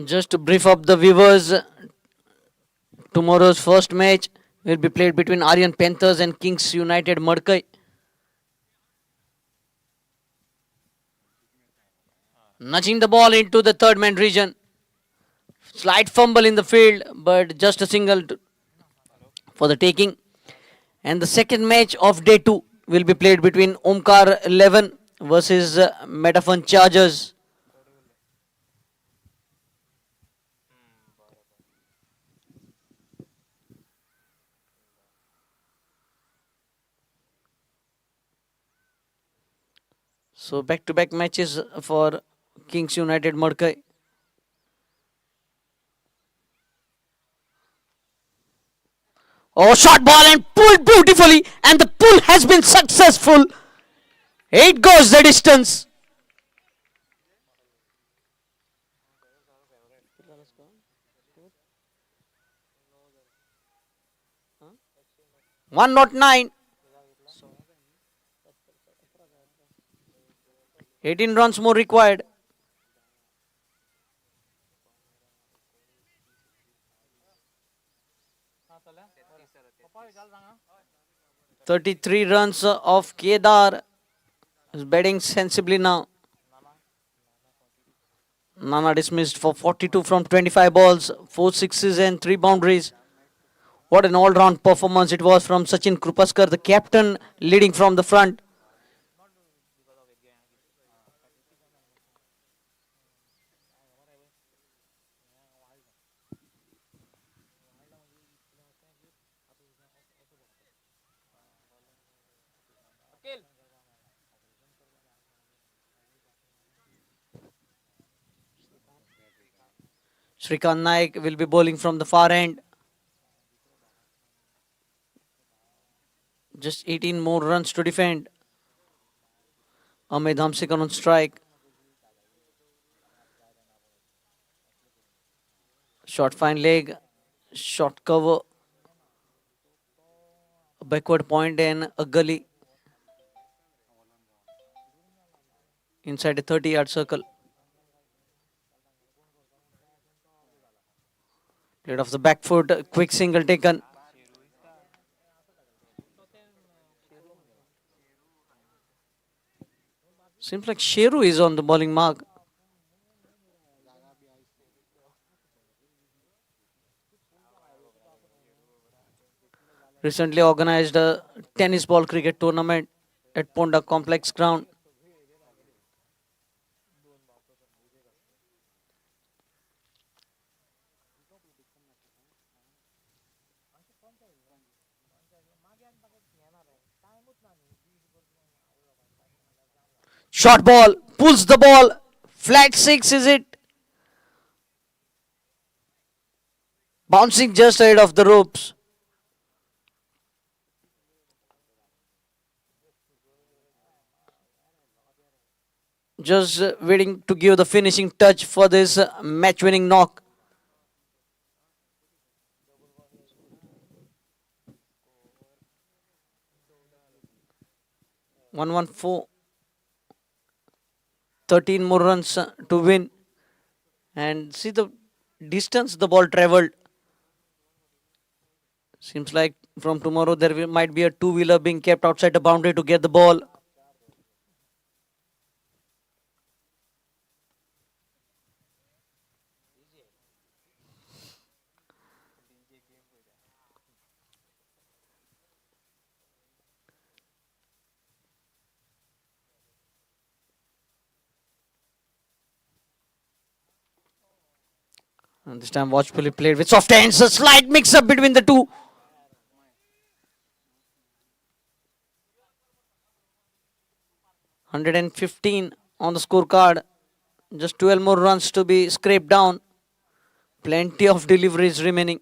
A: Just to brief up the viewers, tomorrow's first match will be played between Aryan Panthers and Kings United Madkai. Nudging the ball into the third man region. Slight fumble in the field, but just a single for the taking. And the second match of day 2 will be played between Omkar 11 versus Metafun Chargers. So back-to-back matches for Kings United Madkai. Oh, short ball and pulled beautifully, and the pull has been successful. 8 goes the distance. One not 9. 18 runs more required.
B: पप्पा चल रहा
A: 33 runs of Kedar is batting sensibly now. Nana dismissed for 42 from 25 balls, 4 sixes and 3 boundaries. What an all-round performance it was from Sachin Krupaskar, the captain, leading from the front. Shrikant Naik will be bowling from the far end. Just 18 more runs to defend. Ahmed Hamsikar on strike. Short fine leg, short cover, a backward point and a gully inside a 30-yard circle. Played off the back foot, quick single taken. Seems like Sheru is on the bowling mark. Recently organized a tennis ball cricket tournament at Ponda Complex Ground. Short ball, pulls the ball, flat 6 is it? Bouncing just ahead of the ropes. Just waiting to give the finishing touch for this match-winning knock. One 4. 13 more runs to win. And see the distance the ball travelled. Seems like from tomorrow there might be a two-wheeler being kept outside the boundary to get the ball. And this time watchfully played with soft hands. A slight mix-up between the two. $115 on the scorecard. Just 12 more runs to be scraped down. Plenty of deliveries remaining.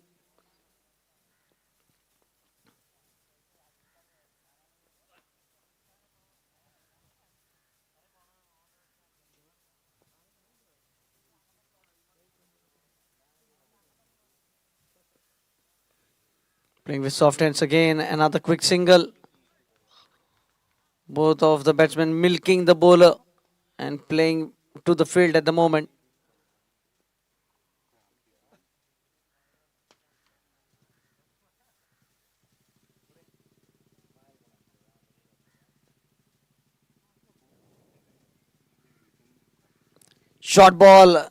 A: Playing with soft hands again. Another quick single. Both of the batsmen milking the bowler and playing to the field at the moment. Short ball.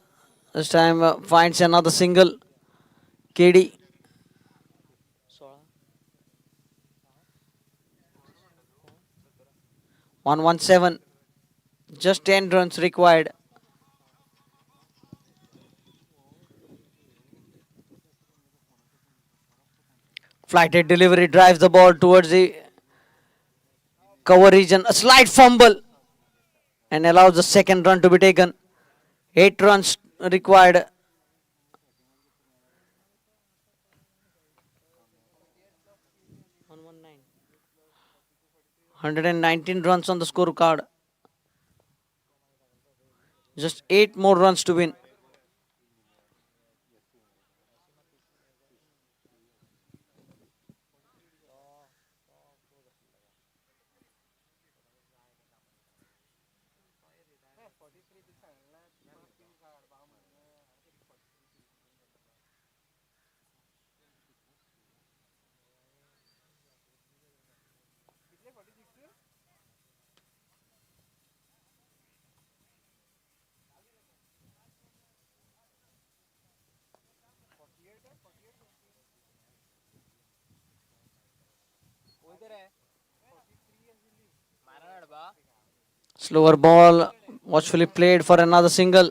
A: This time finds another single. KD. 117. Just 10 runs required. Flighted delivery drives the ball towards the cover region. A slight fumble and allows the second run to be taken. 8 runs required. Hundred and 19 runs on the scorecard. Just 8 more runs to win. Slower ball, watchfully played for another single.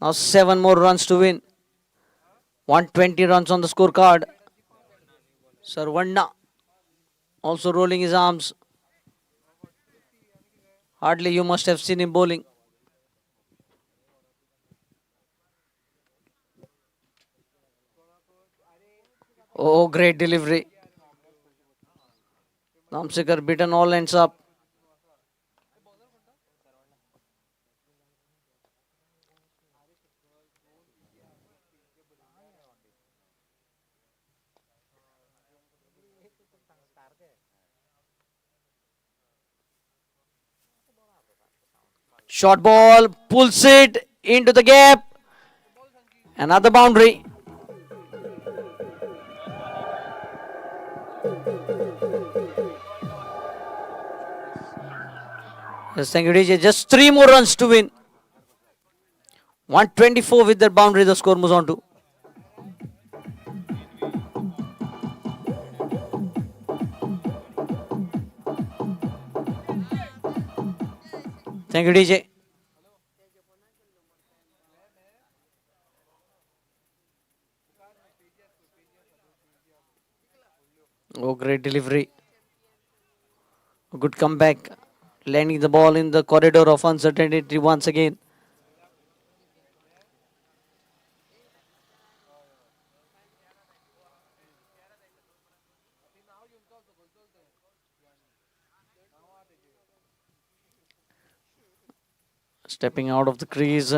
A: Now 7 more runs to win. 120 runs on the scorecard. Sarvanda also rolling his arms. Hardly you must have seen him bowling. Oh, great delivery. Namsekar beaten all ends up. Short ball, pulls it into the gap. Another boundary. Yes, thank you, DJ. Just 3 more runs to win. 124 with that boundary, the score moves on to. Thank you, DJ. Oh, great delivery. A good comeback. Landing the ball in the corridor of uncertainty once again. Stepping out of the crease.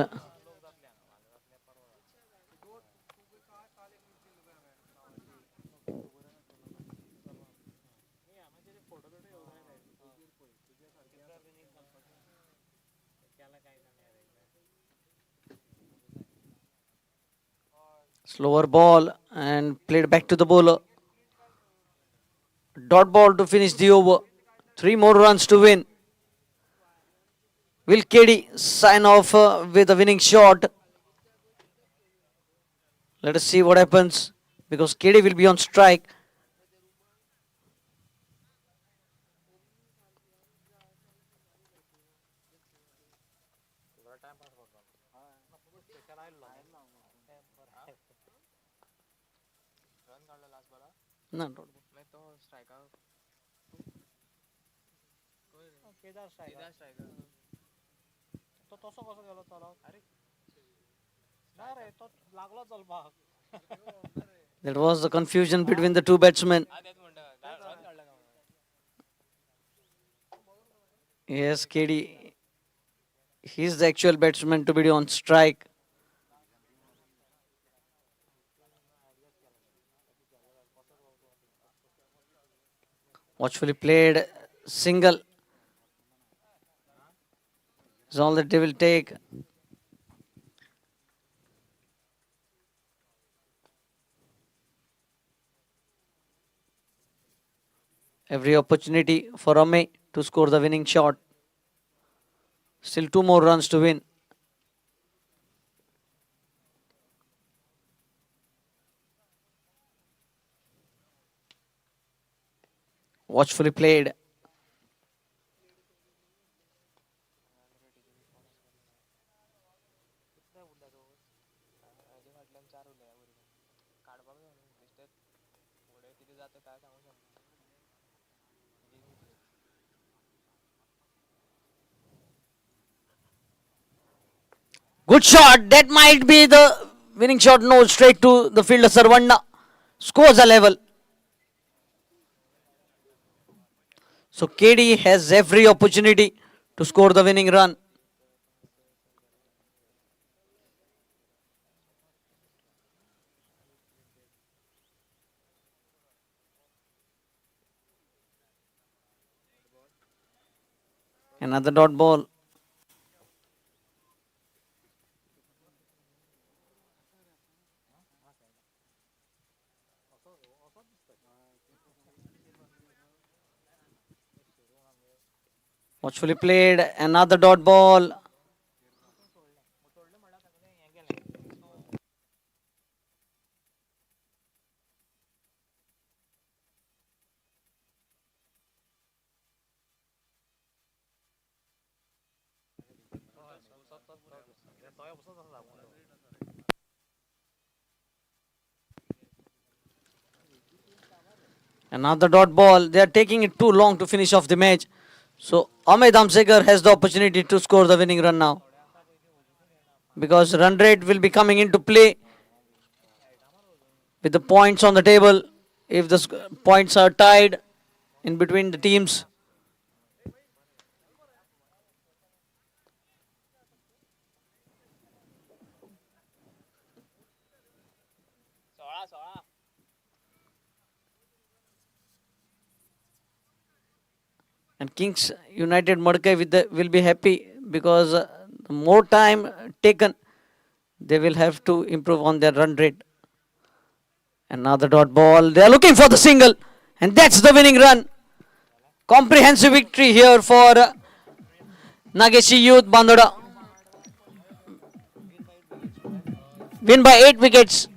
A: Slower ball and played back to the bowler. Dot ball to finish the over. 3 more runs to win. Will KD sign off with a winning shot? Let us see what happens because KD will be on strike. No, don't. That was the confusion between the two batsmen. Yes, KD. He's the actual batsman to be on strike. Watchfully played single. Is all that they will take. Every opportunity for Ame to score the winning shot. Still 2 more runs to win. Watchfully played.
B: कितले उरल्या तो हाजे फाटल्यान 4 उरल्या वरवीं काडपाक जाय न्हू बेश्टेच फुडें कितें जाता काय सांगूंक शकना
A: Good shot. That might be the winning shot. No, straight to the fielder. Sarvanda scores a level. So KD has every opportunity to score the winning run. Another dot ball. Watchfully played. Another dot ball.
B: सोडलें म्हणल्यार तागेलें हें केलें तोय बसत आसा धांवून
A: Another dot ball. They are taking it too long to finish off the match. So Ahmed Amsegar has the opportunity to score the winning run now. Because run rate will be coming into play with the points on the table. If the points are tied in between the teams. And Kings United Madkai will be happy because more time taken, they will have to improve on their run rate. Another dot ball. They are looking for the single. And that's the winning run. Comprehensive victory here for Nageshi Youth Bandoda. Win by 8 wickets.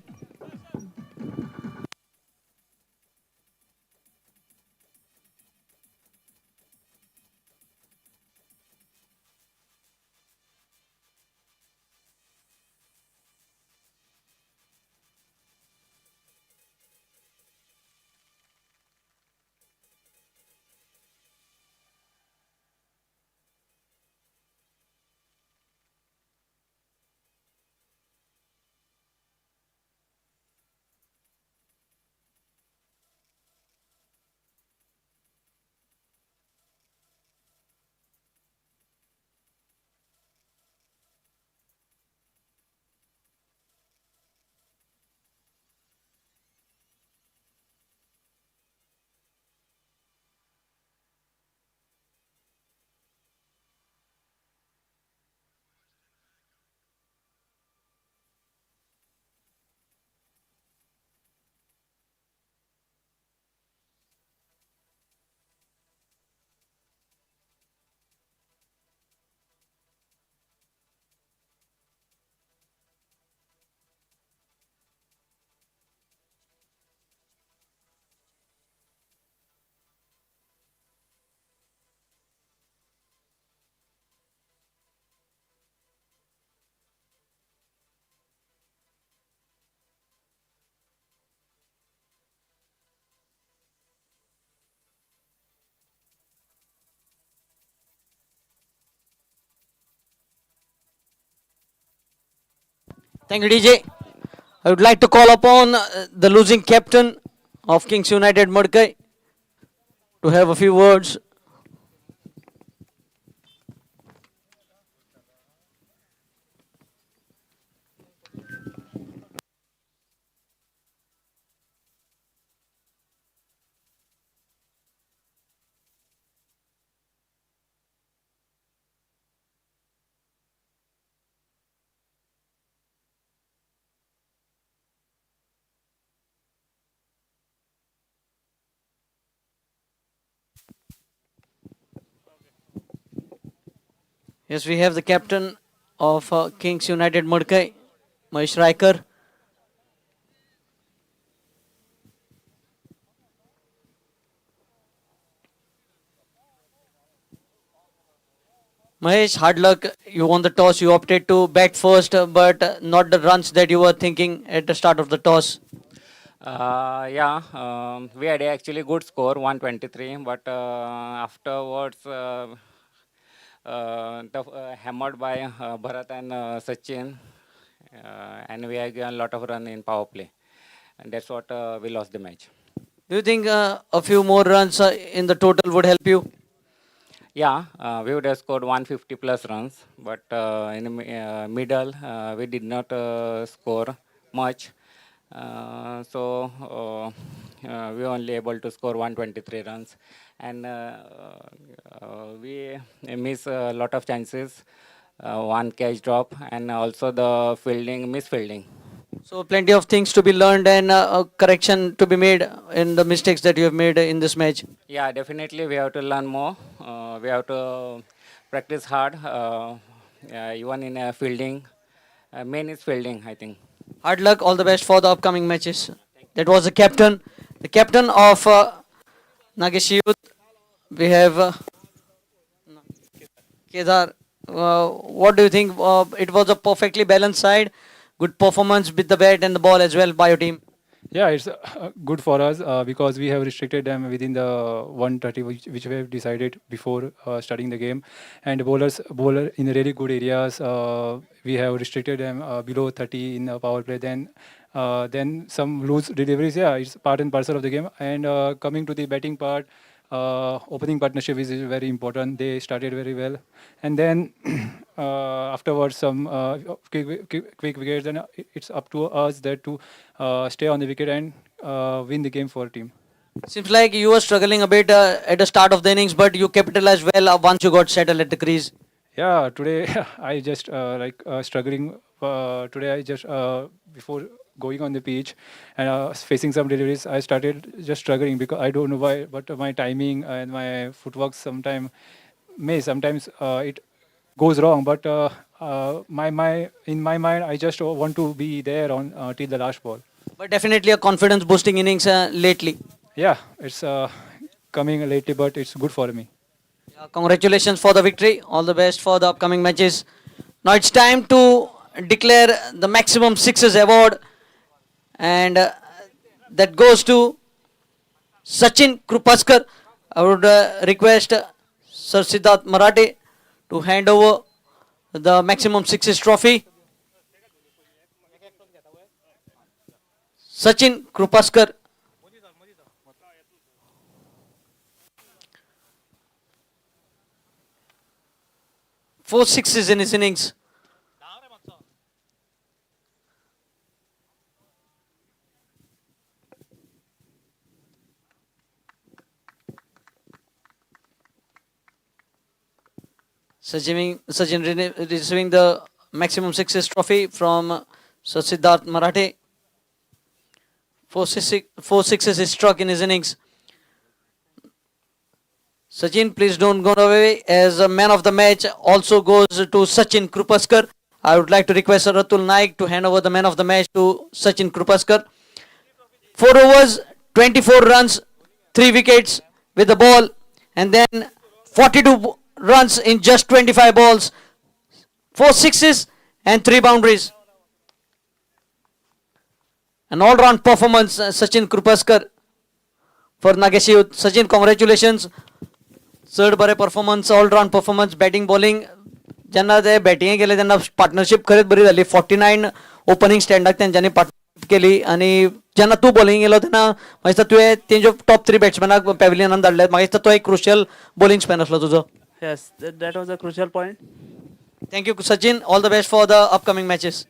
A: Thank you, DJ. I would like to call upon the losing captain of Kings United Madkai to have a few words. Yes, we have the captain of Kings United Madkai, Mahesh Raikar. Mahesh, hard luck. You won the toss. You opted to bat first, but not the runs that you were thinking at the start of the toss.
D: Yeah, we had actually good score, 123, but afterwards, hammered by Bharat and Sachin, and we had given a lot of run in power play, and that's what we lost the match.
A: Do you think a few more runs in the total would help you?
D: Yeah, we would have scored 150 plus runs, but in the middle, we did not score much. We were only able to score 123 runs, and we miss a lot of chances, one catch drop, and also the fielding, misfielding.
A: So plenty of things to be learned and a correction to be made in the mistakes that you have made in this match.
D: Yeah, definitely we have to learn more. We have to practice hard, even in fielding. Main is fielding, I think.
A: Hard luck. All the best for the upcoming matches. That was the captain of Nageshi Youth. We have Kedar. What do you think? It was a perfectly balanced side. Good performance with the bat and the ball as well by your team.
E: Yeah, it's good for us because we have restricted them within the 130, which we have decided before starting the game. And bowler in really good areas, we have restricted them below 30 in the power play. Then some loose deliveries. Yeah, it's part and parcel of the game. And coming to the batting part, opening partnership is very important. They started very well, and then afterwards some quick wickets. And it's up to us that to stay on the wicket and win the game for our team.
A: Seems like you were struggling a bit at the start of the innings, but you capitalized well once you got settled at the crease.
E: Yeah, today I just struggling. Today I just before going on the pitch and facing some deliveries, I started just struggling because I don't know why, but my timing and my footwork sometimes it goes wrong. But my in my mind, I just want to be there on till the last ball.
A: But definitely a confidence boosting innings lately.
E: Yeah, it's coming lately, but it's good for me.
A: Congratulations for the victory. All the best for the upcoming matches. Now it's time to declare the maximum sixes award, and that goes to Sachin Krupaskar. I would request Sir Siddharth Marathe to hand over the maximum sixes trophy. Sachin Krupaskar. Four sixes in his innings. Sachin receiving the maximum sixes trophy from Sir Siddharth Marathe. Four sixes is struck in his innings. Sachin, please don't go away, as a man of the match also goes to Sachin Krupaskar. I would like to request Sir Atul Naik to hand over the man of the match to Sachin Krupaskar. 4 overs, 24 runs, 3 wickets with the ball, and then 42 runs in just 25 balls, 4 sixes and 3 boundaries. An all-round performance, Sachin Krupaskar for Nageshi Youth. Sachin, congratulations. चड बरें performance, all round performance, batting bowling. जेन्ना ते बॅटिंगे गेले तेन्ना partnership खरेंच बरी जाली. 49 opening स्टँडाक तेंच्यांनी पार्टनरशीप केली, आनी जेन्ना तूं बॉलिंग गेलो तेन्ना म्हाका दिसता तुवें तेंच्यो टॉप 3 बॅट्समॅनाक पॅव्हिलियनान धाडले. म्हाका दिसता तो एक क्रुशियल बॉलिंग स्पॅन आसलो तुजो.
F: Yes, that was a crucial point.
A: Thank you Sachin. All the best for the upcoming matches.